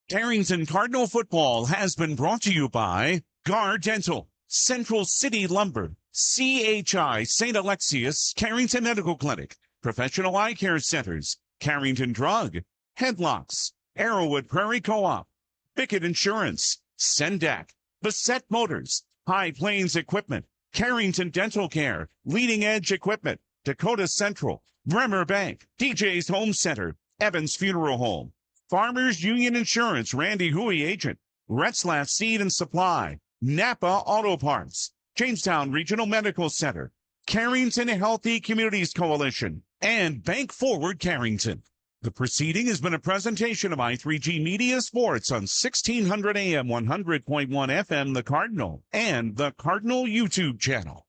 Speaker 11: Carrington Cardinal Football has been brought to you by Gar Dental, Central City Lumber, CHI St. Alexius, Carrington Medical Clinic, Professional Eye Care Centers, Carrington Drug, Headlocks, Arrowwood Prairie Co-op, Bickett Insurance, Sendak, Bassett Motors, High Plains Equipment, Carrington Dental Care, Leading Edge Equipment, Dakota Central, Bremer Bank, DJ's Home Center, Evans Funeral Home, Farmers Union Insurance, Randy Huey Agent, Retzlaff Seed and Supply, Napa Auto Parts, Jamestown Regional Medical Center, Carrington Healthy Communities Coalition, and Bank Forward Carrington. The proceeding has been a presentation of I3G Media Sports on 1600 AM, 100.1 FM, The Cardinal, and the Cardinal YouTube channel.